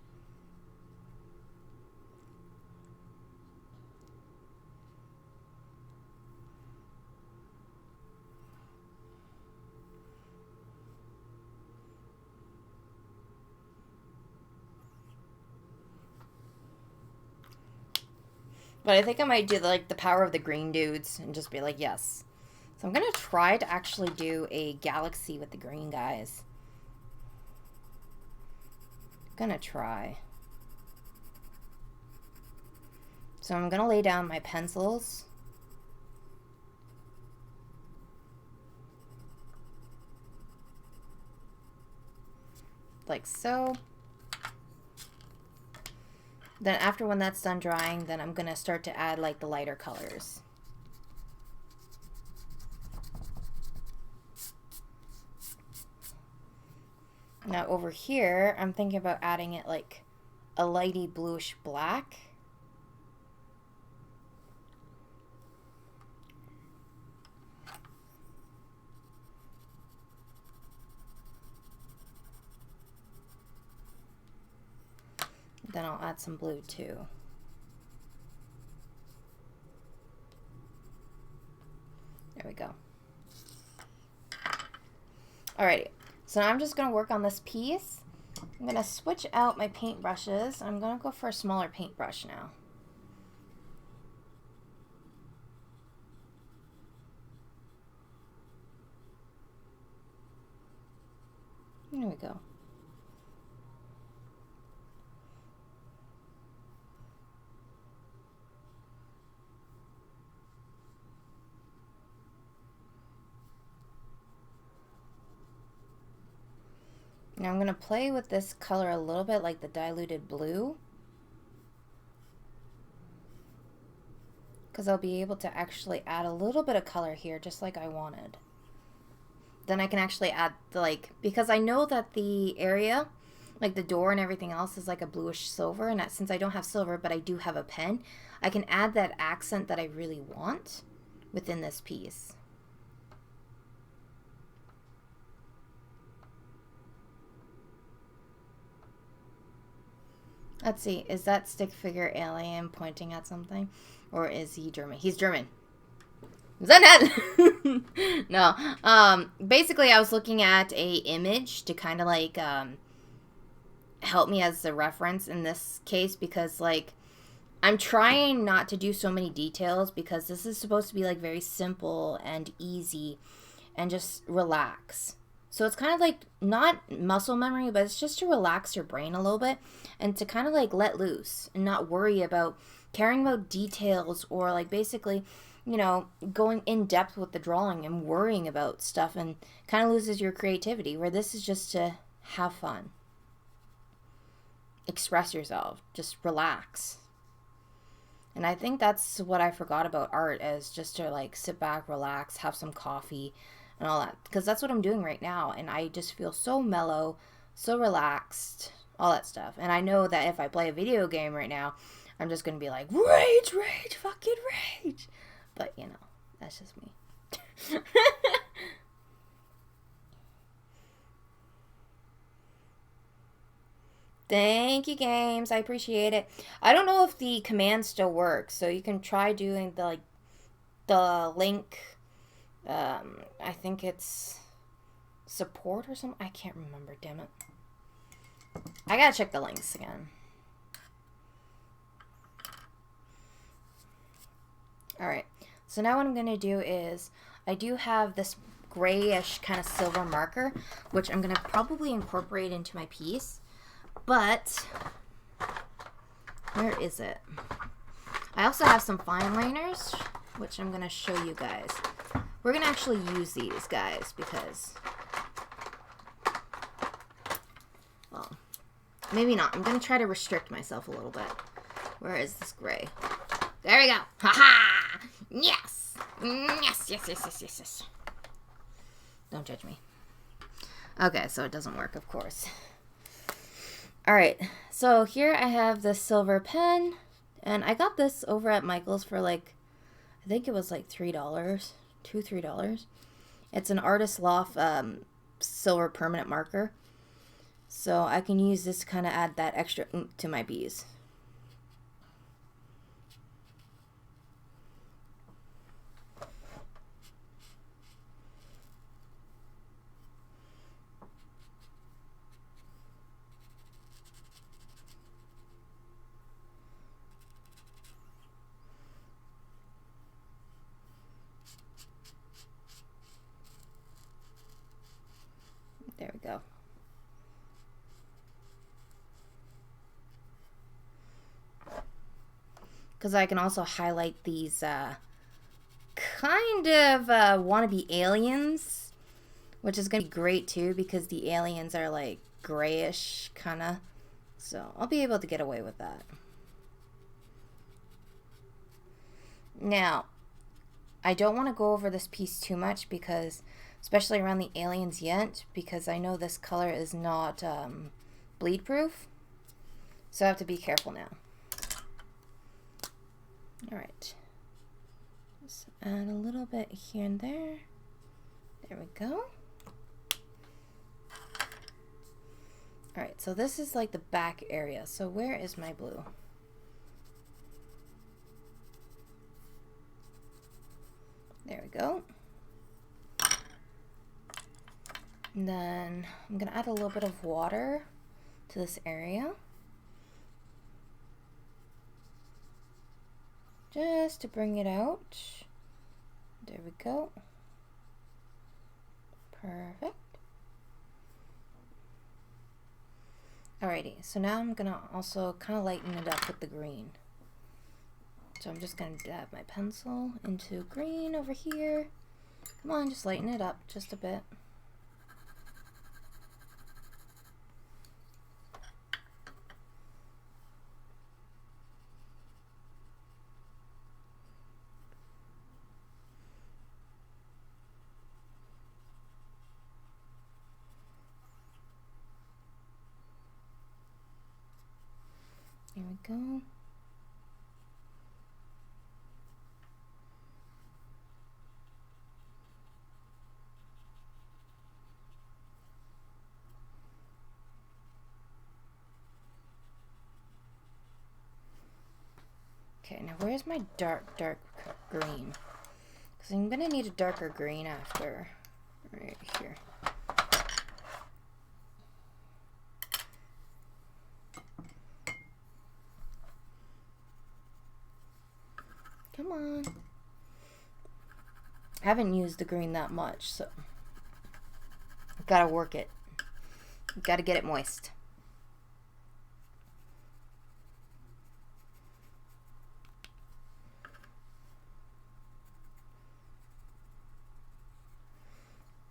S1: But I think I might do like the power of the green dudes and just be like, yes. So I'm going to try to actually do a galaxy with the green guys. Gonna try. So I'm gonna lay down my pencils. Like so. Then after when that's done drying, then I'm gonna start to add like the lighter colors. Now over here, I'm thinking about adding it like a lighty bluish black. Then I'll add some blue too. There we go. Alrighty, so now I'm just going to work on this piece. I'm going to switch out my paint brushes. I'm going to go for a smaller paintbrush now. There we go. Now I'm going to play with this color a little bit like the diluted blue, because I'll be able to actually add a little bit of color here just like I wanted. Then I can actually add the, like, because I know that the area, like the door and everything else, is like a bluish silver, and that, since I don't have silver but I do have a pen, I can add that accent that I really want within this piece. Let's see, is that stick figure alien pointing at something? Or is he German? He's German. Is that it? No. Basically, I was looking at a image to kind of like help me as a reference in this case, because like I'm trying not to do so many details, because this is supposed to be like very simple and easy and just relax. So it's kind of like not muscle memory, but it's just to relax your brain a little bit and to kind of like let loose and not worry about caring about details, or like basically, you know, going in depth with the drawing and worrying about stuff, and kind of loses your creativity, where this is just to have fun. Express yourself. Just relax. And I think that's what I forgot about art, is just to like sit back, relax, have some coffee and all that, because that's what I'm doing right now, and I just feel so mellow, so relaxed, all that stuff. And I know that if I play a video game right now, I'm just gonna be like, rage, rage, fucking rage. But you know, that's just me. Thank you, games. I appreciate it. I don't know if the command still works, so you can try doing the like the link. I think it's support or something. I can't remember, damn it. I gotta check the links again. Alright, so now what I'm gonna do is, I do have this grayish kind of silver marker, which I'm gonna probably incorporate into my piece, but where is it? I also have some fine liners, which I'm gonna show you guys. We're going to actually use these guys because, well, maybe not. I'm going to try to restrict myself a little bit. Where is this gray? There we go. Ha-ha! Yes! Yes, yes, yes, yes, yes, yes. Don't judge me. Okay, so it doesn't work, of course. Alright, so here I have this silver pen, and I got this over at Michael's for like, I think it was like $3. $2-3. It's an Artist Loft silver permanent marker, so I can use this to kind of add that extra oomph to my bees. because I can also highlight these kind of wannabe aliens, which is going to be great too because the aliens are like grayish kind of. So I'll be able to get away with that. Now, I don't want to go over this piece too much because, especially around the aliens yet, because I know this color is not bleed proof. So I have to be careful now. Alright. Just add a little bit here and there. There we go. Alright, so this is like the back area. So where is my blue? There we go. And then I'm going to add a little bit of water to this area. Just to bring it out. There we go. Perfect. Alrighty, so now I'm going to also kind of lighten it up with the green. So I'm just going to dab my pencil into green over here. Come on, just lighten it up just a bit. Here we go. Okay, now where's my dark green? Because I'm going to need a darker green after. Right here. Come on. I haven't used the green that much, so gotta work it. Gotta get it moist.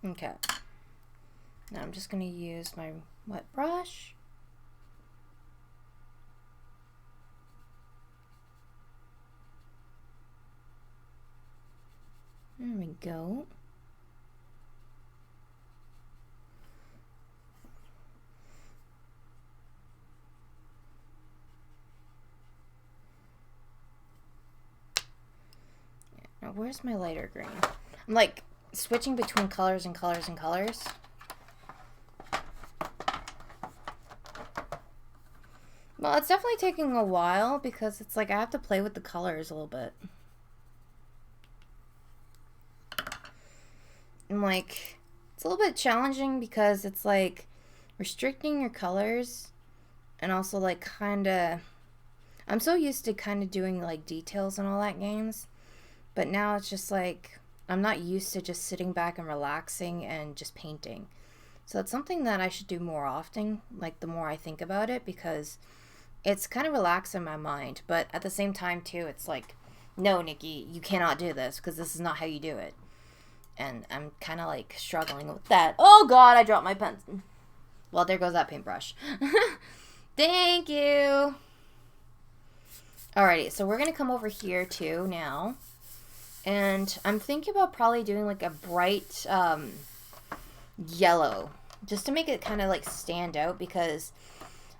S1: Okay. Now I'm just gonna use my wet brush. There we go. Now where's my lighter green? I'm like switching between colors and colors and colors. Well, it's definitely taking a while because it's like I have to play with the colors a little bit. And like, it's a little bit challenging because it's like restricting your colors and also like kind of, I'm so used to kind of doing like details and all that games, but now it's just like, I'm not used to just sitting back and relaxing and just painting. So it's something that I should do more often, like the more I think about it, because it's kind of relaxing my mind, but at the same time too, it's like, no, Nikki, you cannot do this because this is not how you do it. And I'm kind of like struggling with that. Oh God, I dropped my pen. Well, there goes that paintbrush. Thank you. Alrighty, so we're going to come over here too now. And I'm thinking about probably doing like a bright yellow. Just to make it kind of like stand out because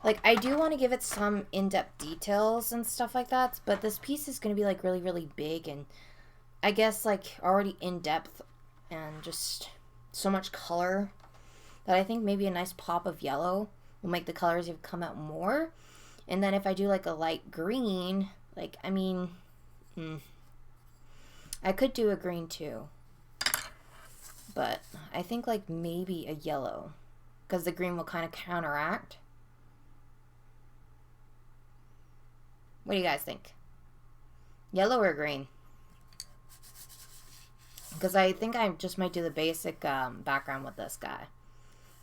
S1: like I do want to give it some in-depth details and stuff like that. But this piece is going to be like really, really big and I guess like already in-depth. And just so much color that I think maybe a nice pop of yellow will make the colors even come out more. And then if I do like a light green, like, I mean, I could do a green too. But I think like maybe a yellow because the green will kind of counteract. What do you guys think? Yellow or green? Because I think I just might do the basic background with this guy.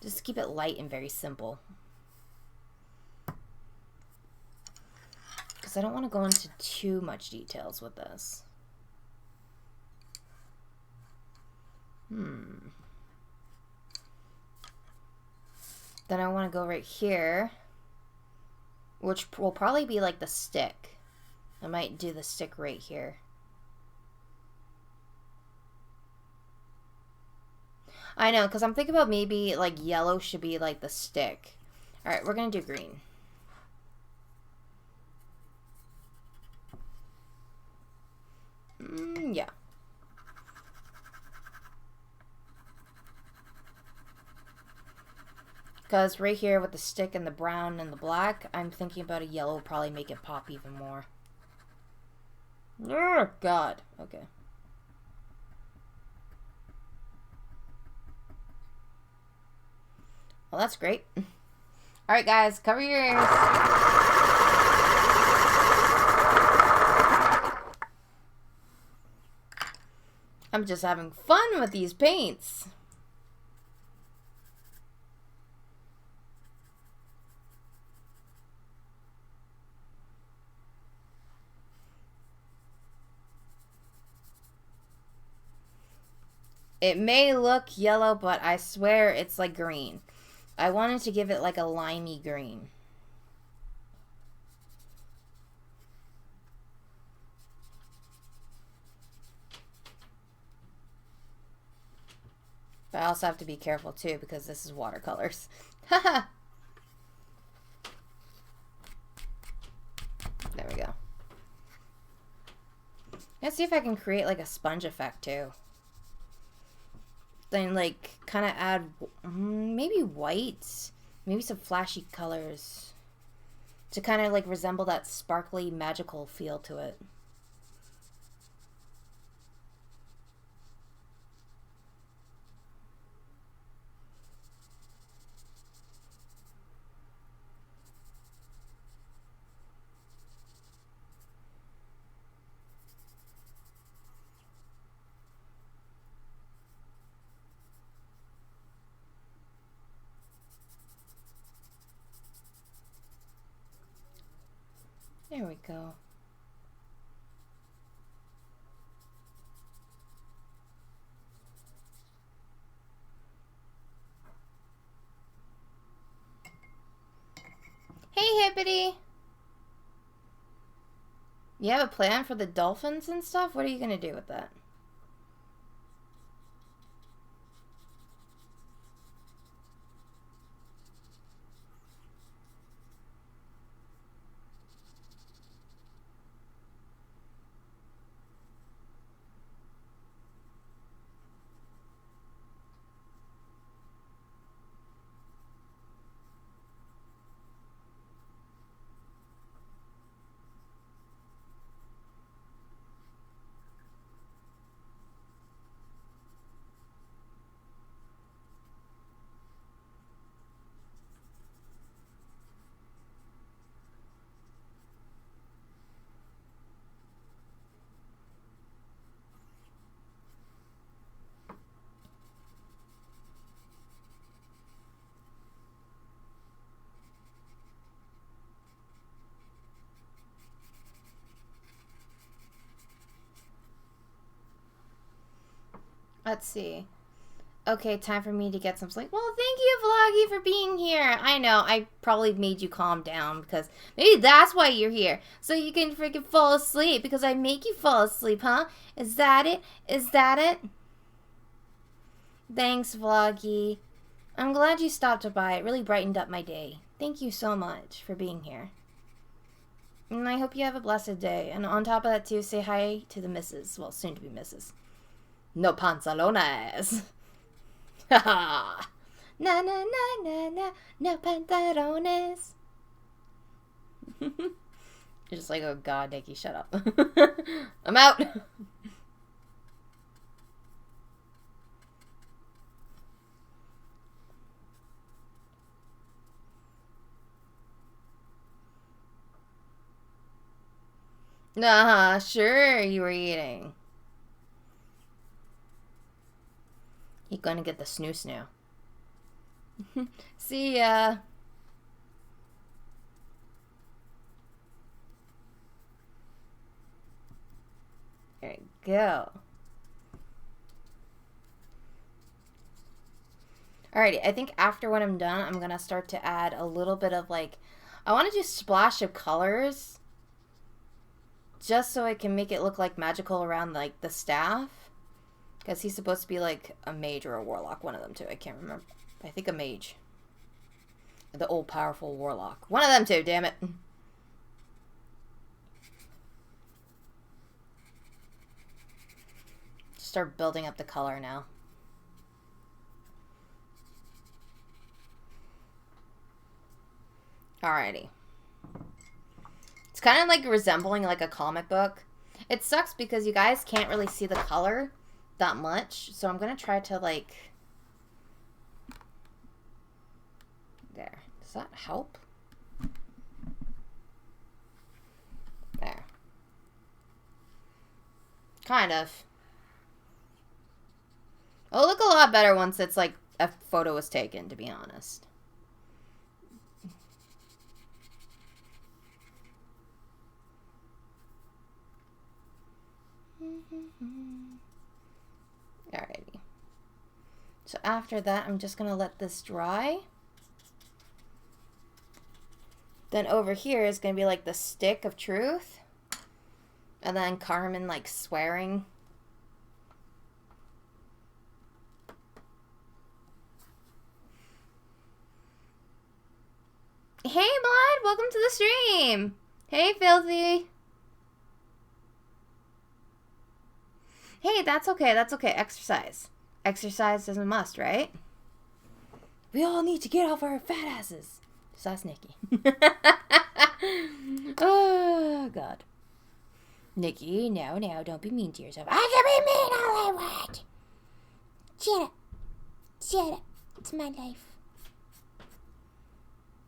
S1: Just to keep it light and very simple. Because because I don't want to go into too much details with this. Then I want to go right here, which will probably be like the stick. I might do the stick right here. I know, because I'm thinking about maybe like yellow should be like the stick. Alright, we're going to do green. Yeah. Because right here with the stick and the brown and the black, I'm thinking about a yellow will probably make it pop even more. Oh, God. Okay. Well, that's great. Alright, guys, cover your ears. I'm just having fun with these paints. It may look yellow, but I swear it's like green. I wanted to give it like a limey green. But I also have to be careful too because this is watercolors. Haha. There we go. Let's see if I can create like a sponge effect too. Then like kind of add maybe white, maybe some flashy colors to kind of like resemble that sparkly magical feel to it. There we go. Hey, Hippity! You have a plan for the dolphins and stuff? What are you going to do with that? Let's see. Okay, time for me to get some sleep. Well, thank you, Vloggy, for being here. I know, I probably made you calm down because maybe that's why you're here. So you can freaking fall asleep because I make you fall asleep, huh? Is that it? Is that it? Thanks, Vloggy. I'm glad you stopped by. It really brightened up my day. Thank you so much for being here. And I hope you have a blessed day. And on top of that, too, say hi to the missus. Well, soon to be missus. No pantalones. Ha na na na na na no pantalones. You're just like, oh God, Nikki, shut up. I'm out. Nah, sure you were eating. You're gonna get the snooze now. See ya. go. Alrighty, I think after when I'm done, I'm going to start to add a little bit of like, I want to do a splash of colors just so I can make it look like magical around like the staff. Because he's supposed to be like a mage or a warlock, one of them two, I can't remember. I think a mage. The old powerful warlock. One of them two, damn it. Start building up the color now. Alrighty. It's kind of like resembling like a comic book. It sucks because you guys can't really see the color that much. So I'm going to try to like... There. Does that help? There. Kind of. It'll look a lot better once it's like a photo was taken, to be honest. Alrighty. So after that, I'm just going to let this dry. Then over here is going to be like the stick of truth. And then Carmen like swearing. Hey, Blood! Welcome to the stream! Hey, Filthy! Hey, that's okay, that's okay. Exercise. Exercise is a must, right? We all need to get off our fat asses. Just ask Nikki. Oh, God. Nikki, no, don't be mean to yourself. I can be mean all I want. Shut up. Shut up. It's my life.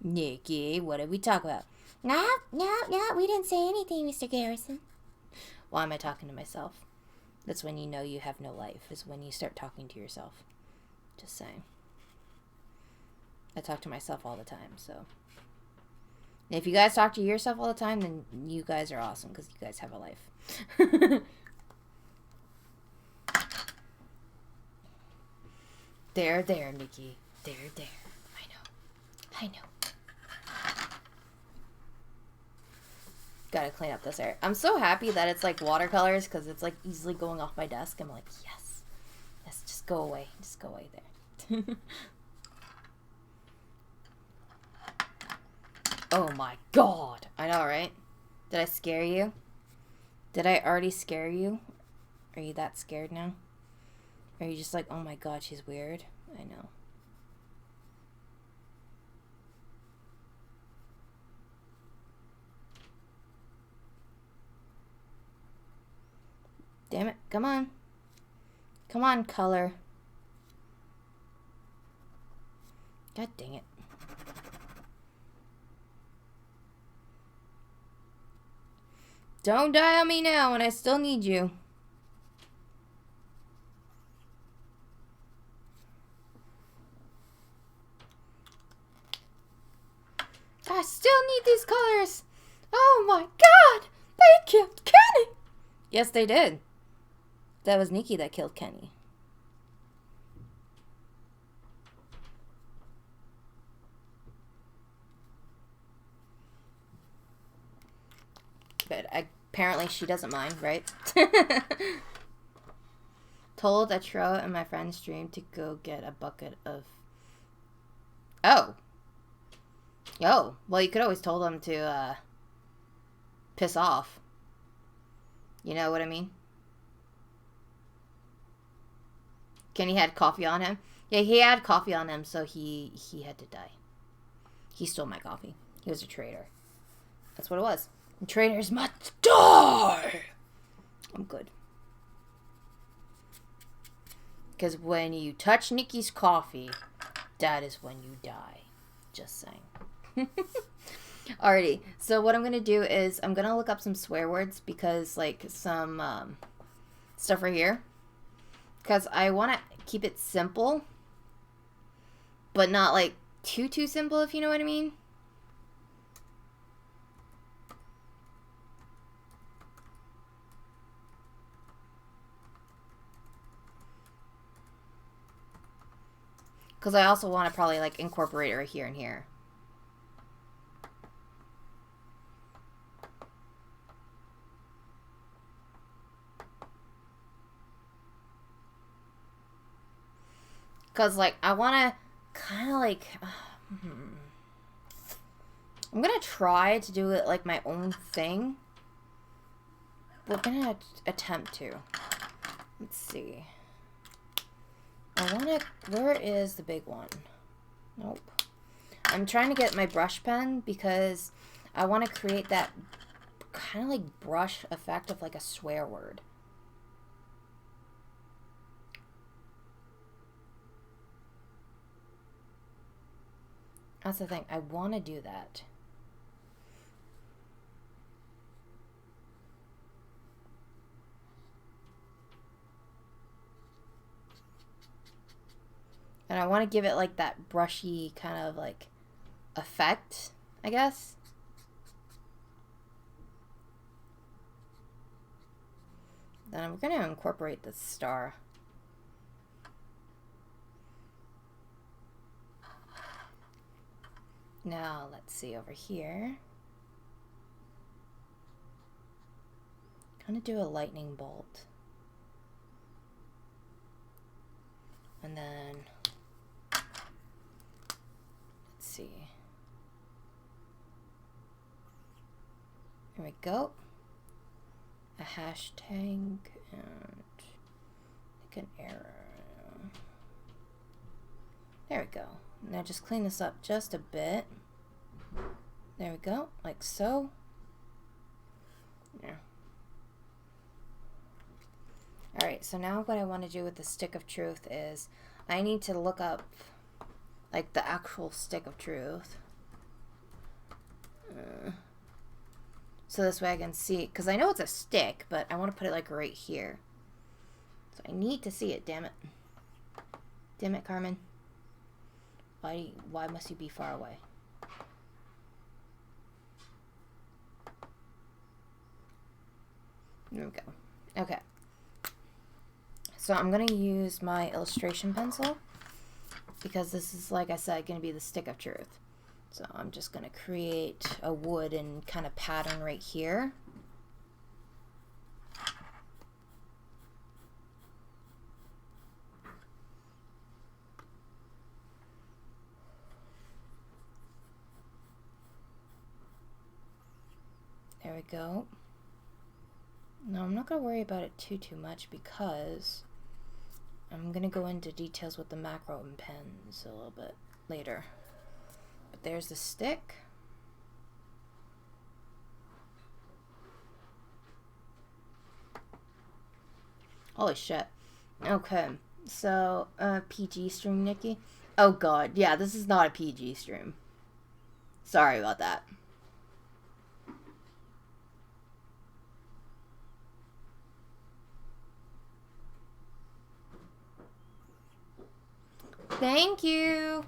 S1: Nikki, what did we talk about? No, we didn't say anything, Mr. Garrison. Why am I talking to myself? That's when you know you have no life, is when you start talking to yourself. Just saying. I talk to myself all the time, so. And if you guys talk to yourself all the time, then you guys are awesome, because you guys have a life. There, Nikki. There. I know. Gotta clean up this area. I'm so happy that it's like watercolors because it's like easily going off my desk. I'm like, yes, just go away. Just go away there. Oh my God. I know, right? Did I scare you? Did I already scare you? Are you that scared now? Are you just like, oh my God, she's weird? I know. Damn it. Come on. Come on, color. God dang it. Don't die on me now when I still need you. I still need these colors. Oh my God. They killed Kenny. Yes, they did. That was Nikki that killed Kenny. But apparently she doesn't mind, right? Told Atro and my friend's stream to go get a bucket of... Oh. Well, you could always told them to piss off. You know what I mean? Kenny had coffee on him. Yeah, he had coffee on him, so he had to die. He stole my coffee. He was a traitor. That's what it was. And traitors must die! I'm good. Because when you touch Nikki's coffee, that is when you die. Just saying. Alrighty, so what I'm going to do is I'm going to look up some swear words because, like, some stuff right here. Because I want to keep it simple, but not, like, too simple, if you know what I mean. Because I also want to probably like incorporate it right here and here. Because like I want to kind of like... I'm going to try to do it like my own thing. We're going to attempt to. Let's see. I want to... Where is the big one? Nope. I'm trying to get my brush pen because I want to create that kind of like brush effect of like a swear word. That's the thing. I want to do that. And I want to give it like that brushy kind of like effect, I guess. Then I'm going to incorporate the star. Now, let's see over here. I'm going to do a lightning bolt. And then... see. There we go. A hashtag and like an arrow. There we go. Now just clean this up just a bit. There we go, like so. Yeah. Alright, so now what I want to do with the stick of truth is I need to look up like the actual stick of truth. So this way I can see, because I know it's a stick, but I want to put it like right here. So I need to see it, damn it. Damn it, Carmen. Why must you be far away? There we go. Okay. So I'm going to use my illustration pencil because this is, like I said, going to be the stick of truth. So I'm just going to create a wooden kind of pattern right here. There we go. Now I'm not going to worry about it too much because I'm going to go into details with the macro and pens a little bit later. But there's the stick. Holy shit. Okay, so PG stream, Nikki. Oh god, yeah, this is not a PG stream. Sorry about that. Thank you.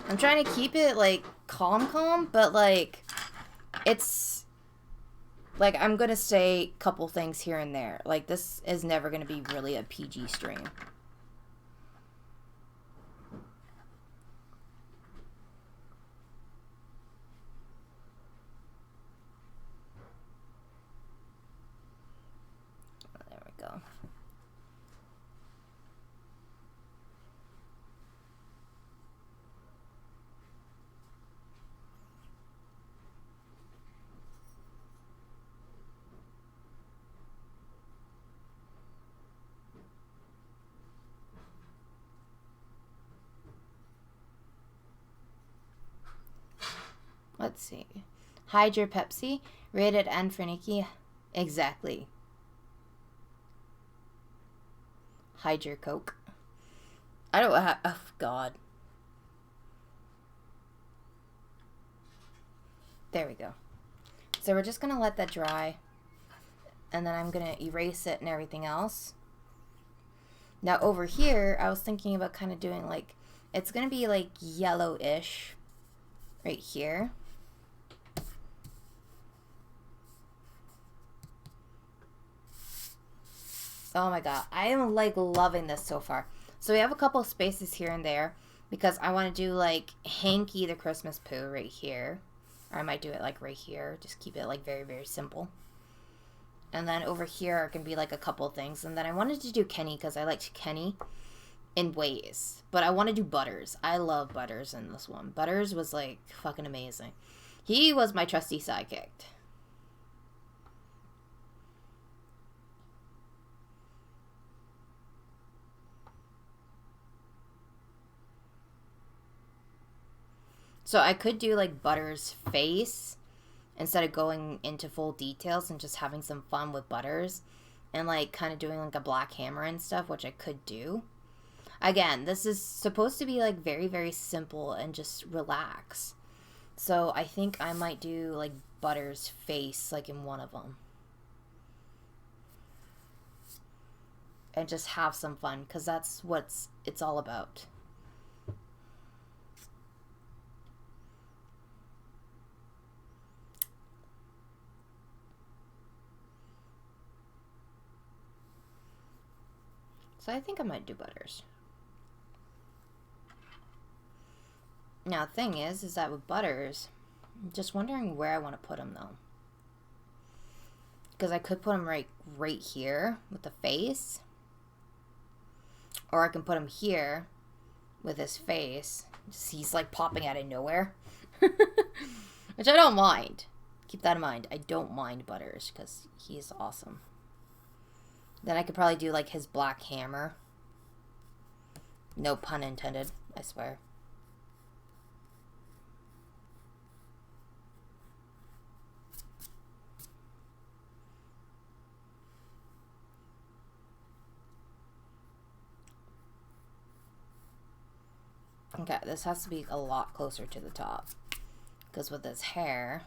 S1: I'm trying to keep it like calm, but like it's like I'm gonna say a couple things here and there. Like this is never gonna be really a PG stream. There we go. Let's see. Hide your Pepsi. Rated N for Nikki. Exactly. Hide your Coke. I don't have... Oh, God. There we go. So we're just going to let that dry. And then I'm going to erase it and everything else. Now over here, I was thinking about kind of doing like... It's going to be like yellowish right here. Oh my god, I am like loving this so far. So we have a couple spaces here and there because I want to do like Hanky the Christmas Pooh right here. Or I might do it like right here. Just keep it like very, very simple. And then over here are going to be like a couple things. And then I wanted to do Kenny because I liked Kenny in ways. But I want to do Butters. I love Butters in this one. Butters was like fucking amazing. He was my trusty sidekick. So I could do like Butters' face instead of going into full details and just having some fun with Butters and like kind of doing like a black hammer and stuff, which I could do. Again, this is supposed to be like very, very simple and just relax. So I think I might do like Butters' face like in one of them. And just have some fun because that's what it's all about. So I think I might do Butters. Now, the thing is that with Butters, I'm just wondering where I want to put him, though. Because I could put him right here with the face. Or I can put him here with his face. Just, he's, like, popping out of nowhere. Which I don't mind. Keep that in mind. I don't mind Butters, because he's awesome. Then I could probably do, like, his black hammer. No pun intended, I swear. Okay, this has to be a lot closer to the top. Because with his hair...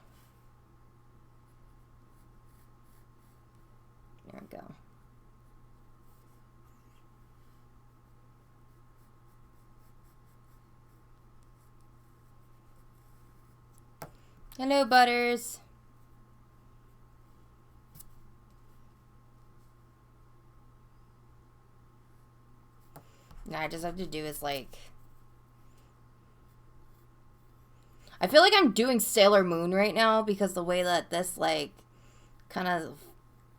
S1: There we go. Hello, Butters. Now I just have to do is like... I feel like I'm doing Sailor Moon right now because the way that this like kind of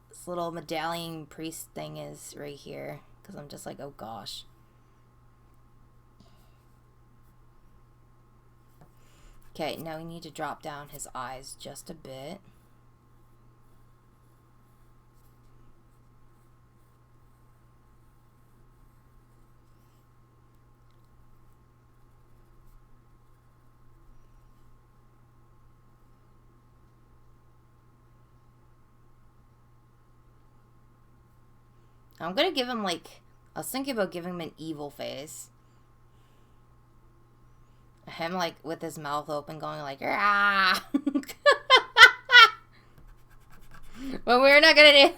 S1: this little medallion priest thing is right here. Because I'm just like, oh gosh. Okay, now we need to drop down his eyes just a bit. I'm gonna give him like, I was thinking about giving him an evil face. Him like with his mouth open going like, ah. But we're not gonna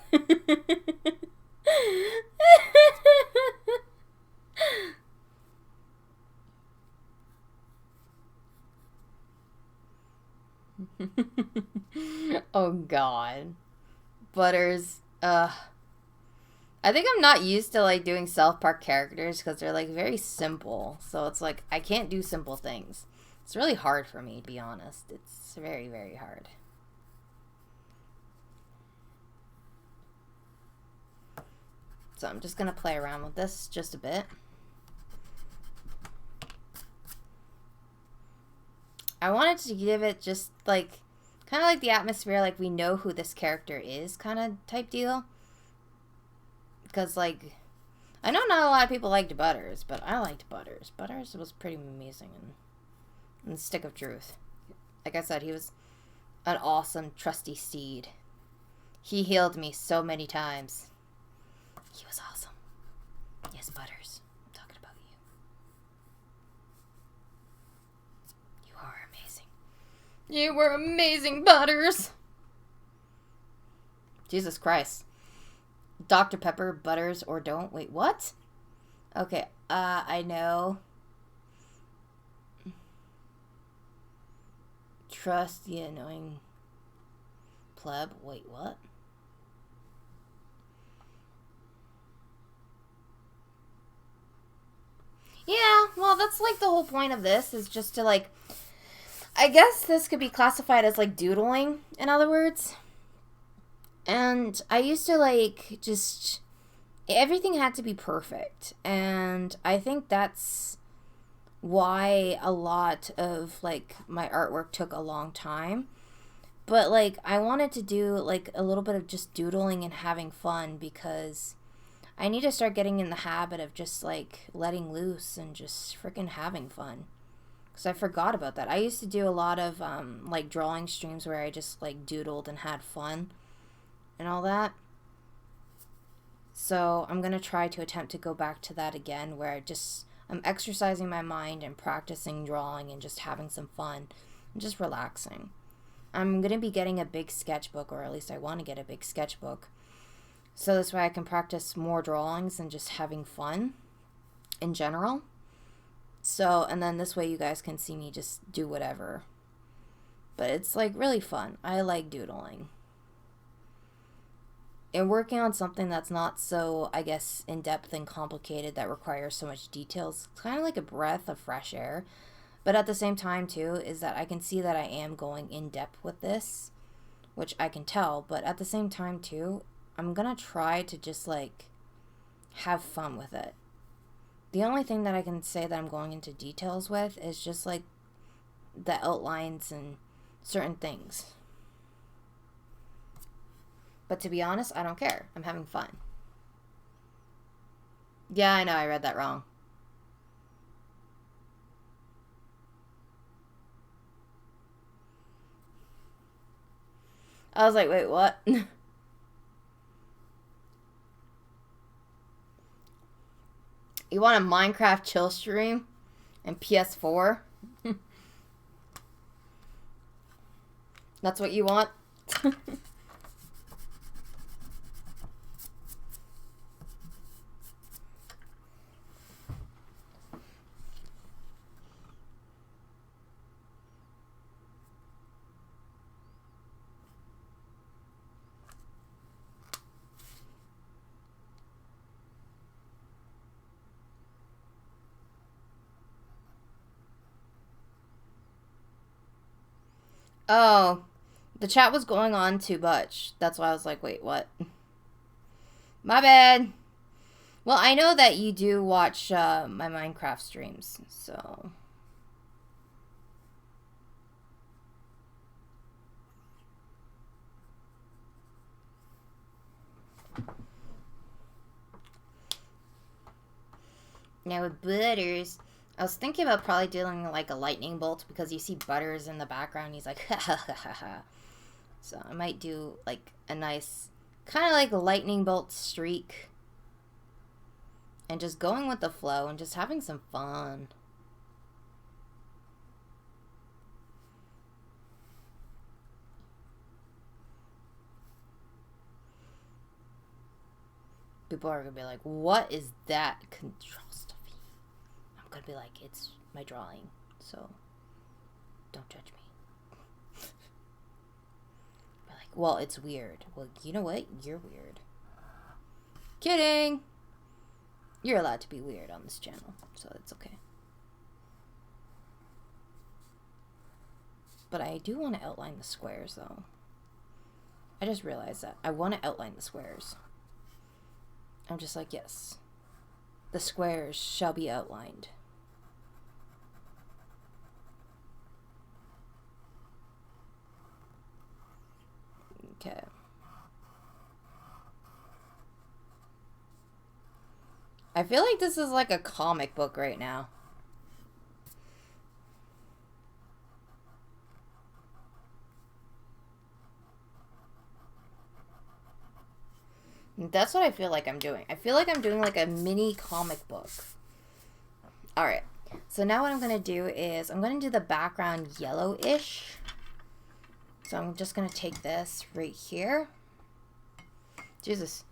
S1: do. Oh god. Butters, I think I'm not used to like doing South Park characters because they're like very simple. So it's like I can't do simple things. It's really hard for me, to be honest. It's very, very hard. So I'm just going to play around with this just a bit. I wanted to give it just like kind of like the atmosphere like we know who this character is kind of type deal. Because, like, I know not a lot of people liked Butters, but I liked Butters. Butters was pretty amazing and stick of truth. Like I said, he was an awesome, trusty steed. He healed me so many times. He was awesome. Yes, Butters. I'm talking about you. You are amazing. You were amazing, Butters! Jesus Christ. Dr. Pepper, Butters, or don't. Wait, what? Okay, I know. Trust the annoying pleb. Wait, what? that's like the whole point of this, is just to like, I guess this could be classified as like doodling, in other words. And I used to like just, everything had to be perfect. And I think that's why a lot of like my artwork took a long time. But like I wanted to do like a little bit of just doodling and having fun, because I need to start getting in the habit of just like letting loose and just freaking having fun. Because I forgot about that. I used to do a lot of like drawing streams where I just like doodled and had fun and all that. So I'm going to try to attempt to go back to that again, where I'm exercising my mind and practicing drawing and just having some fun and just relaxing. I'm going to be getting a big sketchbook, or at least I want to get a big sketchbook. So this way I can practice more drawings and just having fun in general. So, and then this way you guys can see me just do whatever. But it's like really fun. I like doodling. And working on something that's not so, I guess, in-depth and complicated, that requires so much details, it's kind of like a breath of fresh air. But at the same time, too, is that I can see that I am going in-depth with this, which I can tell. But at the same time, too, I'm going to try to just, like, have fun with it. The only thing that I can say that I'm going into details with is just, like, the outlines and certain things. But to be honest, I don't care. I'm having fun. Yeah, I know, I read that wrong. I was like, wait, what? You want a Minecraft chill stream and PS4? That's what you want? Oh, the chat was going on too much. That's why I was like, wait, what? My bad. Well, I know that you do watch my Minecraft streams, so... Now with Butters, I was thinking about probably doing like a lightning bolt, because you see Butters in the background. He's like, ha ha ha ha ha. So I might do like a nice, kind of like a lightning bolt streak. And just going with the flow and just having some fun. People are going to be like, what is that control stuff? I'm going to be like, it's my drawing, so don't judge me. Be like, well, it's weird. Well, you know what? You're weird. Kidding! You're allowed to be weird on this channel, so it's okay. But I do want to outline the squares, though. I just realized that. I want to outline the squares. I'm just like, yes. The squares shall be outlined. Okay. I feel like this is like a comic book right now. That's what I feel like I'm doing. I feel like I'm doing like a mini comic book. Alright. So now what I'm going to do is I'm going to do the background yellowish. So I'm just going to take this right here. Jesus.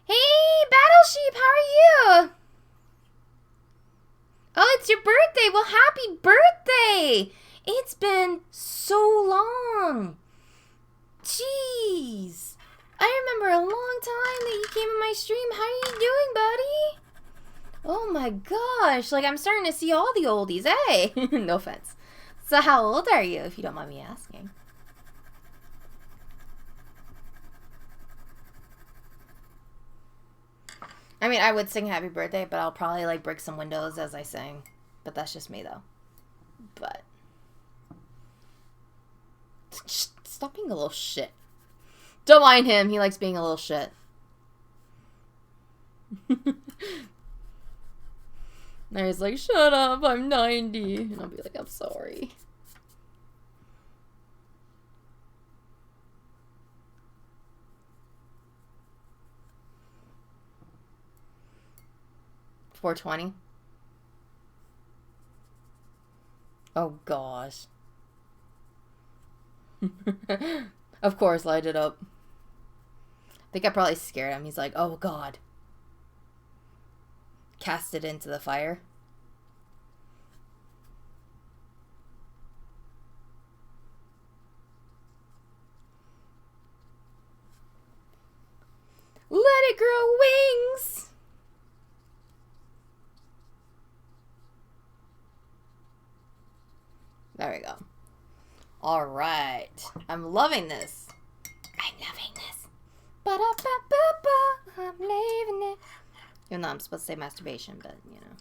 S1: Hey, Battle Sheep, how are you? Oh, it's your birthday. Well, happy birthday. It's been so long. Jeez. I remember a long time that you came in my stream. How are you doing, buddy? Oh my gosh, like I'm starting to see all the oldies. Hey, no offense. So how old are you, if you don't mind me asking? I mean, I would sing happy birthday, but I'll probably like break some windows as I sing. But that's just me though. But stop being a little shit. Don't mind him, he likes being a little shit. And he's like, shut up, I'm 90. And I'll be like, I'm sorry. $4.20. Oh gosh. Of course, light it up. I think I probably scared him. He's like, oh god. Cast it into the fire. Let it grow wings! There we go. Alright. I'm loving this. I'm loving this. Ba-da-ba-ba-ba. I'm loving it. Even though I'm supposed to say masturbation, but, you know.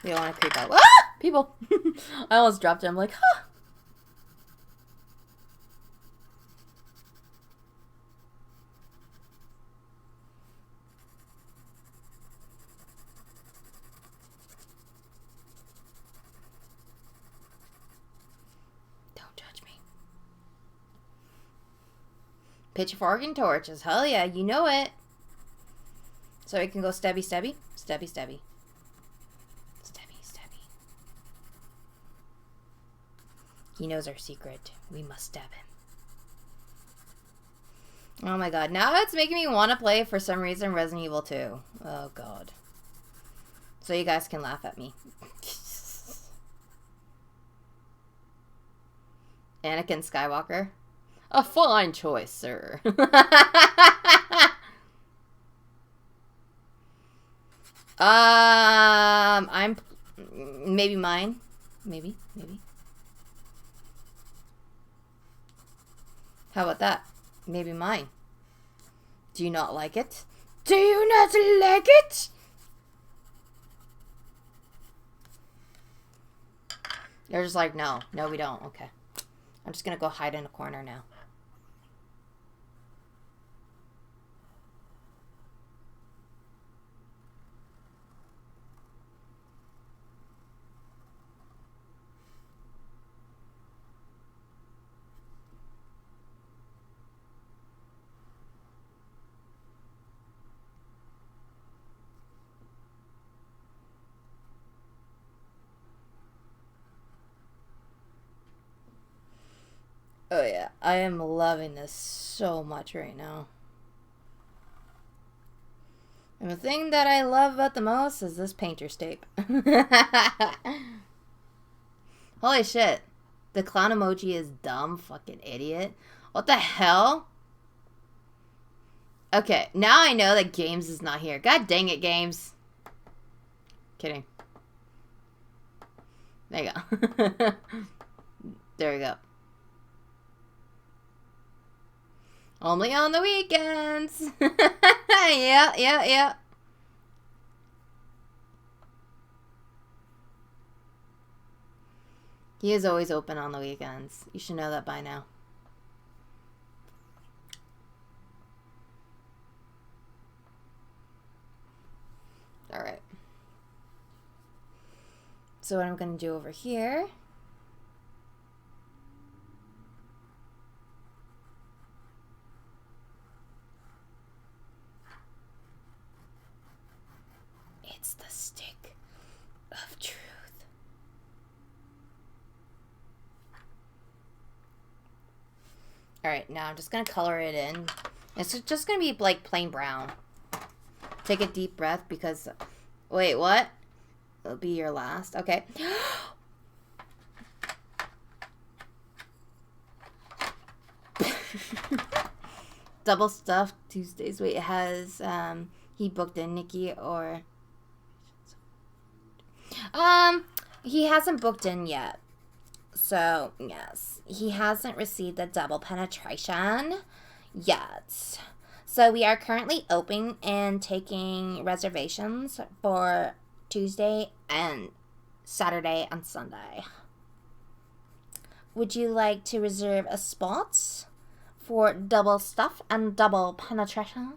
S1: We don't want to creep out. Ah! People! I almost dropped it. I'm like, huh. Don't judge me. Pitchfork and torches. Hell yeah, you know it. So we can go stabby, stabby. Stabby, stabby. Stabby, stabby. He knows our secret. We must stab him. Oh my god. Now it's making me want to play, for some reason, Resident Evil 2. Oh god. So you guys can laugh at me. Anakin Skywalker. A fine choice, sir. I'm maybe mine. Maybe. How about that? Maybe mine. Do you not like it? Do you not like it? You're just like, no, we don't. Okay. I'm just gonna go hide in a corner now. Oh yeah, I am loving this so much right now. And the thing that I love about the most is this painter's tape. Holy shit. The clown emoji is dumb, fucking idiot. What the hell? Okay, now I know that Games is not here. God dang it, Games. Kidding. There you go. There we go. Only on the weekends. Yeah. He is always open on the weekends. You should know that by now. Alright. So what I'm going to do over here... It's the stick of truth. Alright, now I'm just going to color it in. It's just going to be like plain brown. Take a deep breath because... Wait, what? It'll be your last. Okay. Double stuffed Tuesdays. Wait, it has... he booked in Nikki or... Um, he hasn't booked in yet. So, yes, he hasn't received the double penetration yet. So, we are currently open and taking reservations for Tuesday and Saturday and Sunday. Would you like to reserve a spot for double stuff and double penetration?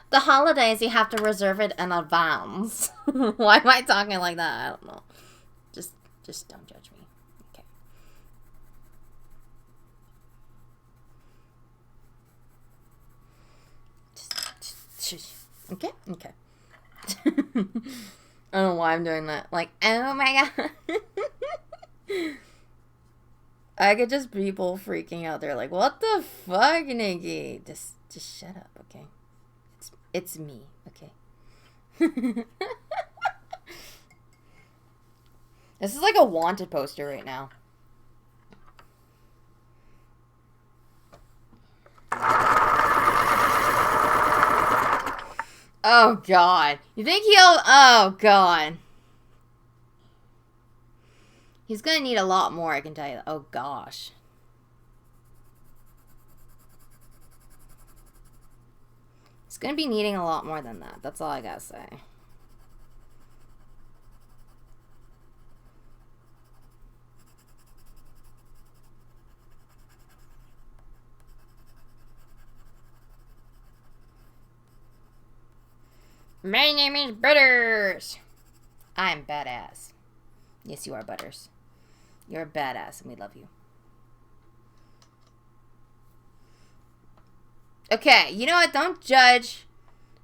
S1: The holidays, you have to reserve it in advance. Why am I talking like that? I don't know. Just don't judge me. Okay. Okay. I don't know why I'm doing that. Like, oh my god. I could just people freaking out. They're like, what the fuck, Nikki? Just shut up, okay? It's me, okay? This is like a wanted poster right now. Oh, God. You think he'll... Oh, God. He's gonna need a lot more, I can tell you. Oh, gosh. He's gonna be needing a lot more than that. That's all I gotta say. My name is Butters. I'm badass. Yes, you are, Butters. You're a badass, and we love you. Okay, you know what? Don't judge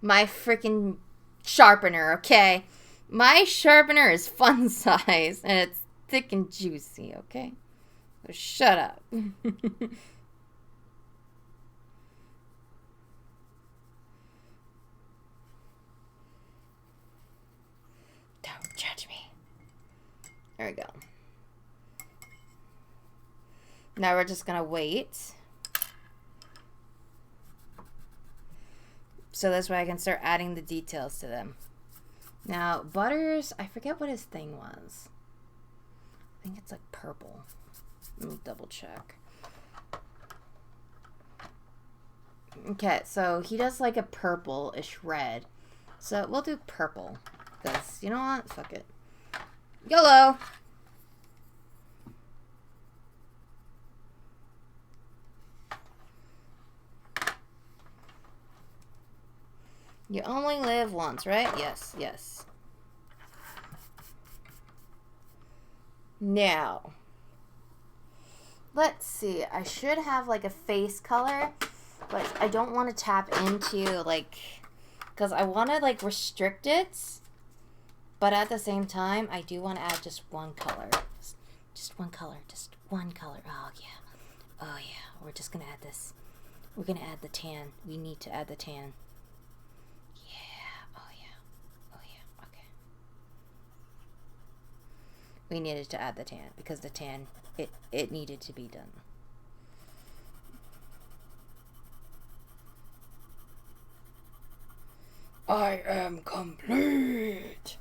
S1: my freaking sharpener, okay? My sharpener is fun size, and it's thick and juicy, okay? So shut up. Don't judge me. There we go. Now we're just gonna wait. So this way I can start adding the details to them. Now, Butters, I forget what his thing was. I think it's like purple. Let me double check. Okay, so he does like a purple-ish red. So we'll do purple. Because, you know what? Fuck it. YOLO! You only live once, right? Yes, yes. Now, let's see. I should have like a face color, but I don't want to tap into like, because I want to like restrict it, but at the same time, I do want to add just one color. Just one color. Just one color. Oh, yeah. Oh, yeah. We're just going to add this. We're going to add the tan. We need to add the tan. We needed to add the tan because the tan, it needed to be done. I am complete.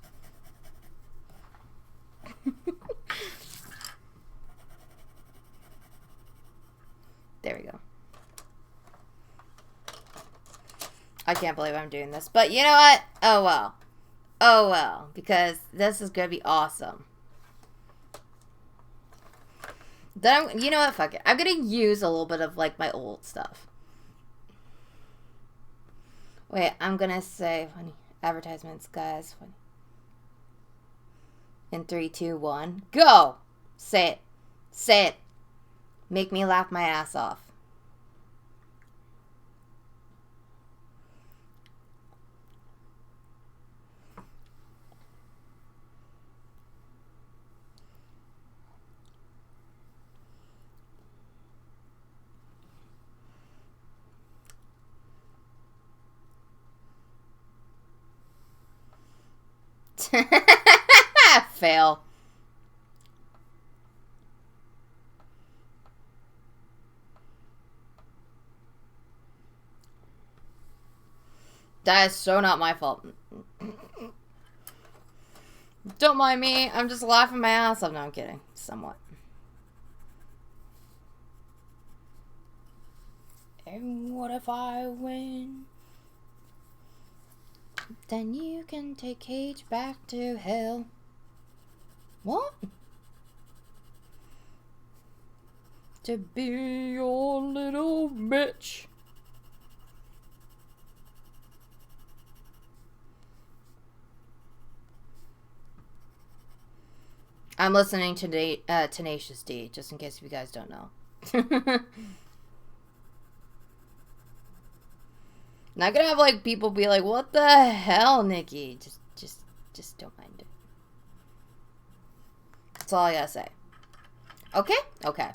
S1: There we go. I can't believe I'm doing this, but you know what? Oh well. Oh well, because this is gonna be awesome. Then you know what? Fuck it. I'm gonna use a little bit of like my old stuff. Wait, I'm gonna say funny advertisements, guys. Funny. In 3, 2, 1, go. Say it. Say it. Make me laugh my ass off. Fail. That is so not my fault. Don't mind me. I'm just laughing my ass off. No, I'm kidding. Somewhat. And what if I win? Then you can take Cage back to hell. What? To be your little bitch. I'm listening to Tenacious D, just in case you guys don't know. Not gonna have like people be like, "What the hell, Nikki?" Just don't mind it. That's all I gotta say. Okay? Okay.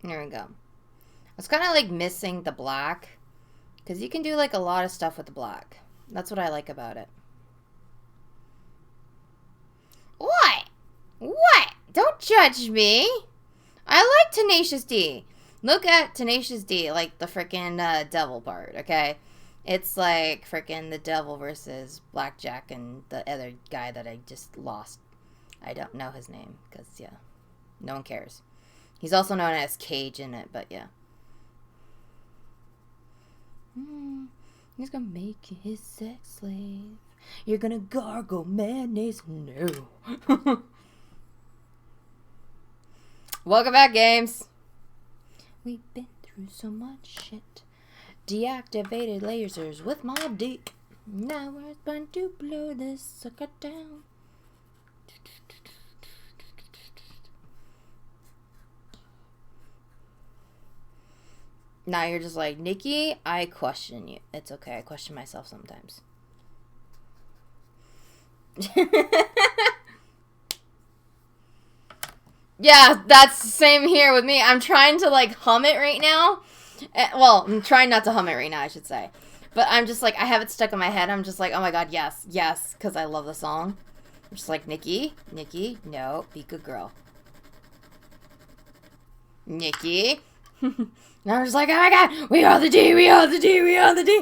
S1: There we go. I was kind of like missing the black, because you can do like a lot of stuff with the black. That's what I like about it. What? What? Don't judge me. I like Tenacious D. Look at Tenacious D, like the freaking devil part, okay? It's like freaking the devil versus Blackjack and the other guy that I just lost. I don't know his name, because, yeah, no one cares. He's also known as Cage in it, but yeah. He's gonna make you his sex slave. You're gonna gargle mayonnaise. No. Welcome back, games. We've been through so much shit. Deactivated lasers with my dick. Now we're going to blow this sucker down. Now you're just like, Nikki, I question you. It's okay. I question myself sometimes. Yeah, that's the same here with me. I'm trying to, like, hum it right now. Well, I'm trying not to hum it right now, I should say. But I'm just like, I have it stuck in my head. I'm just like, oh my god, yes, yes, because I love the song. I'm just like, Nikki, no, be good girl. Nikki. Now I'm just like, oh my god, we are the D, we are the D, we are the D.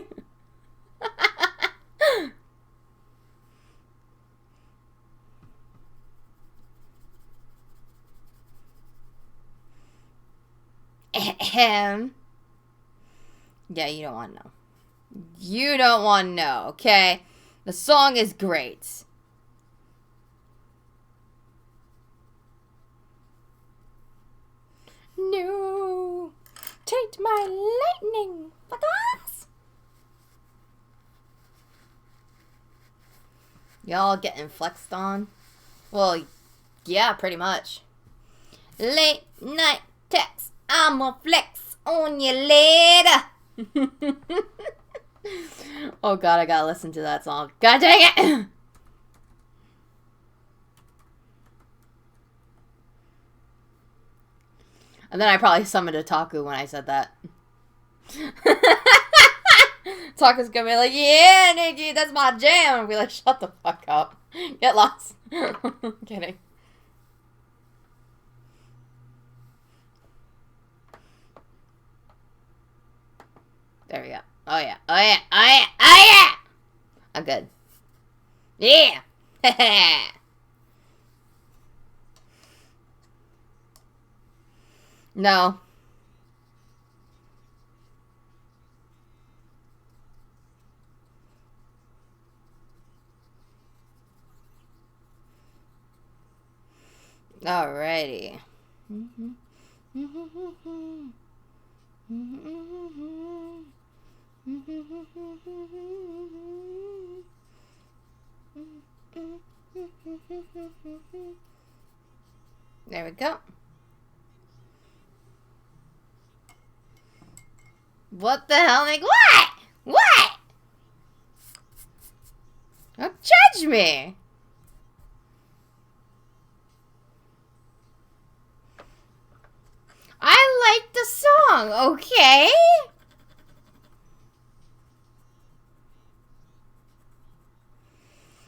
S1: Ahem. Yeah, you don't want to know. You don't want to know, okay? The song is great. No. Take my lightning. Fuckers. Y'all getting flexed on? Well, yeah, pretty much. Late night text. I'ma flex on you later. Oh god, I gotta listen to that song. God dang it! And then I probably summoned a Taku when I said that. Taku's gonna be like, yeah, Nikki, that's my jam. And be like, shut the fuck up. Get lost. Kidding. There we go. Oh yeah. Oh yeah. Oh yeah. Oh yeah. I'm good. Yeah. No. Alrighty. There we go. What the hell? Like, what? What? Don't judge me. I like the song, okay?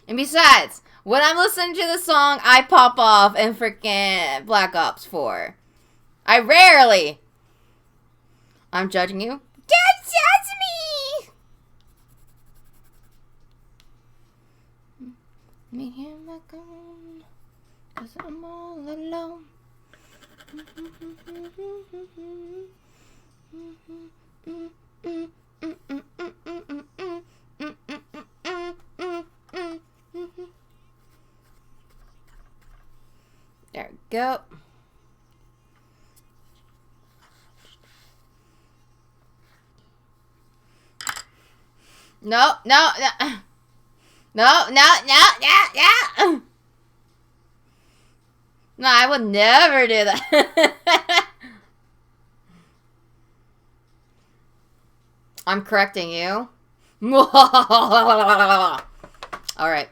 S1: And besides, When I'm listening to the song, I pop off in freaking Black Ops 4. I rarely. I'm judging you. Don't judge me! Me here back on, 'cause I'm all alone. There we go. No. No. No, I would never do that. I'm correcting you. Alright.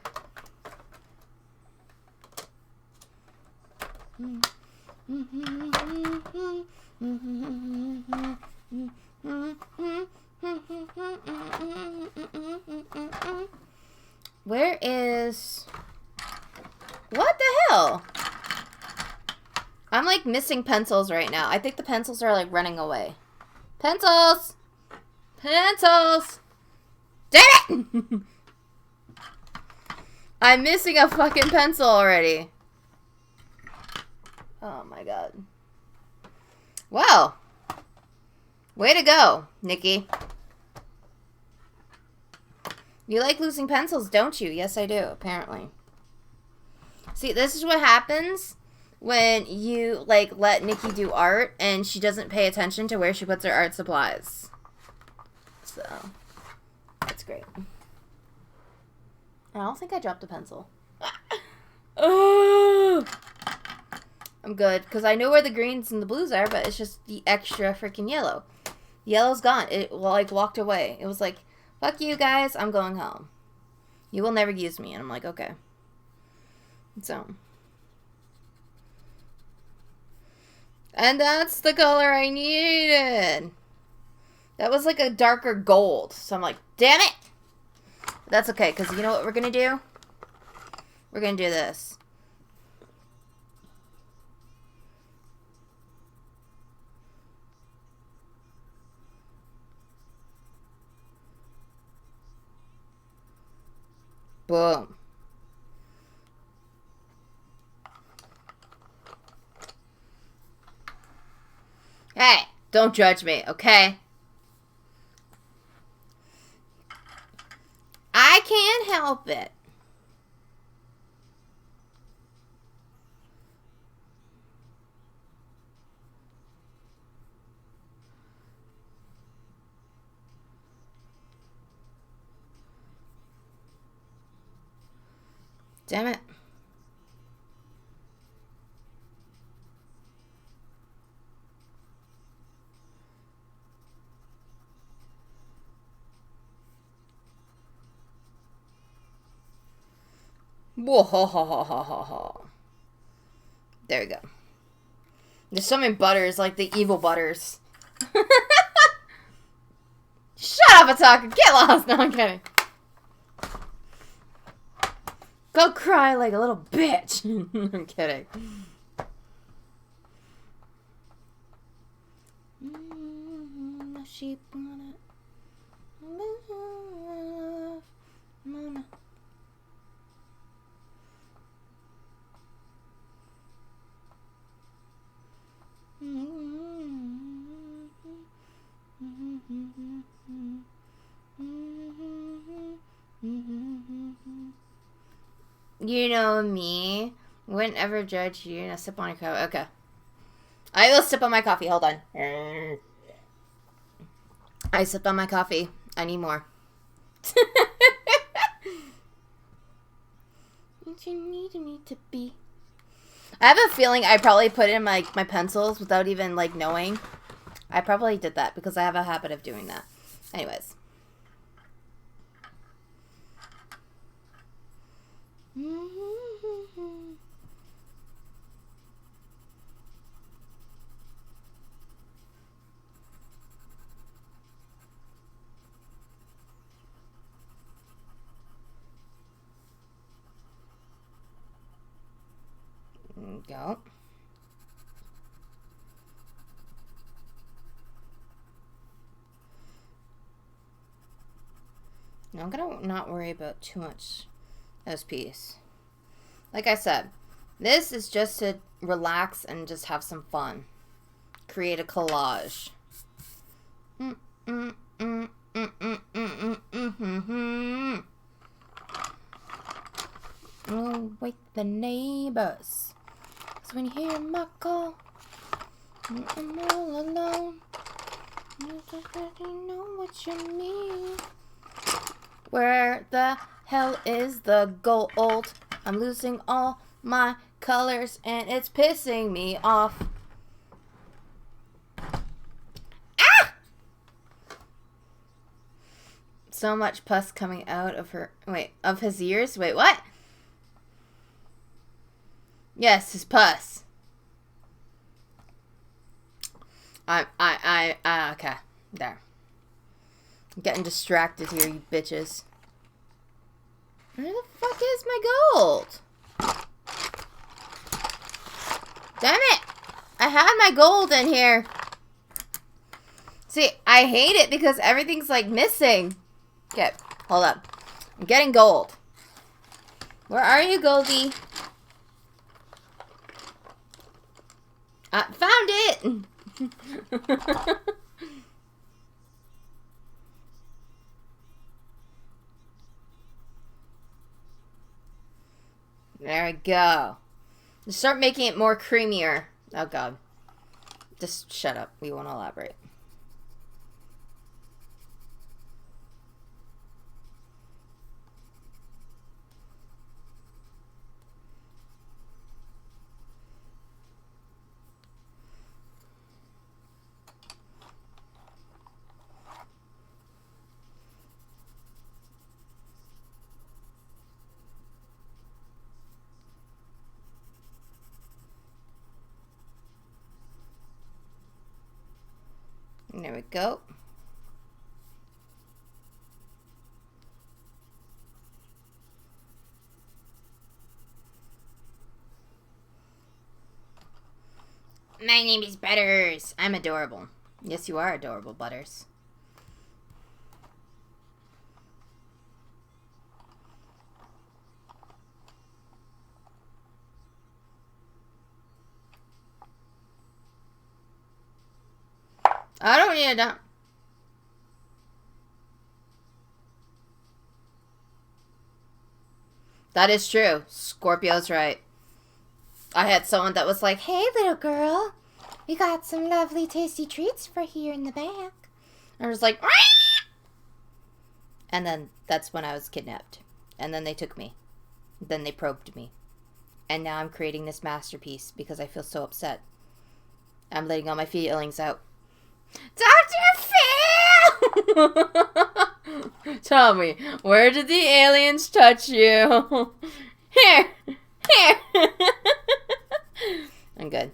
S1: Where is... What the hell? I'm like missing pencils right now. I think the pencils are like running away. Pencils! Pencils! Damn it! I'm missing a fucking pencil already. Oh my god. Well. Way to go, Nikki. You like losing pencils, don't you? Yes, I do, apparently. See, this is what happens when you, like, let Nikki do art and she doesn't pay attention to where she puts her art supplies. So, that's great. I don't think I dropped a pencil. Oh! I'm good, because I know where the greens and the blues are, but it's just the extra freaking yellow. Yellow's gone. It, like, walked away. It was like, fuck you guys, I'm going home. You will never use me. And I'm like, okay. So. And that's the color I needed. That was like a darker gold. So I'm like, damn it. But that's okay, because you know what we're going to do? We're going to do this. Boom. Hey, don't judge me, okay? I can't help it. Damn it. Whoa. There we go. There's so many butters, like the evil butters. Shut up, Ataka. Get lost. No, I'm kidding. Go cry like a little bitch. I'm kidding. Sheep on it. You know me. Wouldn't ever judge you. Now sip on your coffee. Okay. I will sip on my coffee. Hold on. I sipped on my coffee. I need more. What you need me to be. I have a feeling I probably put in my pencils without even like knowing. I probably did that because I have a habit of doing that. Anyways. Go. Now I'm gonna not worry about too much this piece. Like I said, this is just to relax and just have some fun. Create a collage. Oh, wake the neighbors. So when you hear my call, I'm all alone. You just really know what you need. Where the hell is the gold? I'm losing all my colors and it's pissing me off. Ah! So much pus coming out of her. Wait, of his ears? Wait, what? Yes, his pus. Okay. There. I'm getting distracted here, you bitches. Where the fuck is my gold? Damn it! I had my gold in here. See, I hate it because everything's like missing. Okay, hold up. I'm getting gold. Where are you, Goldie? I found it! There we go. Just start making it more creamier. Oh, God. Just shut up. We won't elaborate. There we go. My name is Butters. I'm adorable. Yes, you are adorable, Butters. I don't need a... That is true. Scorpio's right. I had someone that was like, hey, little girl. We got some lovely tasty treats for here in the back. I was like... Wah! And then that's when I was kidnapped. And then they took me. Then they probed me. And now I'm creating this masterpiece because I feel so upset. I'm letting all my feelings out. Dr. Phil! Tell me, where did the aliens touch you? Here! Here! I'm good.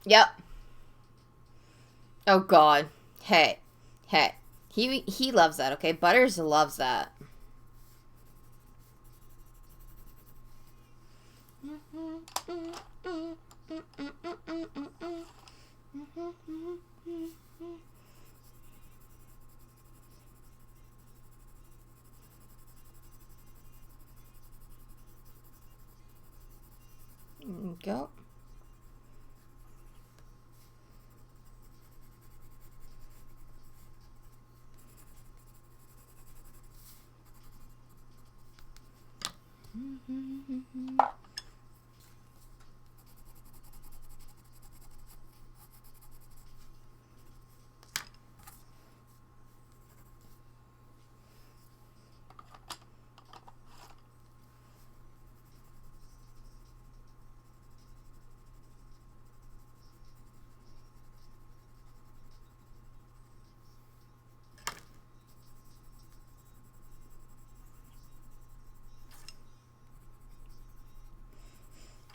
S1: Yep. Oh God. Hey. Hey. He loves that, okay? Butters loves that. Go.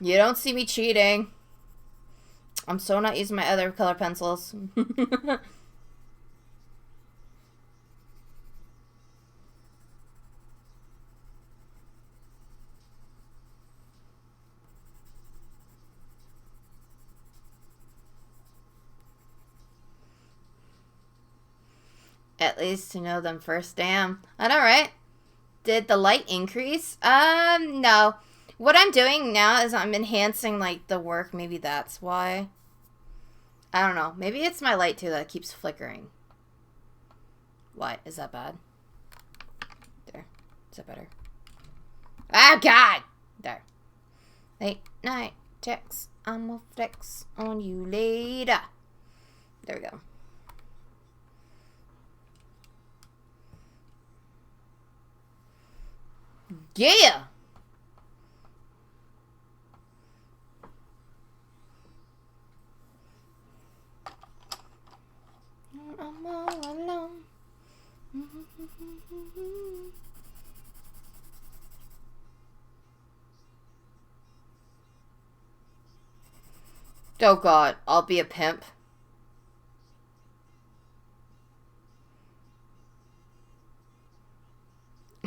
S1: You don't see me cheating. I'm so not using my other color pencils. At least to know them first. Damn. I know, right? Did the light increase? No. What I'm doing now is I'm enhancing, like, the work. Maybe that's why. I don't know. Maybe it's my light, too, that keeps flickering. What? Is that bad? There. Is that better? Ah, God! There. Late night text. I'ma flex on you later. There we go. Yeah! I'm all alone. Oh God, I'll be a pimp.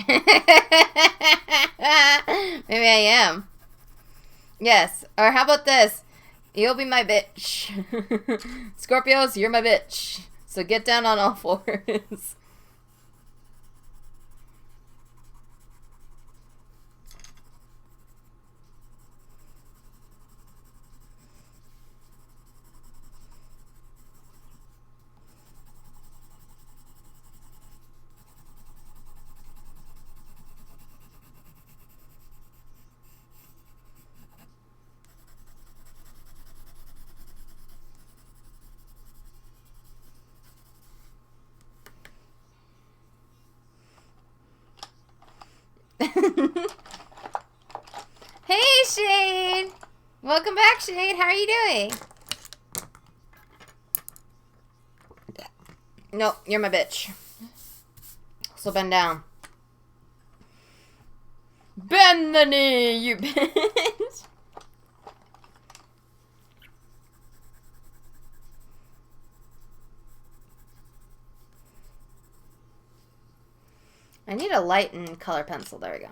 S1: Maybe I am. Yes. Or how about this? You'll be my bitch. Scorpios, you're my bitch. So get down on all fours. Hey, Shade! Welcome back, Shade. How are you doing? Nope, you're my bitch. So bend down. Bend the knee, you bitch! I need a light and color pencil. There we go.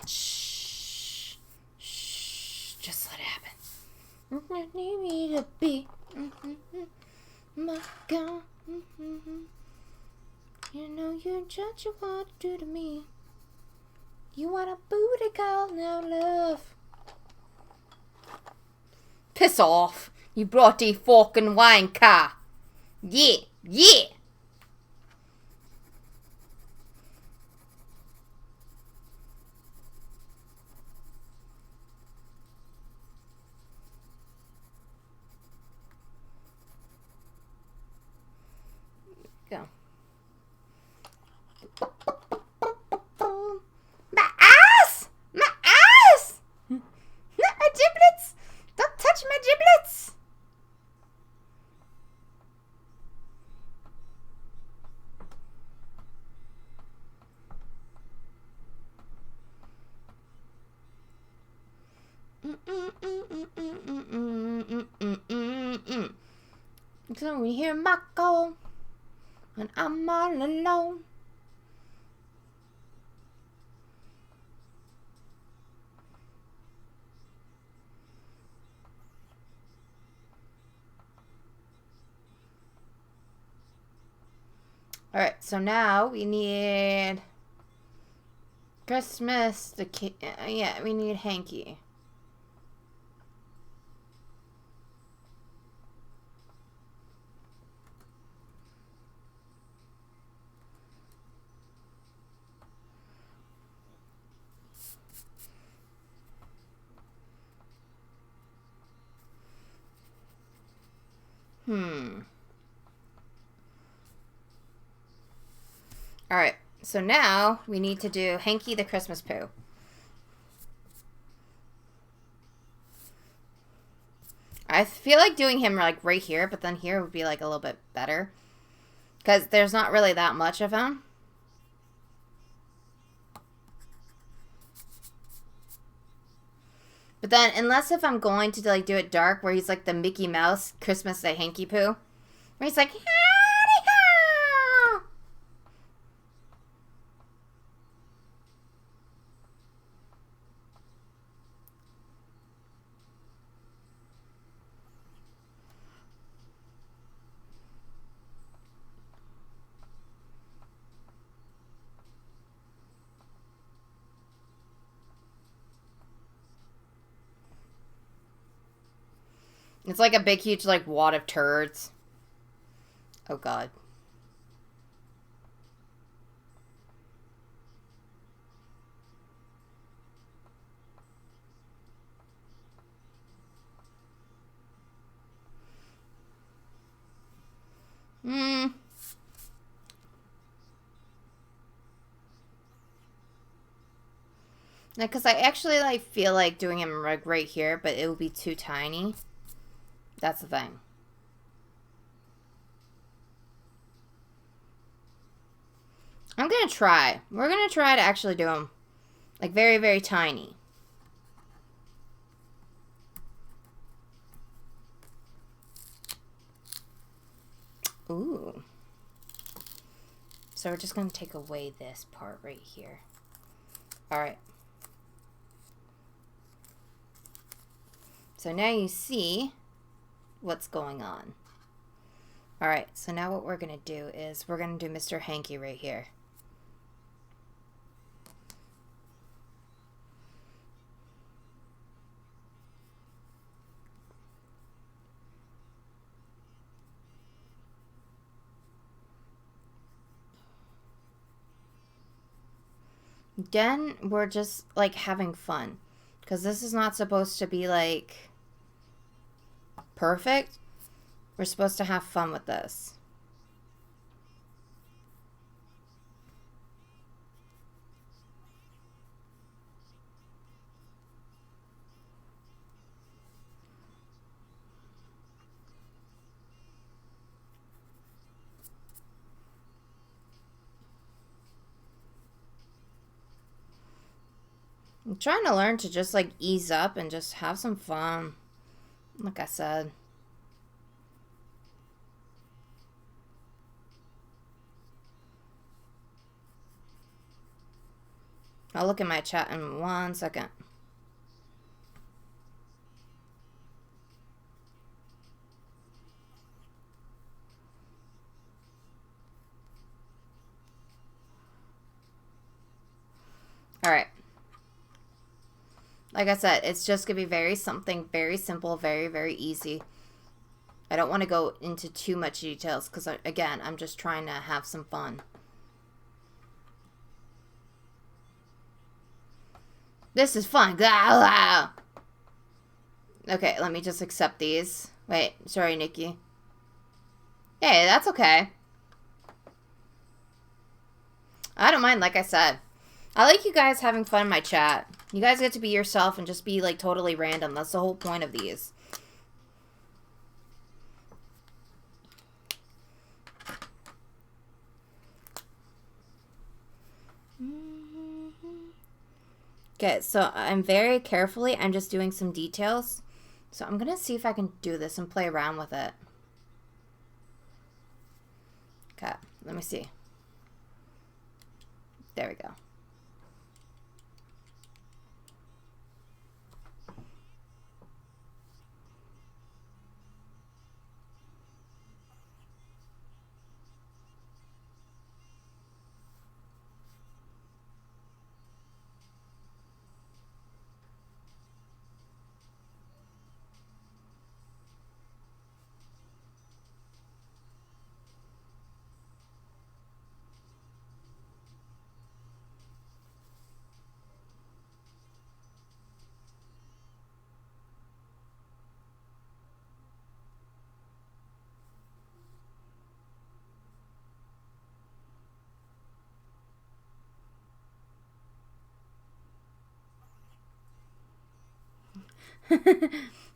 S1: Shh. Shh. Just let it happen. You need me to be my girl. You know you judge what to do to me. You want a booty call now, love. Piss off. You brought a fucking wine car. Yeah, yeah. Go. My ass! My ass! Not my giblets! Don't touch my giblets! So we hear my call when I'm all alone. Alright, so now we need Christmas, yeah, we need hanky. Alright, so now we need to do Hanky the Christmas Poo. I feel like doing him like right here, but then here would be like a little bit better. Because there's not really that much of him. But then, unless if I'm going to like do it dark, where he's like the Mickey Mouse Christmas Day Hanky Poo. Where he's like, it's like a big, huge, like, wad of turds. Oh, God. Because I actually, like, feel like doing him right here, but it would be too tiny. That's the thing. I'm gonna try. We're gonna try to actually do him, like, very, very tiny. Ooh. So we're just gonna take away this part right here. Alright. So now you see what's going on. Alright, so now what we're going to do is we're going to do Mr. Hanky right here. Then we're just like having fun. Because this is not supposed to be like perfect. We're supposed to have fun with this. I'm trying to learn to just like ease up and just have some fun. Like I said. I'll look at my chat in 1 second. Alright. Like I said, it's just going to be very simple, very, very easy. I don't want to go into too much details because, again, I'm just trying to have some fun. This is fun. Okay, let me just accept these. Wait, sorry, Nikki. Hey, that's okay. I don't mind, like I said. I like you guys having fun in my chat. You guys get to be yourself and just be, like, totally random. That's the whole point of these. Okay, so I'm very carefully, I'm just doing some details. So I'm going to see if I can do this and play around with it. Okay, let me see. There we go.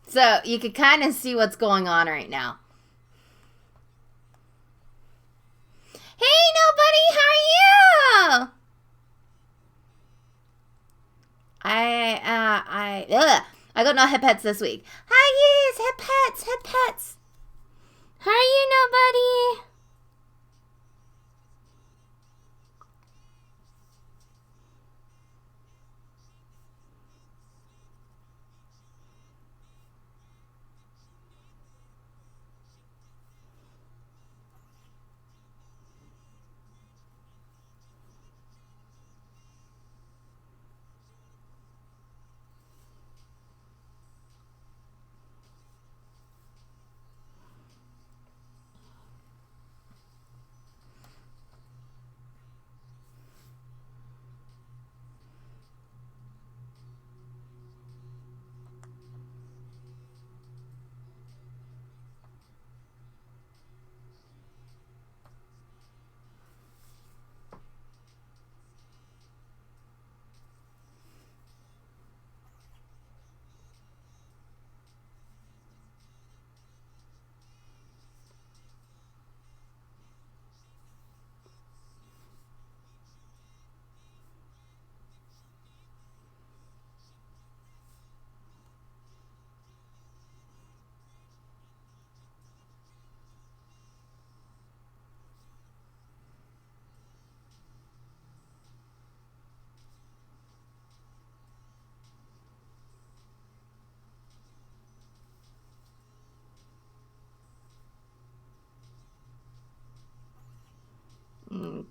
S1: So you can kind of see what's going on right now. Hey, nobody, how are you? I got no hip pets this week. Hi, yes, hip pets. How are you, nobody?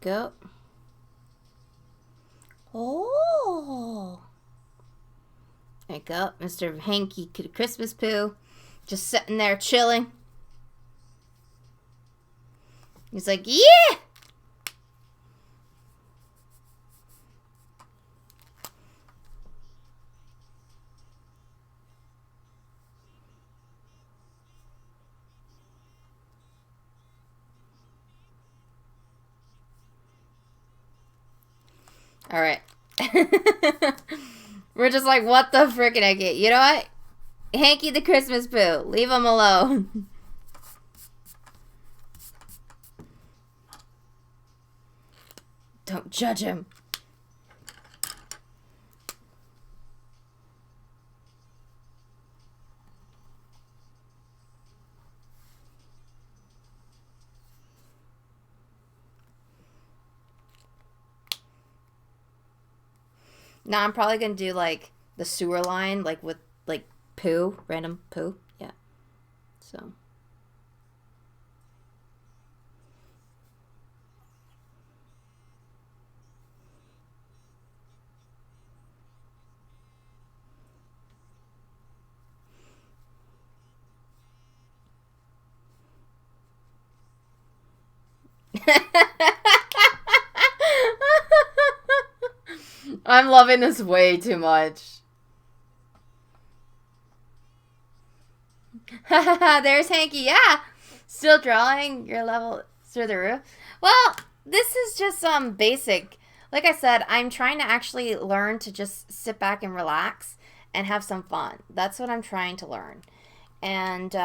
S1: Go. Oh. There you go, Mr. Hanky Christmas Poo. Just sitting there chilling. He's like, yeah! All right. We're just like, what the frickin' I get? You know what? Hanky the Christmas Poo. Leave him alone. Don't judge him. Now I'm probably gonna do like the sewer line, like with like poo, random poo. Yeah. So. I'm loving this way too much. There's Hanky. Yeah. Still drawing your level through the roof. Well, this is just basic. Like I said, I'm trying to actually learn to just sit back and relax and have some fun. That's what I'm trying to learn. And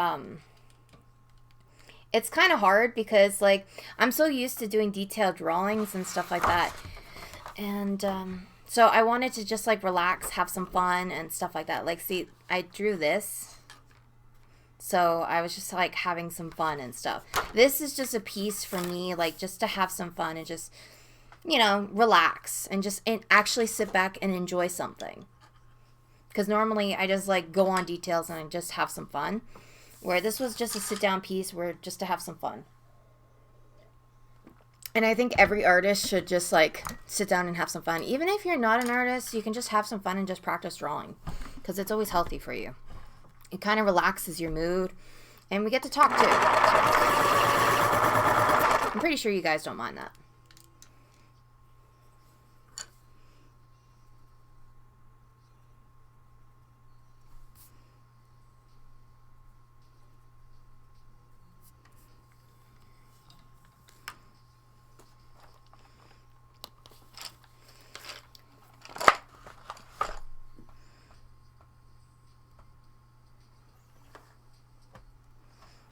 S1: it's kind of hard because like I'm so used to doing detailed drawings and stuff like that. And so I wanted to just like relax, have some fun and stuff like that. Like, see, I drew this. So I was just like having some fun and stuff. This is just a piece for me, like just to have some fun and just, you know, relax and just actually sit back and enjoy something. Because normally I just like go on details and I just have some fun. Where this was just a sit down piece where just to have some fun. And I think every artist should just like sit down and have some fun. Even if you're not an artist, you can just have some fun and just practice drawing. Because it's always healthy for you. It kind of relaxes your mood. And we get to talk too. I'm pretty sure you guys don't mind that.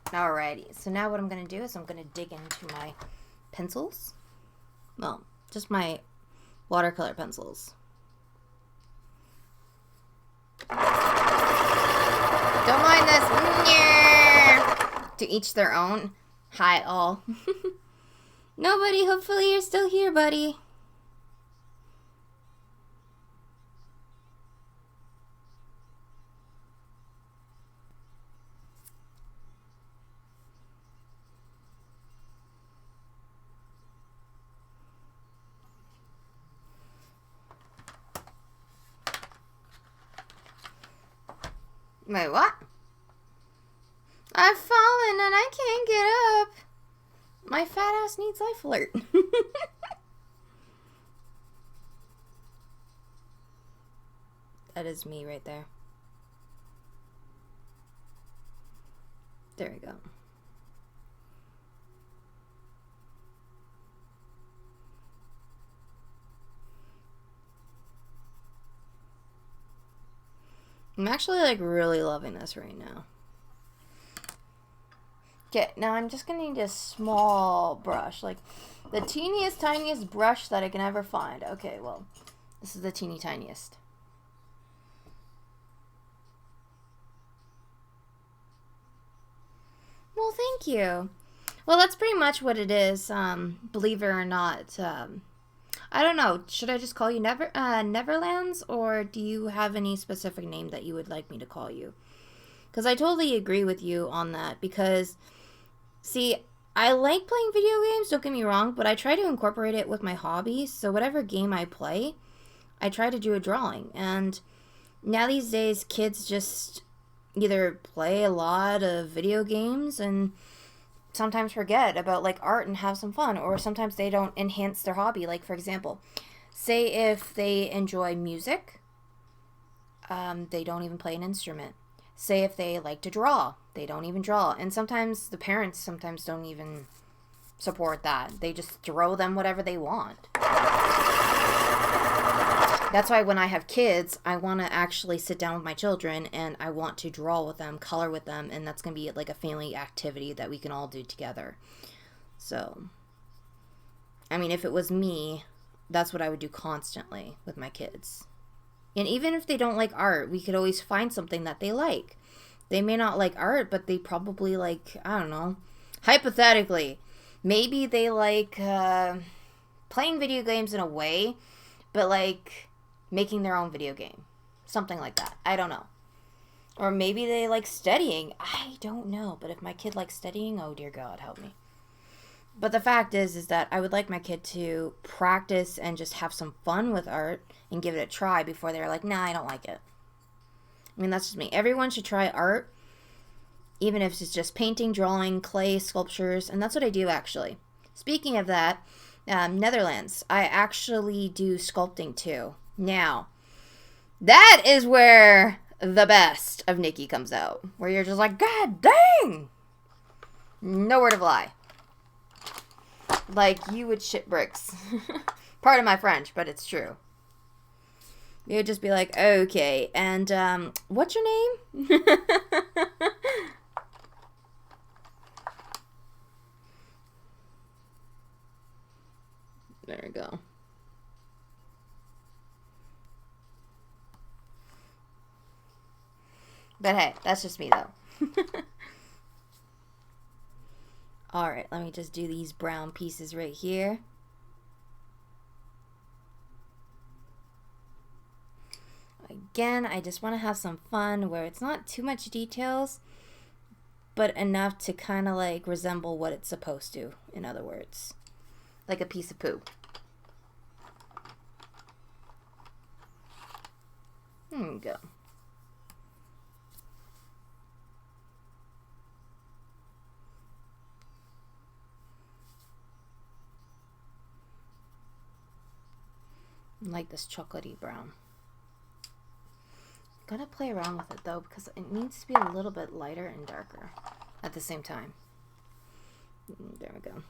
S1: Alrighty, so now what I'm going to do is I'm going to dig into my pencils. Well, just my watercolor pencils. Don't mind this. To each their own. Hi, all. Nobody, hopefully you're still here, buddy. Wait, what? I've fallen and I can't get up. My fat ass needs life alert. That is me right there. There we go. I'm actually like really loving this right now. Okay, now I'm just gonna need a small brush, like the teeniest, tiniest brush that I can ever find. Okay, well, this is the teeny tiniest. Well, thank you. Well, that's pretty much what it is, believe it or not. I don't know, should I just call you Neverlands, or do you have any specific name that you would like me to call you? Because I totally agree with you on that, because, see, I like playing video games, don't get me wrong, but I try to incorporate it with my hobby, so whatever game I play, I try to do a drawing, and now these days, kids just either play a lot of video games and sometimes forget about like art and have some fun, or sometimes they don't enhance their hobby. Like, for example, say if they enjoy music, they don't even play an instrument. Say if they like to draw, they don't even draw. And sometimes the parents sometimes don't even support that. They just throw them whatever they want. That's why when I have kids, I want to actually sit down with my children and I want to draw with them, color with them, and that's going to be like a family activity that we can all do together. So, I mean, if it was me, that's what I would do constantly with my kids. And even if they don't like art, we could always find something that they like. They may not like art, but they probably like, I don't know, hypothetically, maybe they like playing video games in a way, but like making their own video game. Something like that. I don't know. Or maybe they like studying. I don't know. But if my kid likes studying, oh dear God, help me. But the fact is that I would like my kid to practice and just have some fun with art and give it a try before they're like, nah, I don't like it. I mean, that's just me. Everyone should try art, even if it's just painting, drawing, clay, sculptures, and that's what I do actually. Speaking of that, Netherlands, I actually do sculpting too. Now, that is where the best of Nikki comes out. Where you're just like, God dang! No word of lie. Like, you would shit bricks. Pardon my French, but it's true. You would just be like, okay, and, what's your name? There we go. But hey, that's just me though. Alright, let me just do these brown pieces right here. Again, I just want to have some fun where it's not too much details, but enough to kind of like resemble what it's supposed to, in other words. Like a piece of poo. There we go. I like this chocolatey brown. Gotta play around with it though, because it needs to be a little bit lighter and darker at the same time. There we go.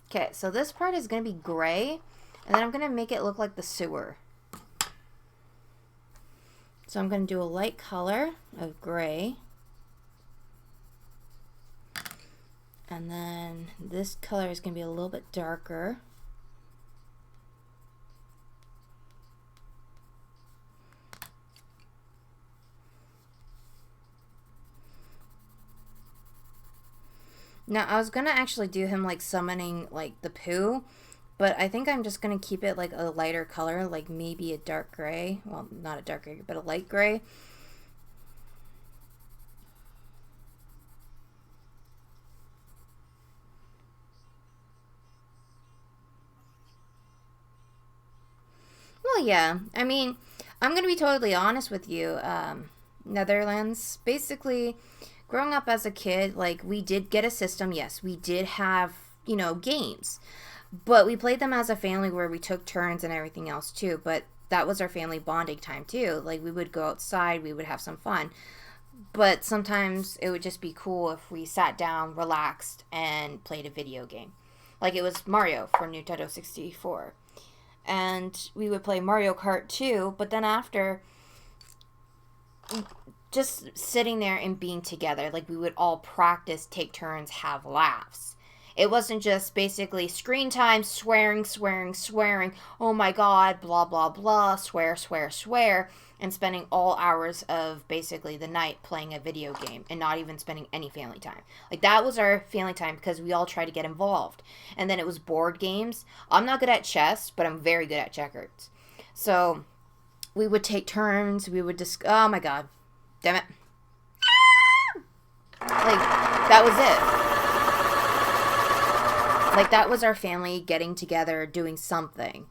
S1: Okay, so this part is going to be gray, and then I'm going to make it look like the sewer. So I'm going to do a light color of gray. And then this color is going to be a little bit darker. Now, I was going to actually do him like summoning like the poo, but I think I'm just going to keep it like a lighter color, like maybe a dark gray. Well, not a dark gray, but a light gray. Well, yeah. I mean, I'm going to be totally honest with you. Netherlands, basically, growing up as a kid, like, we did get a system. Yes, we did have, you know, games. But we played them as a family where we took turns and everything else, too. But that was our family bonding time, too. Like, we would go outside. We would have some fun. But sometimes it would just be cool if we sat down, relaxed, and played a video game. Like, it was Mario for Nintendo 64. And we would play Mario Kart too, but then after, just sitting there and being together, like we would all practice, take turns, have laughs. It wasn't just basically screen time, swearing, swearing, swearing, oh my god, blah, blah, blah, swear, swear, swear, and spending all hours of basically the night playing a video game and not even spending any family time. Like, that was our family time because we all tried to get involved. And then it was board games. I'm not good at chess, but I'm very good at checkers. So we would take turns. We would oh my god. Damn it. Like, that was it. Like, that was our family getting together, doing something.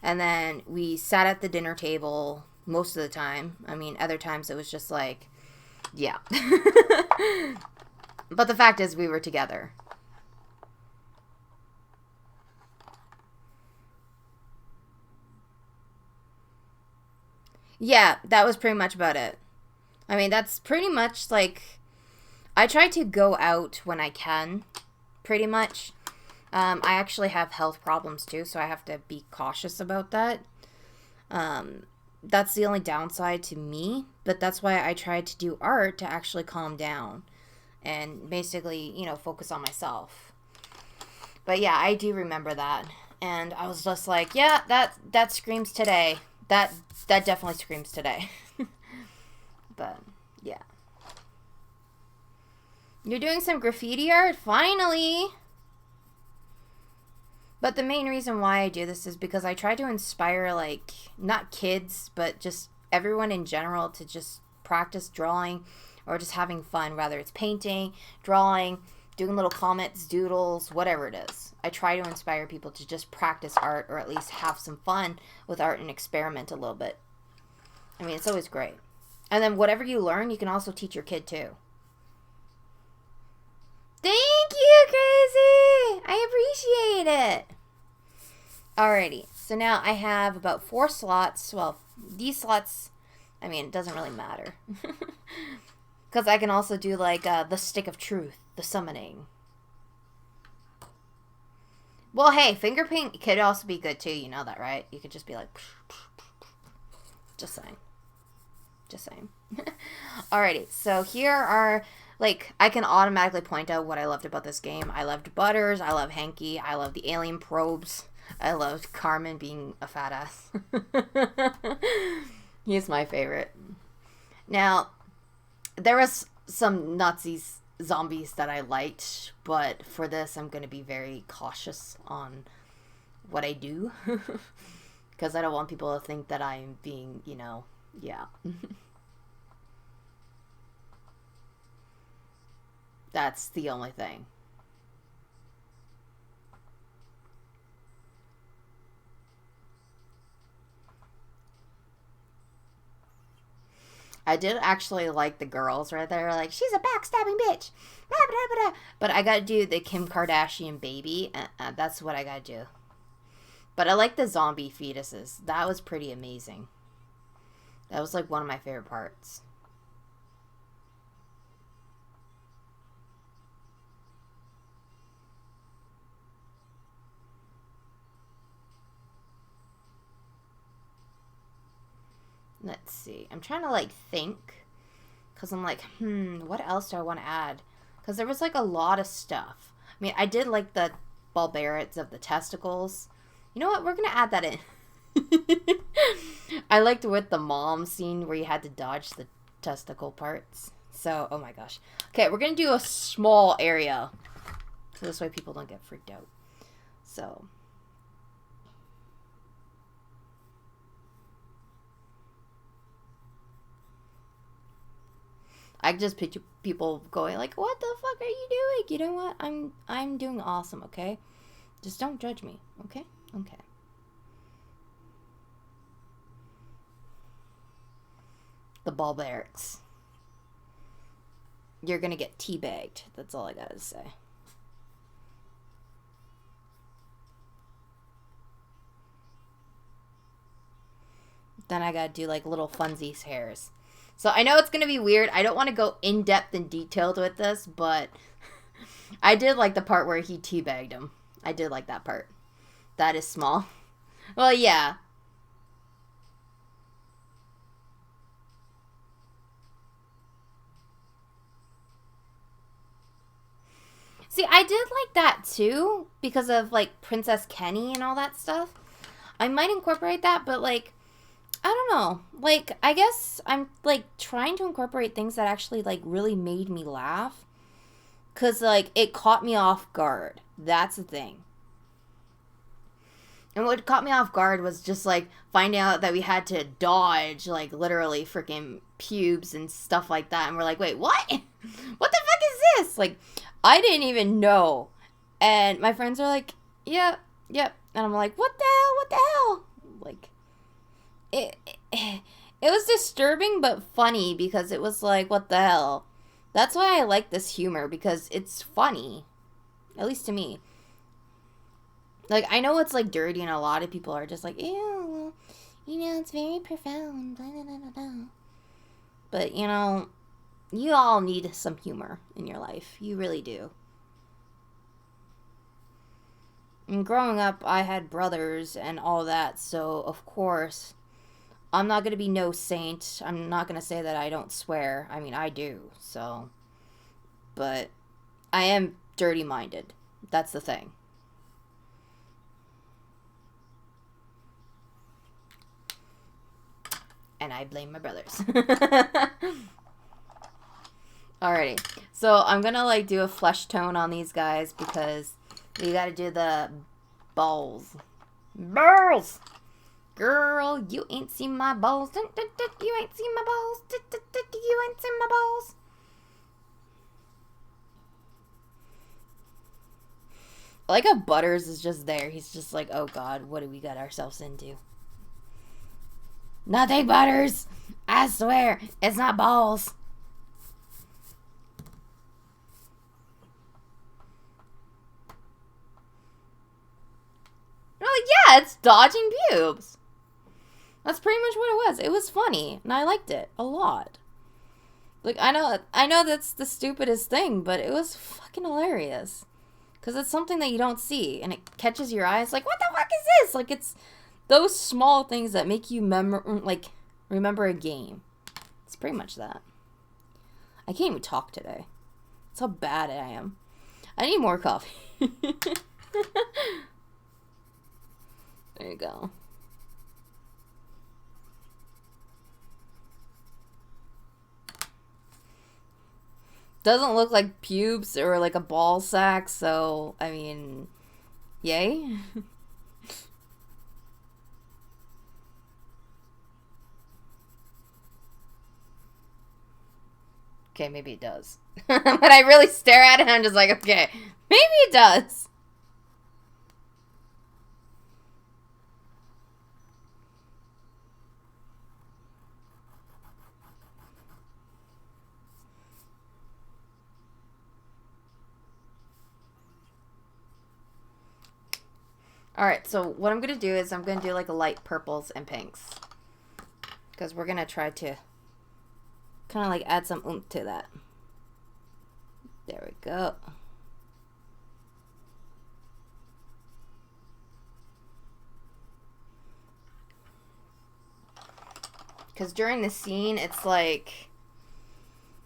S1: And then we sat at the dinner table most of the time. I mean, other times it was just like, yeah. But the fact is, we were together. Yeah, that was pretty much about it. I mean, that's pretty much like, I try to go out when I can, pretty much. I actually have health problems too, so I have to be cautious about that. That's the only downside to me, but that's why I try to do art to actually calm down and basically, you know, focus on myself. But yeah, I do remember that. And I was just like, yeah, that screams today. That definitely screams today. But yeah. You're doing some graffiti art? Finally! But the main reason why I do this is because I try to inspire, like, not kids, but just everyone in general to just practice drawing or just having fun, whether it's painting, drawing, doing little comments, doodles, whatever it is. I try to inspire people to just practice art or at least have some fun with art and experiment a little bit. I mean, it's always great. And then whatever you learn, you can also teach your kid too. Thank you, Crazy! I appreciate it. Alrighty, so now I have about 4 slots. Well, these slots, I mean, it doesn't really matter. Because I can also do, like, the Stick of Truth, the summoning. Well, hey, finger paint could also be good, too. You know that, right? You could just be like, just saying. Just saying. Alrighty, so here are, like, I can automatically point out what I loved about this game. I loved Butters, I love Hanky, I love the alien probes, I loved Carmen being a fat ass. He's my favorite. Now, there was some Nazis zombies that I liked, but for this I'm going to be very cautious on what I do. Because I don't want people to think that I'm being, you know, yeah. That's the only thing. I did actually like the girls right there. Like, she's a backstabbing bitch. But I gotta do the Kim Kardashian baby. That's what I gotta do. But I like the zombie fetuses. That was pretty amazing. That was like one of my favorite parts. Let's see. I'm trying to, like, think. Because I'm like, what else do I want to add? Because there was, like, a lot of stuff. I mean, I did like the bulbarets of the testicles. You know what? We're going to add that in. I liked with the mom scene where you had to dodge the testicle parts. So, oh my gosh. Okay, we're going to do a small area. So this way people don't get freaked out. So. I just picture people going like, what the fuck are you doing? You know what? I'm doing awesome, okay? Just don't judge me, okay? Okay. The bulbarets. You're gonna get teabagged. That's all I gotta say. Then I gotta do like little funsies hairs. So I know it's going to be weird. I don't want to go in-depth and detailed with this, but I did like the part where he teabagged him. I did like that part. That is small. Well, yeah. See, I did like that too because of like Princess Kenny and all that stuff. I might incorporate that, but like I don't know. Like, I guess I'm, like, trying to incorporate things that actually, like, really made me laugh. Because, like, it caught me off guard. That's the thing. And what caught me off guard was just, like, finding out that we had to dodge, like, literally freaking pubes and stuff like that. And we're like, wait, what? What the fuck is this? Like, I didn't even know. And my friends are like, yep. And I'm like, what the hell? What the hell? Like... It was disturbing but funny because it was like, what the hell? That's why I like this humor, because it's funny. At least to me. Like, I know it's like dirty and a lot of people are just like, ew, you know, it's very profound, blah, blah, blah, blah. But, you know, you all need some humor in your life. You really do. And growing up, I had brothers and all that, so of course... I'm not going to be no saint. I'm not going to say that I don't swear. I mean, I do, so. But I am dirty-minded. That's the thing. And I blame my brothers. Alrighty. So I'm going to, like, do a flesh tone on these guys because we got to do the balls. Balls! Girl, you ain't seen my balls. You ain't seen my balls. You ain't seen my balls. Like a Butters is just there. He's just like, oh God, what do we got ourselves into? Nothing, Butters. I swear, it's not balls. Oh yeah, it's dodging pubes. That's pretty much what it was. It was funny, and I liked it a lot. Like, I know that's the stupidest thing, but it was fucking hilarious. Because it's something that you don't see, and it catches your eye. It's like, what the fuck is this? Like, it's those small things that make you remember a game. It's pretty much that. I can't even talk today. That's how bad I am. I need more coffee. There you go. Doesn't look like pubes or like a ball sack, so, I mean, yay. Okay, maybe it does. When I really stare at it, I'm just like, okay, maybe it does. Alright, so what I'm going to do is I'm going to do like a light purples and pinks. Because we're going to try to kind of like add some oomph to that. There we go. Because during the scene, it's like,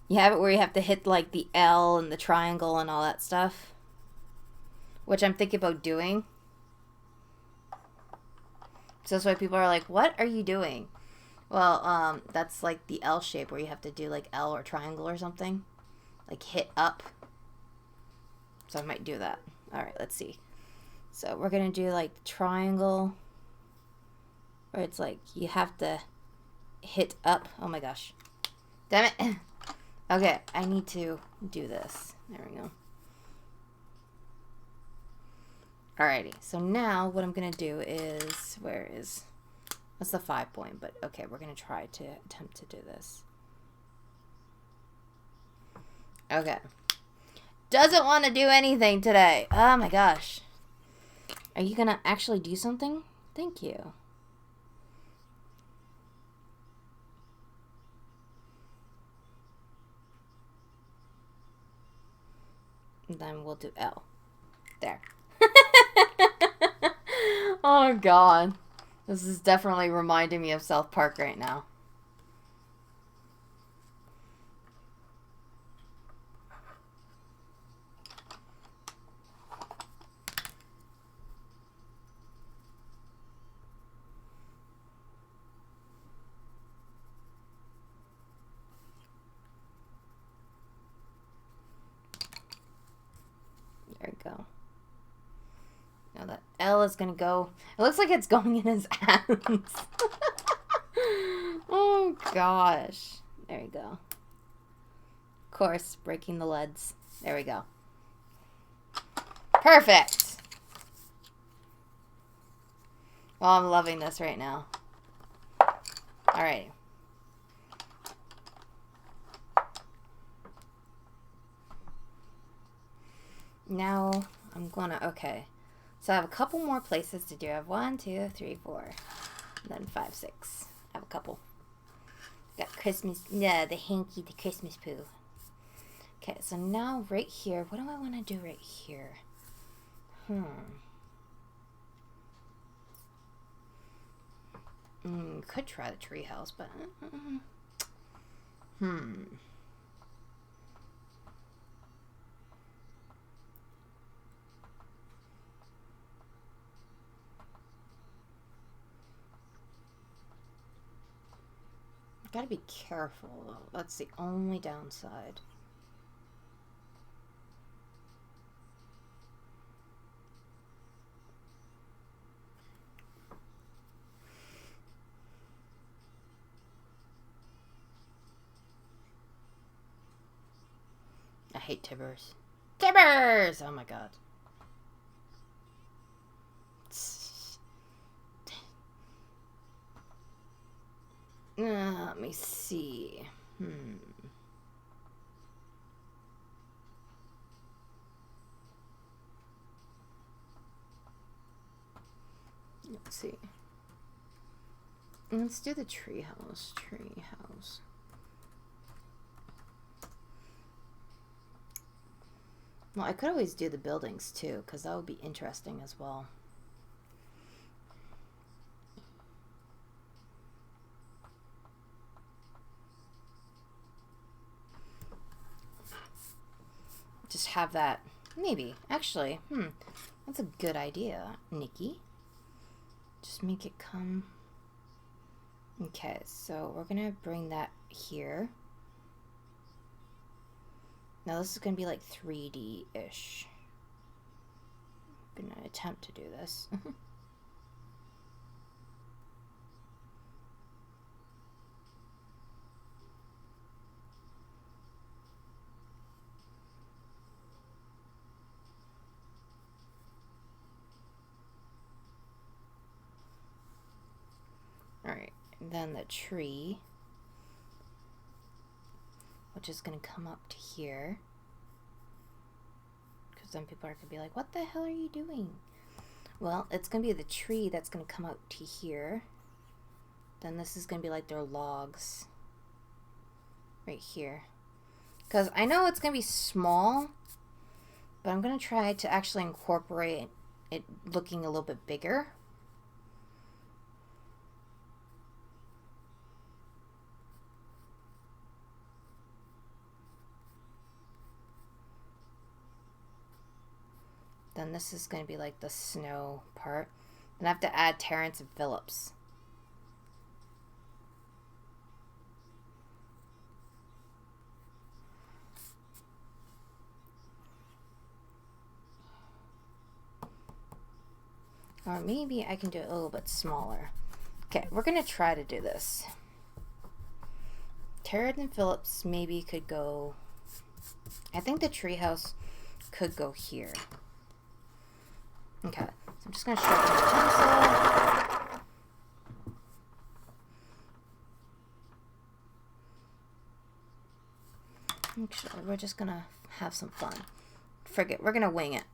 S1: you have it where you have to hit like the L and the triangle and all that stuff, which I'm thinking about doing. So that's why people are like, what are you doing? Well, that's like the L shape where you have to do like L or triangle or something. Like hit up. So I might do that. Alright, let's see. So we're going to do like triangle. Where it's like you have to hit up. Oh my gosh. Damn it. Okay, I need to do this. There we go. Alrighty, so now what I'm going to do is, that's the 5 point, but okay, we're going to try to attempt to do this. Okay. Doesn't want to do anything today. Oh my gosh. Are you going to actually do something? Thank you. And then we'll do L. There. Oh god. This is definitely reminding me of South Park right now. There we go. Now that L is going to go. It looks like it's going in his hands. Oh, gosh. There we go. Of course, breaking the leads. There we go. Perfect. Well, I'm loving this right now. Alright. Now, I'm gonna, okay. So I have a couple more places to do. I have 1, 2, 3, 4, and then 5, 6. I have a couple. Got Christmas, yeah, the hanky, the Christmas poo. Okay, so now right here, what do I want to do right here? Could try the treehouse, but gotta be careful, though. That's the only downside. I hate Tibbers. Tibbers! Oh my god. Let me see. Let's see. Let's do the treehouse. Treehouse. Well, I could always do the buildings too, because that would be interesting as well. Just have that, maybe, actually, that's a good idea, Nikki. Just make it come. Okay, so we're gonna bring that here. Now this is gonna be like 3D-ish. I'm gonna attempt to do this. Alright, then the tree, which is going to come up to here. Because then people are going to be like, what the hell are you doing? Well, it's going to be the tree that's going to come out to here. Then this is going to be like their logs. Right here. Because I know it's going to be small, but I'm going to try to actually incorporate it looking a little bit bigger. Then this is going to be like the snow part. Then I have to add Terrence and Phillips. Or maybe I can do it a little bit smaller. Okay, we're going to try to do this. Terrence and Phillips maybe could go... I think the treehouse could go here. Okay, so I'm just going to sharpen the pencil. Actually, we're just going to have some fun. Forget, we're going to wing it.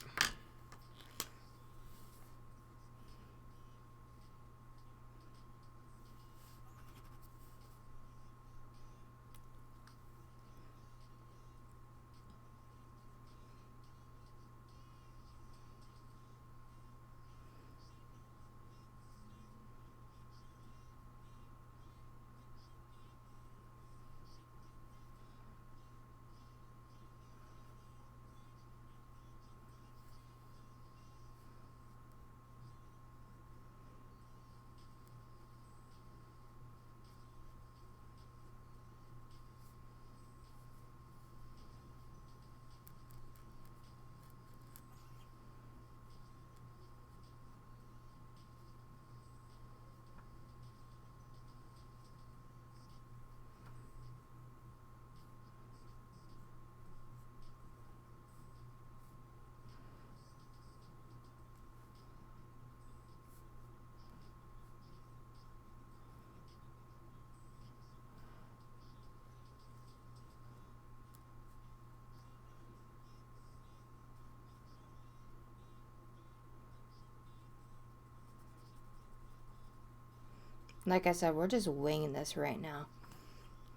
S1: Like I said, we're just winging this right now.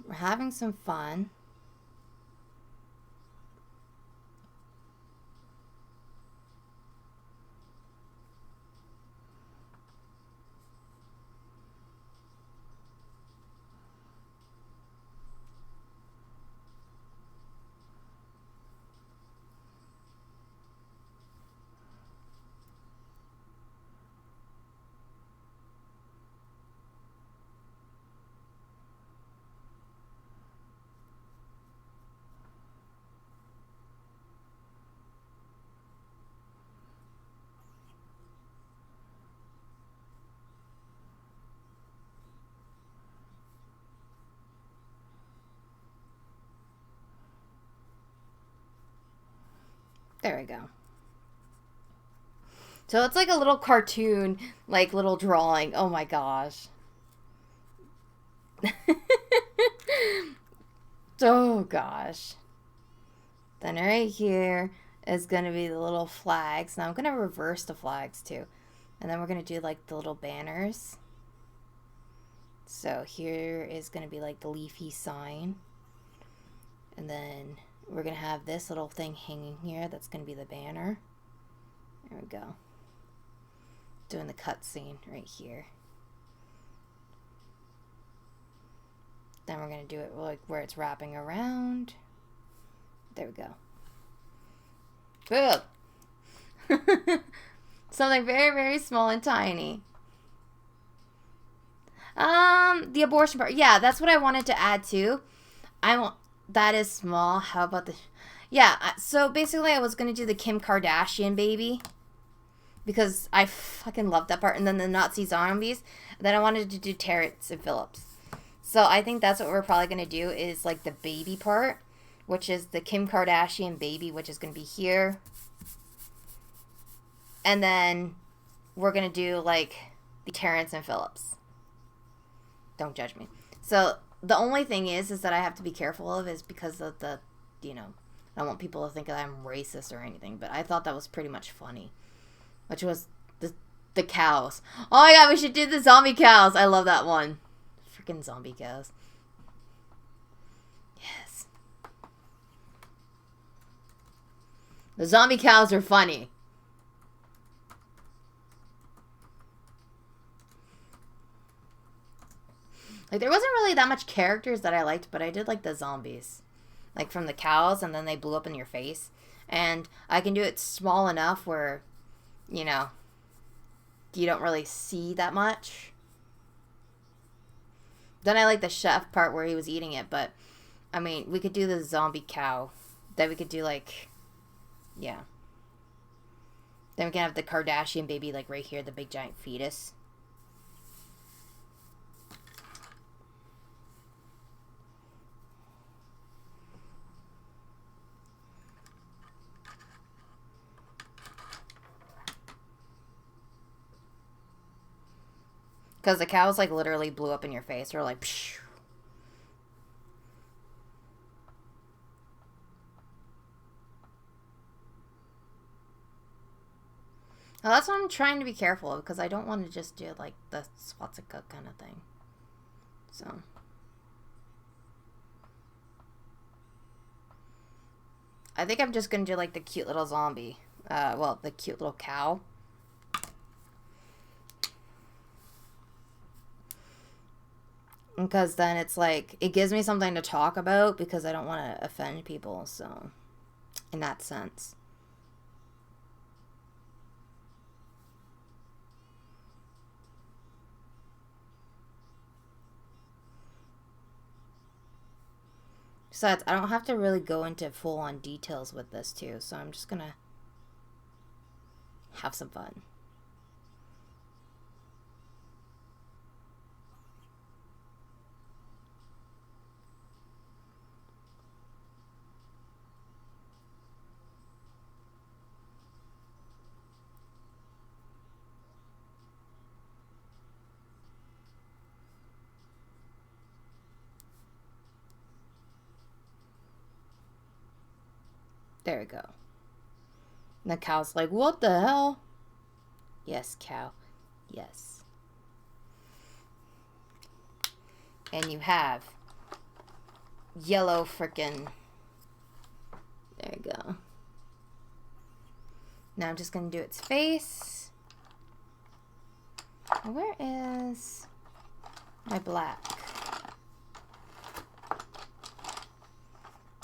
S1: We're having some fun. There we go. So it's like a little cartoon, like little drawing. Oh my gosh. Oh gosh. Then right here is going to be the little flags. Now I'm going to reverse the flags too. And then we're going to do like the little banners. So here is going to be like the leafy sign. And then we're going to have this little thing hanging here. That's going to be the banner. There we go. Doing the cutscene right here. Then we're going to do it like where it's wrapping around. There we go. Boom! Something very, very small and tiny. The abortion part. Yeah, that's what I wanted to add too. That is small. How about the... Yeah, so basically I was going to do the Kim Kardashian baby. Because I fucking love that part. And then the Nazi zombies. Then I wanted to do Terrence and Phillips. So I think that's what we're probably going to do is like the baby part. Which is the Kim Kardashian baby, which is going to be here. And then we're going to do like the Terrence and Phillips. Don't judge me. So the only thing is that I have to be careful of is because of the, you know, I don't want people to think that I'm racist or anything. But I thought that was pretty much funny. Which was the cows. Oh my god, we should do the zombie cows. I love that one. Freaking zombie cows. Yes. The zombie cows are funny. Like, there wasn't really that much characters that I liked, but I did like the zombies. Like, from the cows, and then they blew up in your face. And I can do it small enough where, you know, you don't really see that much. Then I like the chef part where he was eating it, but I mean, we could do the zombie cow. Then we could do like, yeah. Then we can have the Kardashian baby like right here, the big giant fetus. Because the cows like literally blew up in your face. Or like, pshh. Now that's what I'm trying to be careful of, because I don't want to just do like the swastika kind of thing. So. I think I'm just going to do like the cute little zombie. Well, the cute little cow. Because then it's like, it gives me something to talk about because I don't want to offend people, so, in that sense. Besides, I don't have to really go into full-on details with this too, so I'm just gonna have some fun. There we go. And the cow's like, what the hell? Yes, cow. Yes. And you have yellow frickin'. There you go. Now I'm just going to do its face. Where is my black?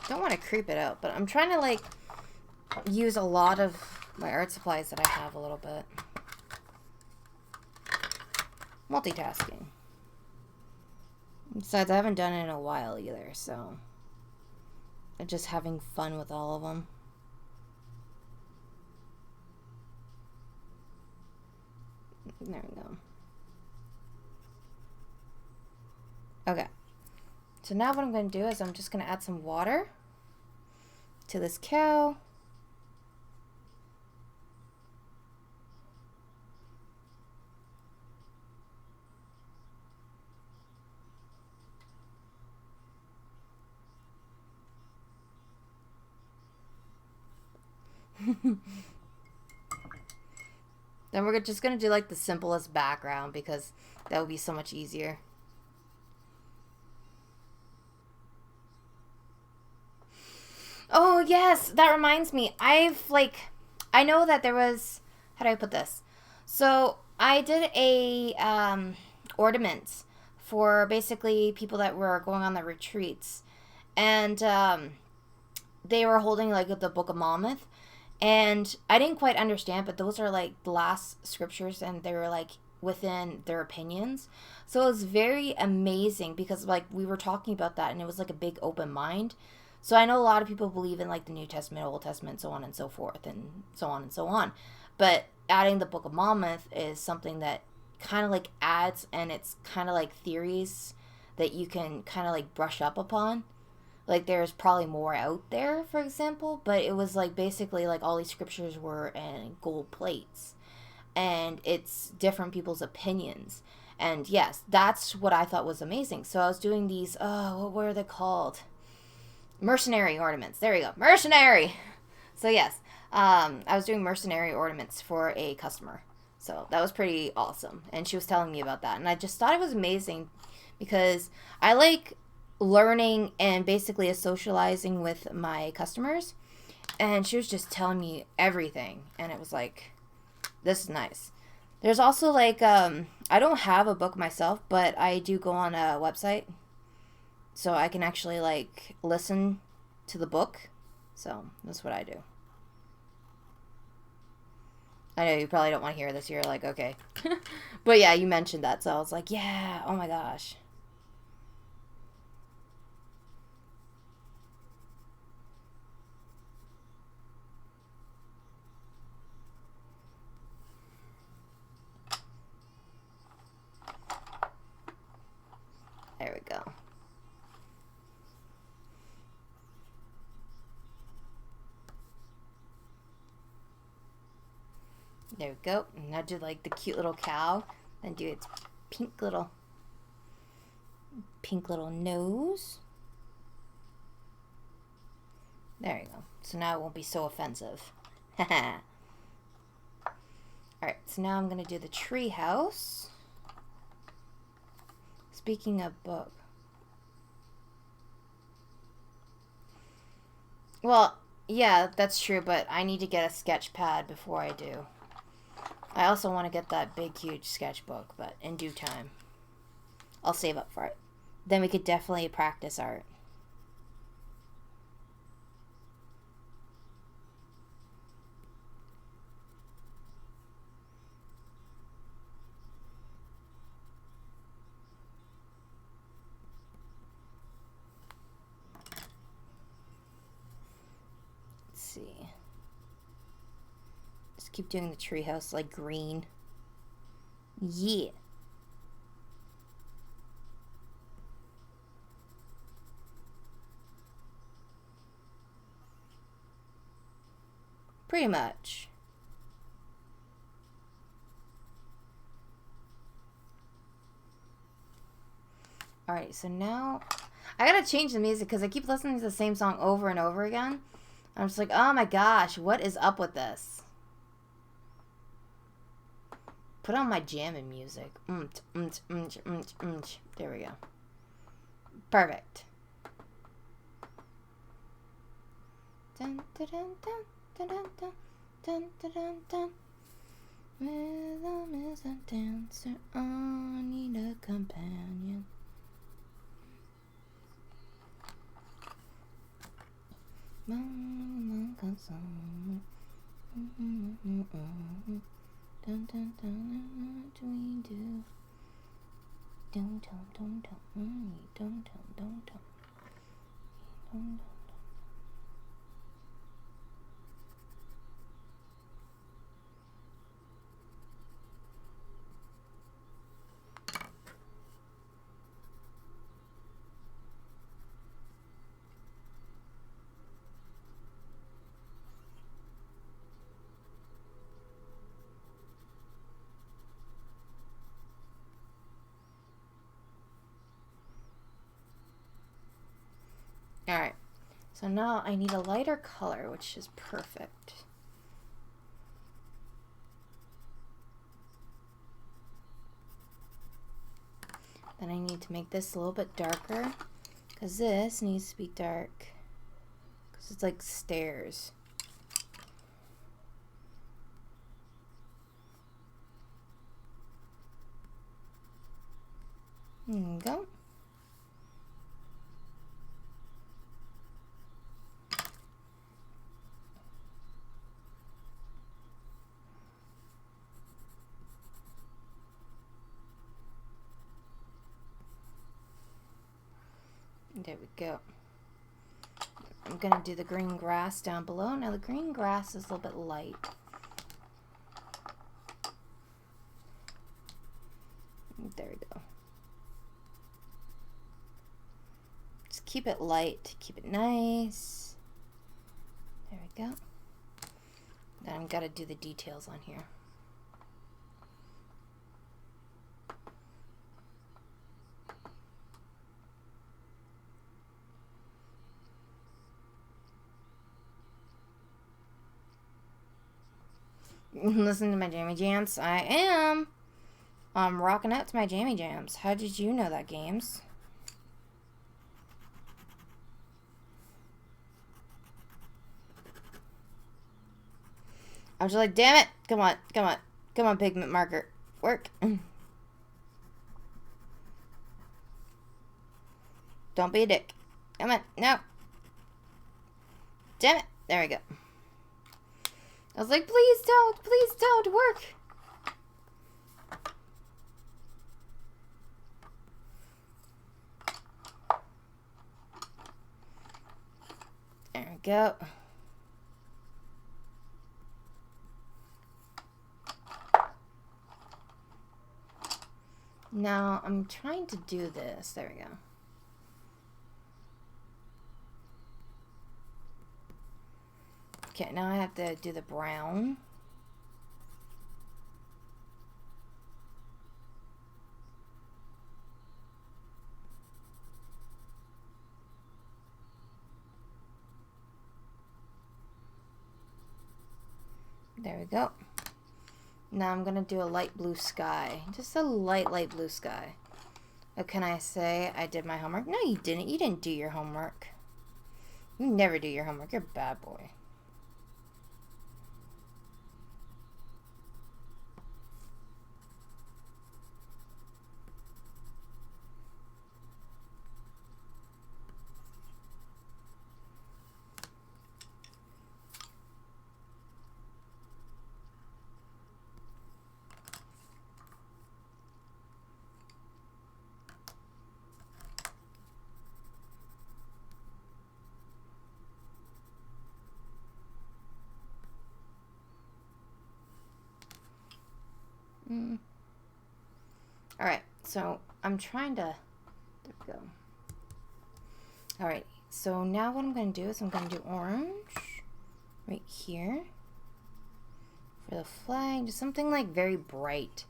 S1: Don't want to creep it out, but I'm trying to like use a lot of my art supplies that I have a little bit. Multitasking. Besides, I haven't done it in a while either, so I'm just having fun with all of them. There we go. Okay. So now what I'm going to do is I'm just going to add some water to this cow. Then we're just going to do like the simplest background because that would be so much easier. Oh, yes, that reminds me. I know that there was, how do I put this? So I did a ornament for basically people that were going on the retreats. And they were holding like the Book of Monmouth. And I didn't quite understand, but those are like the last scriptures and they were like within their opinions. So it was very amazing because like we were talking about that and it was like a big open mind. So I know a lot of people believe in like the New Testament, Old Testament, so on and so forth, and so on and so on. But adding the Book of Monmouth is something that kind of like adds, and it's kind of like theories that you can kind of like brush up upon. Like there's probably more out there, for example, but it was like basically like all these scriptures were in gold plates, and it's different people's opinions. And yes, that's what I thought was amazing. So I was doing these, what were they called? Mercenary ornaments. There you go. Mercenary. So yes, I was doing mercenary ornaments for a customer. So that was pretty awesome. And she was telling me about that. And I just thought it was amazing because I like learning and basically socializing with my customers. And she was just telling me everything. And it was like, this is nice. There's also like, I don't have a book myself, but I do go on a website. So I can actually like listen to the book. So that's what I do. I know you probably don't want to hear this. You're like, okay. But yeah, you mentioned that, so I was like, yeah, oh my gosh. There we go. There we go. And now do like the cute little cow. Then do its pink little nose. There you go. So now it won't be so offensive. Alright, so now I'm going to do the tree house. Speaking of book. Well, yeah, that's true, but I need to get a sketch pad before I do. I also want to get that big, huge sketchbook, but in due time. I'll save up for it. Then we could definitely practice art. Let's see. Just keep doing the treehouse like green. Yeah. Pretty much. Alright, so now I gotta change the music because I keep listening to the same song over and over again. I'm just like, oh my gosh, what is up with this? Put on my jamming music. There we go. Perfect. Dun, dun, dun, dun, dun, dun, dun, dun, dun, dun. Rhythm is a dancer, I need a companion. Dun dun dun, what do we do? Don't tell, don't tell, don't tell, don't tell, don't tell. Alright, so now I need a lighter color, which is perfect. Then I need to make this a little bit darker, because this needs to be dark, because it's like stairs. There we go. There we go. I'm going to do the green grass down below. Now the green grass is a little bit light. There we go. Just keep it light. Keep it nice. There we go. Then I've got to do the details on here. Listen to my jammy jams. I am. I'm rocking out to my jammy jams. How did you know that, games? I was just like, damn it. Come on, come on. Come on, pigment marker. Work. Don't be a dick. Come on. No. Damn it. There we go. I was like, please don't work. There we go. Now I'm trying to do this. There we go. Okay, now I have to do the brown. There we go. Now I'm gonna do a light blue sky. Just a light blue sky. Oh, can I say I did my homework? No, you didn't. You didn't do your homework. You never do your homework. You're a bad boy. Alright, so I'm trying to... There we go. Alright, so now what I'm going to do is I'm going to do orange right here for the flag. Just something like very bright.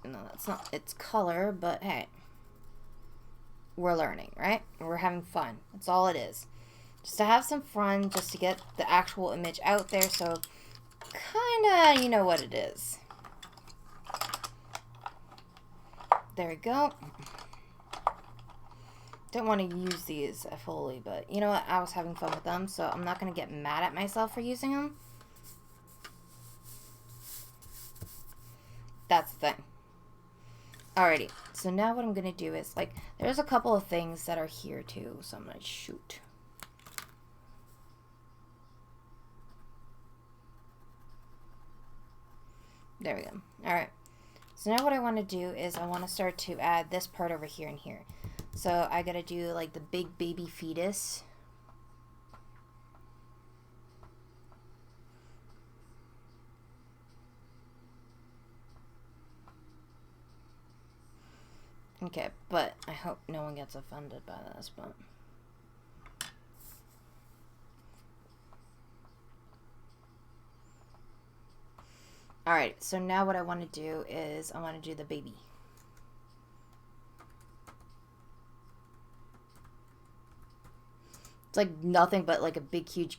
S1: No, that's not its color, but hey. We're learning, right? We're having fun. That's all it is. Just to have some fun, just to get the actual image out there, so kinda, you know what it is. There we go. Don't want to use these fully, but you know what? I was having fun with them, so I'm not going to get mad at myself for using them. That's the thing. Alrighty, so now what I'm going to do is, like, there's a couple of things that are here too, so I'm going to shoot. There we go. Alright. So now what I want to do is I want to start to add this part over here and here. So I got to do like the big baby fetus. Okay, but I hope no one gets offended by this, but... Alright, so now what I want to do is I want to do the baby. It's like nothing but like a big, huge,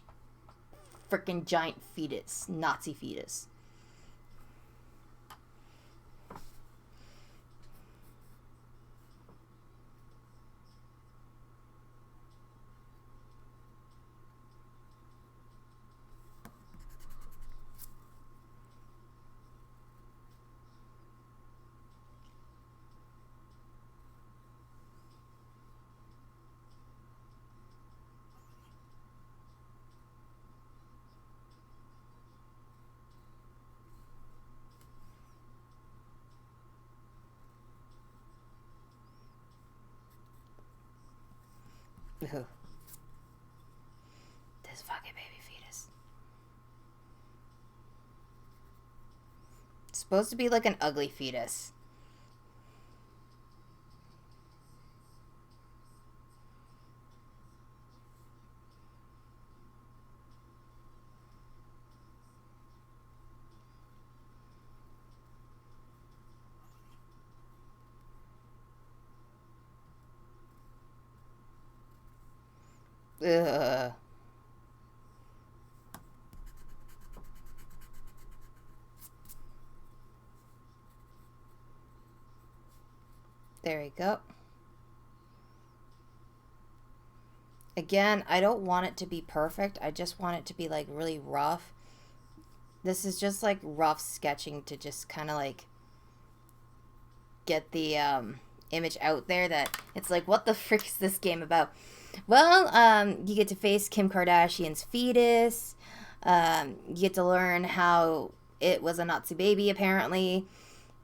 S1: freaking giant fetus. Nazi fetus. This fucking baby fetus. It's supposed to be like an ugly fetus. Ugh. There we go. Again, I don't want it to be perfect. I just want it to be like really rough. This is just like rough sketching to just kind of like get the image out there that it's like, what the frick is this game about? Well, you get to face Kim Kardashian's fetus. You get to learn how it was a Nazi baby, apparently.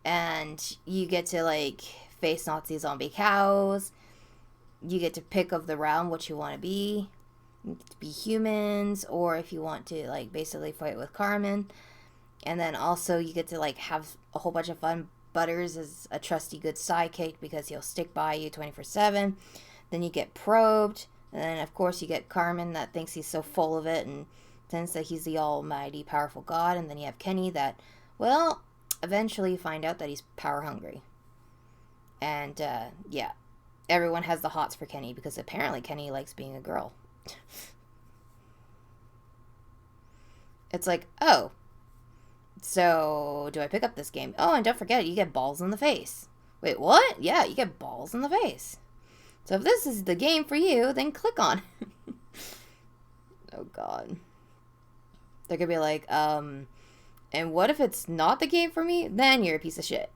S1: And you get to, like, face Nazi zombie cows. You get to pick of the realm what you want to be. You get to be humans, or if you want to, like, basically fight with Carmen. And then also you get to, like, have a whole bunch of fun. Butters is a trusty good sidekick because he'll stick by you 24/7. Then you get probed. And then, of course, you get Carmen that thinks he's so full of it and thinks that he's the almighty, powerful god. And then you have Kenny that, well, eventually you find out that he's power hungry. And, yeah, everyone has the hots for Kenny because apparently Kenny likes being a girl. It's like, oh, so do I pick up this game? Oh, and don't forget, you get balls in the face. Wait, what? Yeah, you get balls in the face. So if this is the game for you, then click on it. Oh, God. They're going to be like, and what if it's not the game for me? Then you're a piece of shit.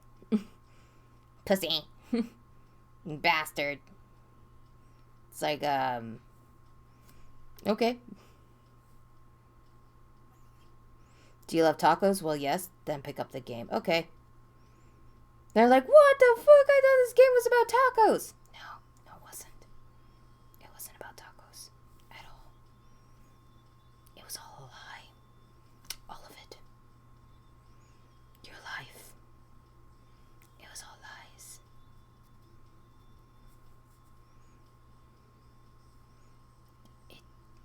S1: Pussy. Bastard. It's like, okay. Do you love tacos? Well, yes. Then pick up the game. Okay. They're like, what the fuck? I thought this game was about tacos. No, it wasn't. It wasn't about tacos at all. It was all a lie. All of it. Your life. It was all lies.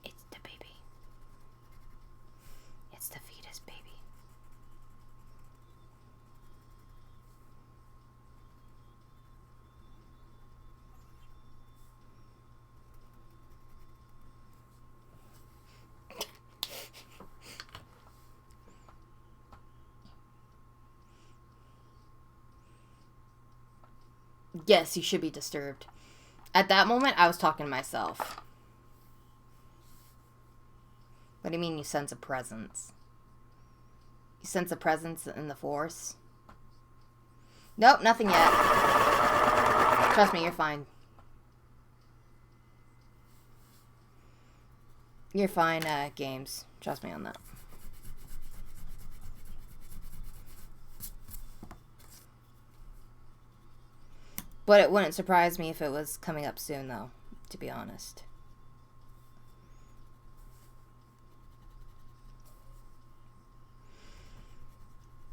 S1: It's the baby. It's the fetus baby. Yes, you should be disturbed. At that moment, I was talking to myself. What do you mean you sense a presence? You sense a presence in the force? Nope, nothing yet. Trust me, you're fine. You're fine, games. Trust me on that. But it wouldn't surprise me if it was coming up soon, though, to be honest.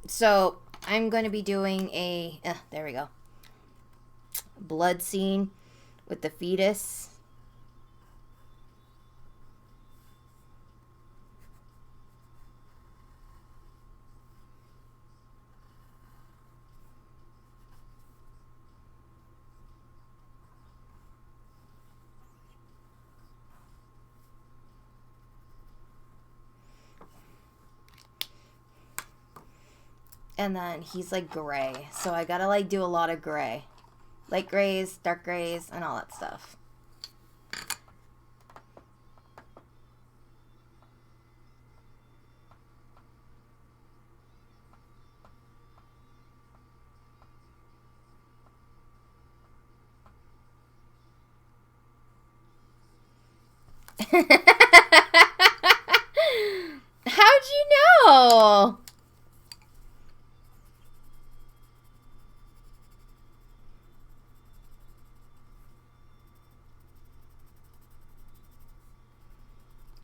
S1: So, I'm going to be doing a, there we go, blood scene with the fetus. And then he's like gray. So I gotta like do a lot of gray. Light grays, dark grays, and all that stuff. How'd you know?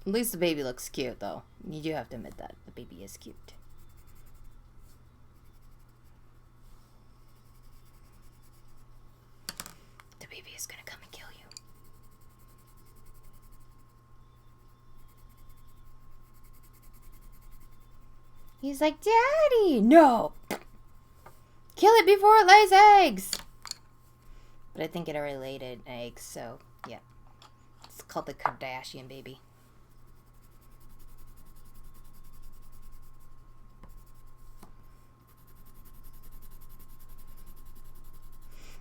S1: At least the baby looks cute, though. You do have to admit that. The baby is cute. The baby is gonna come and kill you. He's like, Daddy! No! Kill it before it lays eggs! But I think it already laid eggs, so, yeah. It's called the Kardashian baby.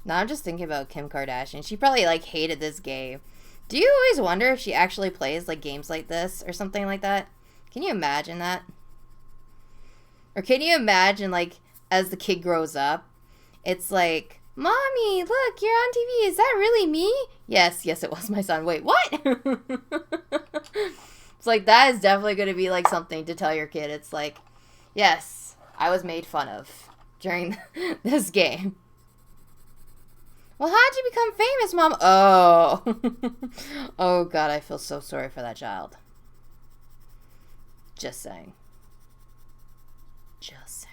S1: Now I'm just thinking about Kim Kardashian. She probably, like, hated this game. Do you always wonder if she actually plays, like, games like this or something like that? Can you imagine that? Or can you imagine, like, as the kid grows up, it's like Mommy, look, you're on TV. Is that really me? Yes, it was my son. Wait, what? It's like, that is definitely going to be like something to tell your kid. It's like, yes, I was made fun of during this game. Well, how'd you become famous, Mom? Oh. Oh, God, I feel so sorry for that child. Just saying. Just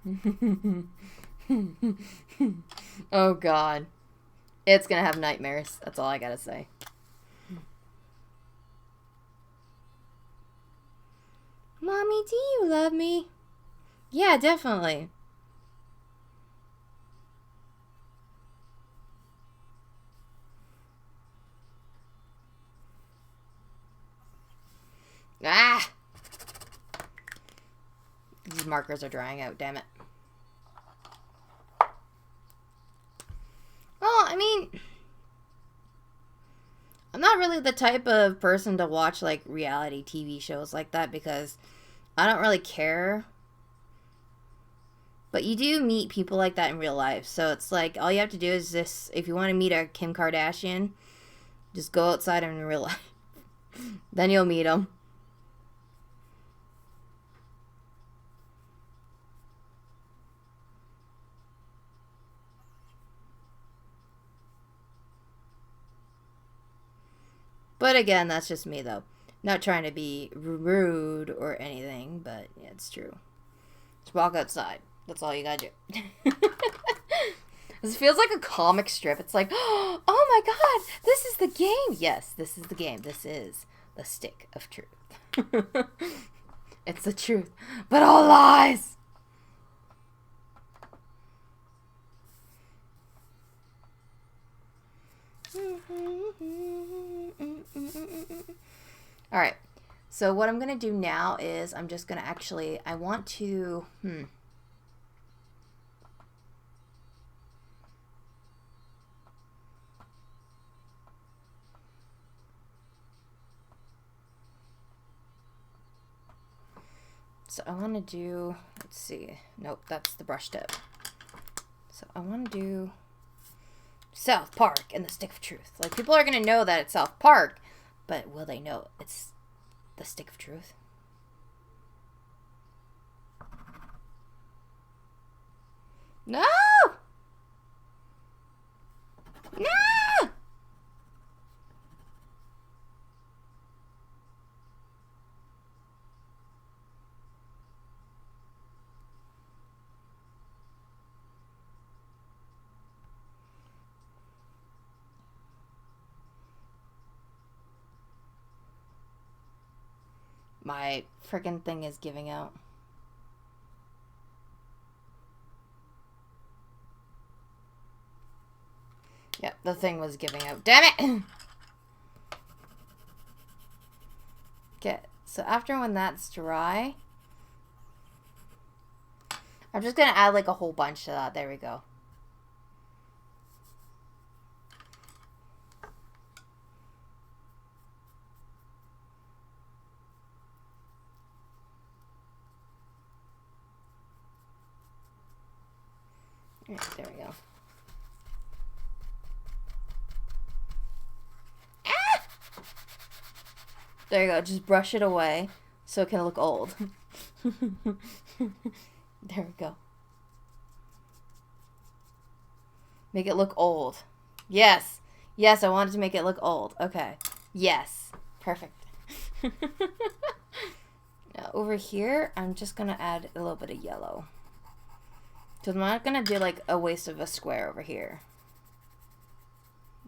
S1: saying. Oh, God. It's gonna have nightmares. That's all I gotta say. Mommy, do you love me? Yeah, definitely. Ah! These markers are drying out, damn it. Well, I mean, I'm not really the type of person to watch, like, reality TV shows like that because I don't really care. But you do meet people like that in real life. So it's like, all you have to do is this. If you want to meet a Kim Kardashian, just go outside in real life. Then you'll meet them. But again, that's just me, though. Not trying to be rude or anything, but yeah, it's true. Just walk outside. That's all you gotta do. This feels like a comic strip. It's like, oh my God, this is the game. Yes, this is the game. This is the stick of truth. It's the truth, but all lies. All right. So what I'm going to do now is I'm just going to actually, I want to, So I want to do, let's see. Nope, that's the brush tip. So I want to do South Park and the Stick of Truth. Like, people are going to know that it's South Park, but will they know it's the Stick of Truth? No! No! My freaking thing is giving out. Yep, the thing was giving out. Damn it! Okay, so after when that's dry, I'm just going to add like a whole bunch to that. There we go. Right, there we go. Ah! There you go. Just brush it away so it can look old. There we go. Make it look old. Yes. Yes, I wanted to make it look old. Okay. Yes. Perfect. Now over here, I'm just going to add a little bit of yellow. So I'm not going to do like a waste of a square over here.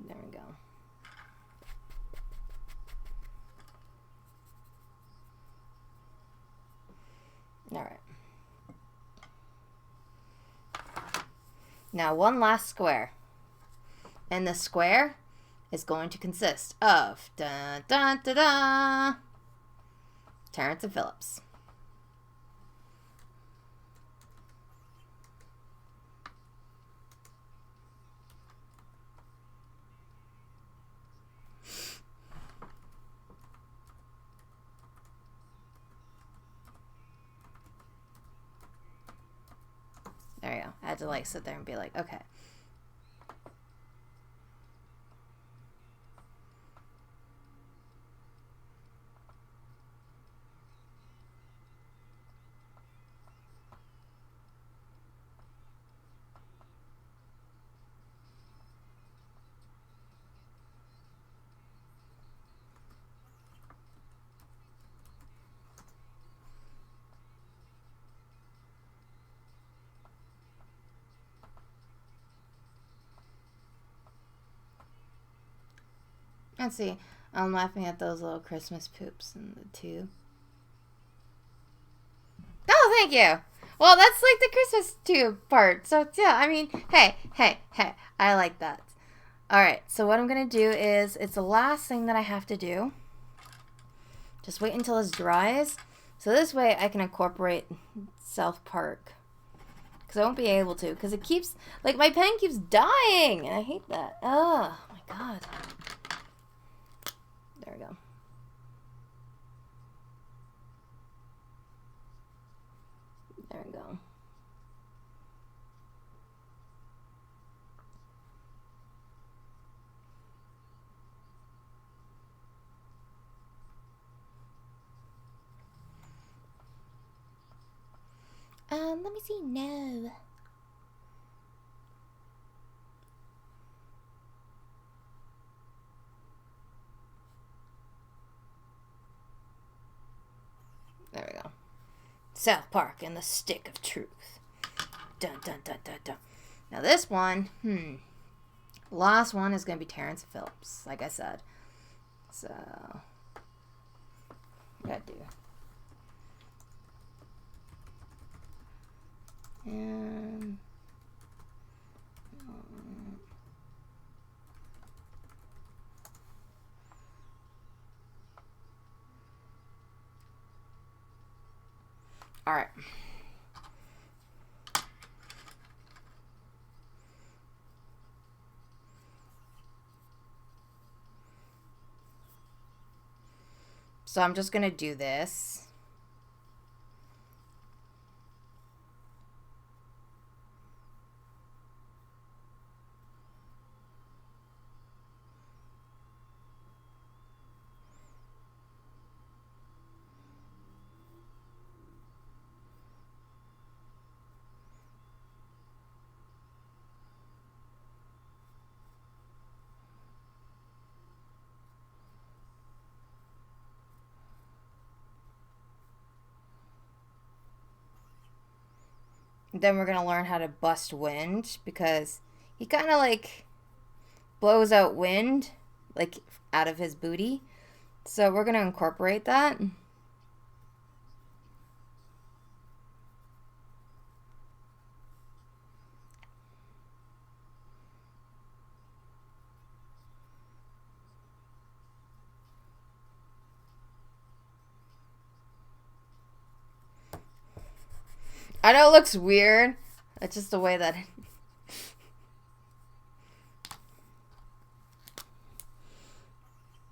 S1: There we go. All right. Now one last square. And the square is going to consist of dun dun dun dun, Terrence and Phillips. There you go. Add to like sit there and be like, okay. Let's see. I'm laughing at those little Christmas poops in the tube. Oh, thank you. Well, that's like the Christmas tube part. So, yeah, I mean, hey. I like that. All right, so what I'm going to do is, it's the last thing that I have to do. Just wait until it dries. So this way I can incorporate South Park. Because I won't be able to. Because it keeps, like, my pen keeps dying. And I hate that. Oh, my God. There we go. There we go. Let me see. No. There we go. South Park and the Stick of Truth. Dun, dun, dun, dun, dun. Now this one, last one is going to be Terrence Phillips, like I said. So, gotta do. And all right. So I'm just gonna do this. Then we're going to learn how to bust wind, because he kind of like blows out wind like out of his booty. So we're going to incorporate that. I know it looks weird. It's just the way that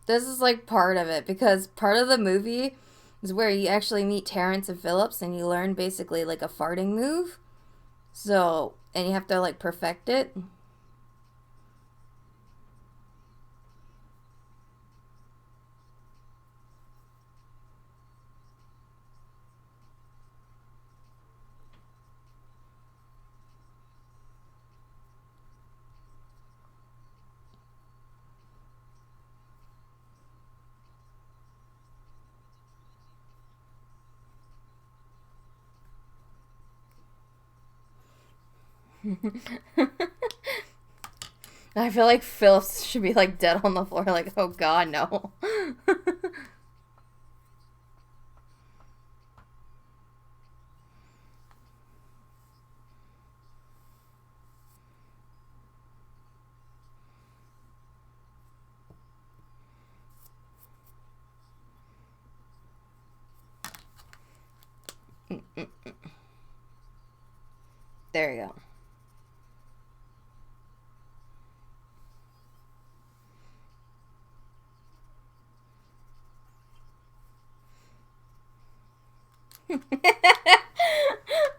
S1: this is like part of it, because part of the movie is where you actually meet Terrence and Phillips and you learn basically like a farting move. So, and you have to like perfect it. I feel like Phillips should be like dead on the floor, like, oh god, no. There you go.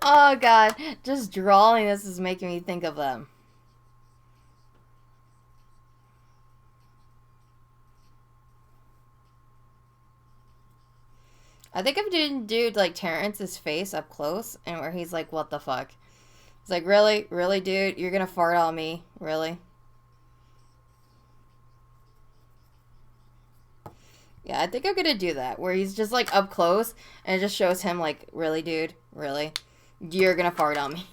S1: Oh, Oh god, just drawing this is making me think of them. I think I'm doing dude like Terrence's face up close and where he's like, what the fuck? It's like, really? Really, dude? You're gonna fart on me? Really? Yeah, I think I'm gonna do that, where he's just like up close and it just shows him like, really, dude? Really? You're gonna fart on me.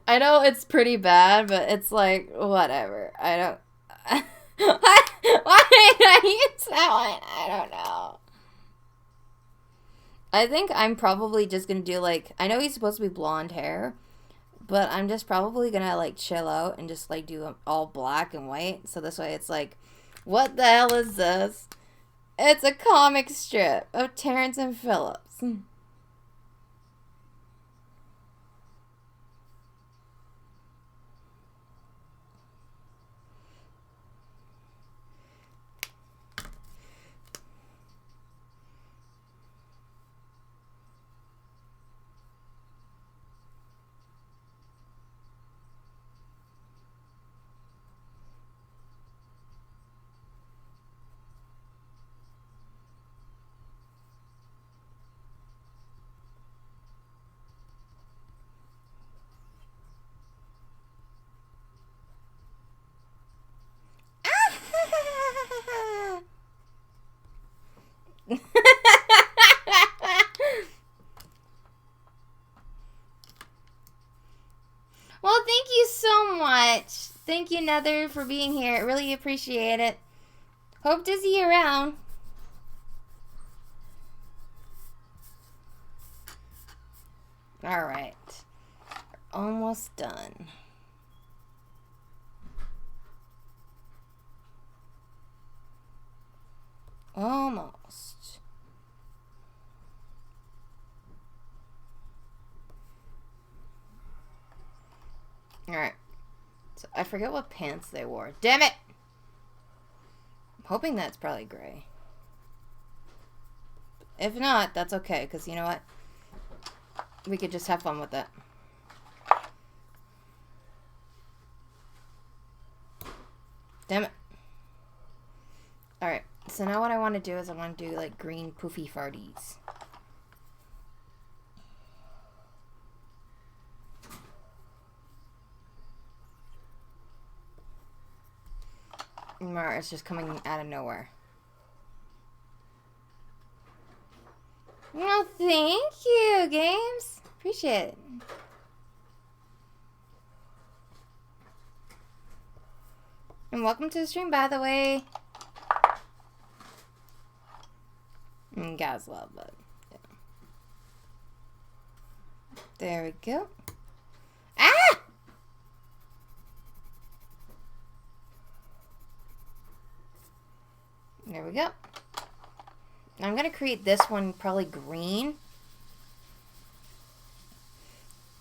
S1: I know it's pretty bad, but it's like, whatever. I don't... Why did I use that one? I don't know. I think I'm probably just gonna do like... I know he's supposed to be blonde hair, but I'm just probably gonna like chill out and just like do all black and white. So this way it's like, what the hell is this? It's a comic strip of Terrence and Phillips. Well, thank you so much. Thank you, Nether, for being here. Really appreciate it. Hope to see you around. Alright. Almost done. Almost. Alright. So I forget what pants they wore. Damn it! I'm hoping that's probably gray. If not, that's okay, because you know what? We could just have fun with it. Damn it. Alright, so now what I want to do is I want to do like green poofy farties. It's just coming out of nowhere. Well, thank you, games. Appreciate it. And welcome to the stream, by the way. Guys love it. Yeah. There we go. Ah! There we go. I'm going to create this one probably green.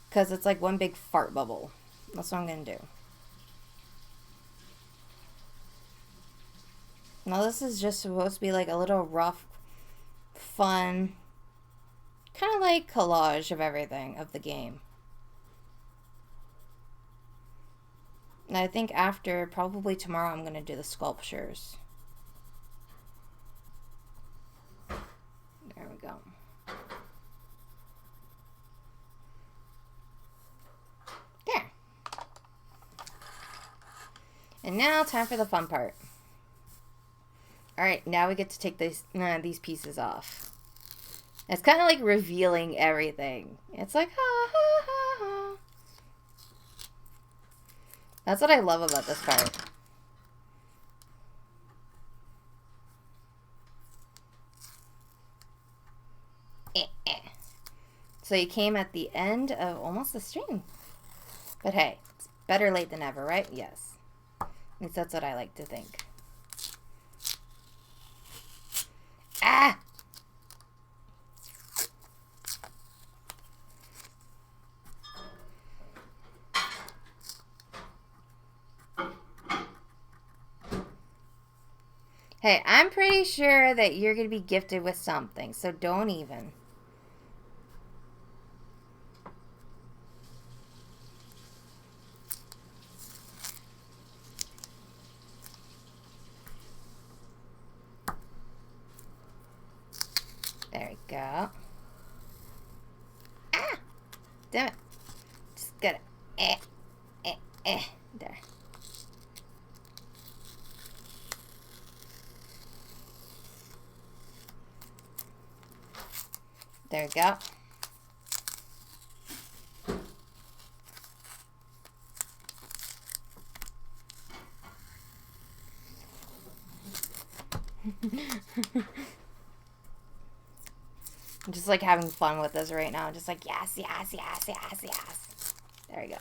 S1: Because it's like one big fart bubble. That's what I'm going to do. Now this is just supposed to be like a little rough, fun, kind of like collage of everything of the game. And I think after, probably tomorrow, I'm going to do the sculptures. There we go. There. And now time for the fun part. Alright, now we get to take these pieces off. It's kind of like revealing everything. It's like, ha, ha, ha, ha. That's what I love about this part. So you came at the end of almost the stream. But hey, it's better late than never, right? Yes. At least that's what I like to think. Ah! Hey, I'm pretty sure that you're going to be gifted with something, so don't even. There we go. Ah! Damn it. Just gotta... There. There we go. I'm just like having fun with this right now. Just like, yes, yes, yes, yes, yes. There we go.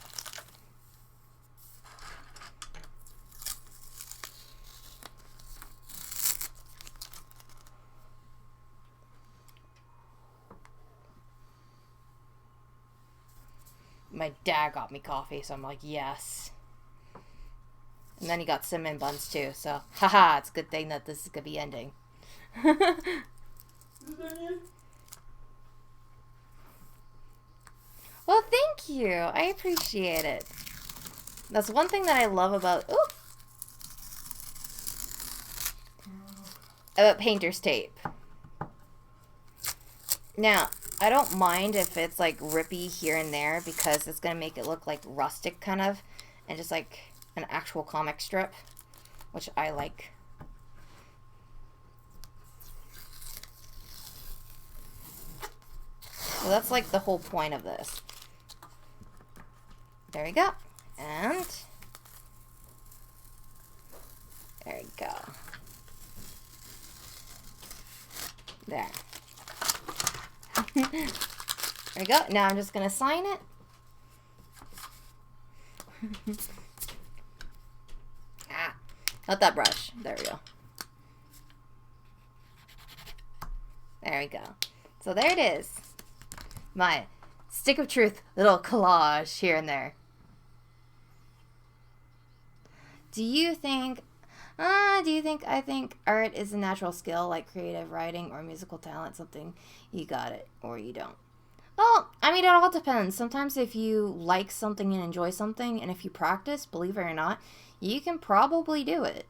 S1: My dad got me coffee, so I'm like, yes. And then he got cinnamon buns too, so haha, it's a good thing that this is gonna be ending. Well, thank you. I appreciate it. That's one thing that I love about painter's tape. Now, I don't mind if it's like rippy here and there because it's gonna make it look like rustic kind of, and just like an actual comic strip, which I like. So that's like the whole point of this. There we go. And there we go. There. There we go. Now I'm just going to sign it. Not that brush. There we go. There we go. So there it is. My stick of truth little collage here and there. Do you think I think art is a natural skill like creative writing or musical talent, something you got it or you don't? Well, I mean, it all depends. Sometimes if you like something and enjoy something, and if you practice, believe it or not, you can probably do it.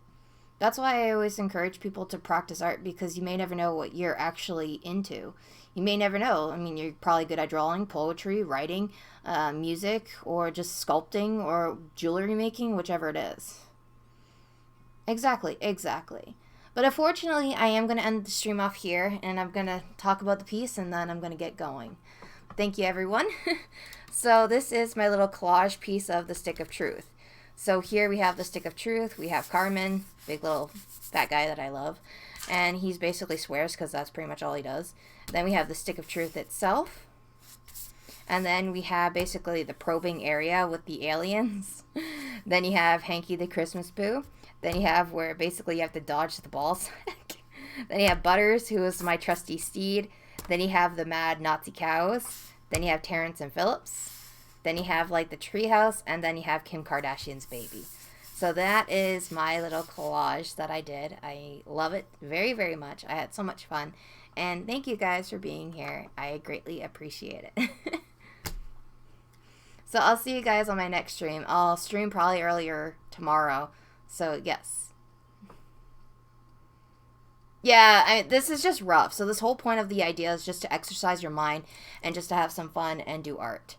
S1: That's why I always encourage people to practice art, because you may never know what you're actually into. You may never know. I mean, you're probably good at drawing, poetry, writing, music, or just sculpting or jewelry making, whichever it is. Exactly, exactly. But unfortunately, I am going to end the stream off here, and I'm going to talk about the piece, and then I'm going to get going. Thank you, everyone. So this is my little collage piece of the Stick of Truth. So here we have the Stick of Truth. We have Carmen, big little fat guy that I love. And he's basically swears because that's pretty much all he does. Then we have the Stick of Truth itself. And then we have basically the probing area with the aliens. Then you have Hanky the Christmas Boo. Then you have where basically you have to dodge the ball sack. Then you have Butters, who is my trusty steed. Then you have the mad Nazi cows. Then you have Terrence and Phillips. Then you have like the treehouse. And then you have Kim Kardashian's baby. So that is my little collage that I did. I love it very, very much. I had so much fun. And thank you guys for being here. I greatly appreciate it. So I'll see you guys on my next stream. I'll stream probably earlier tomorrow. So yes. Yeah, this is just rough. So this whole point of the idea is just to exercise your mind and just to have some fun and do art.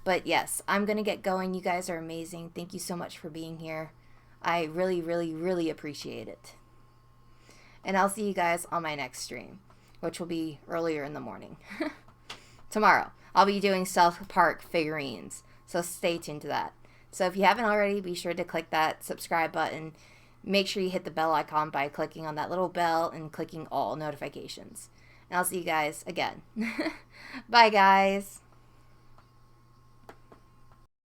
S1: But yes, I'm going to get going. You guys are amazing. Thank you so much for being here. I really, really, really appreciate it. And I'll see you guys on my next stream, which will be earlier in the morning. Tomorrow, I'll be doing South Park figurines. So stay tuned to that. So if you haven't already, be sure to click that subscribe button. Make sure you hit the bell icon by clicking on that little bell and clicking all notifications. And I'll see you guys again. Bye, guys.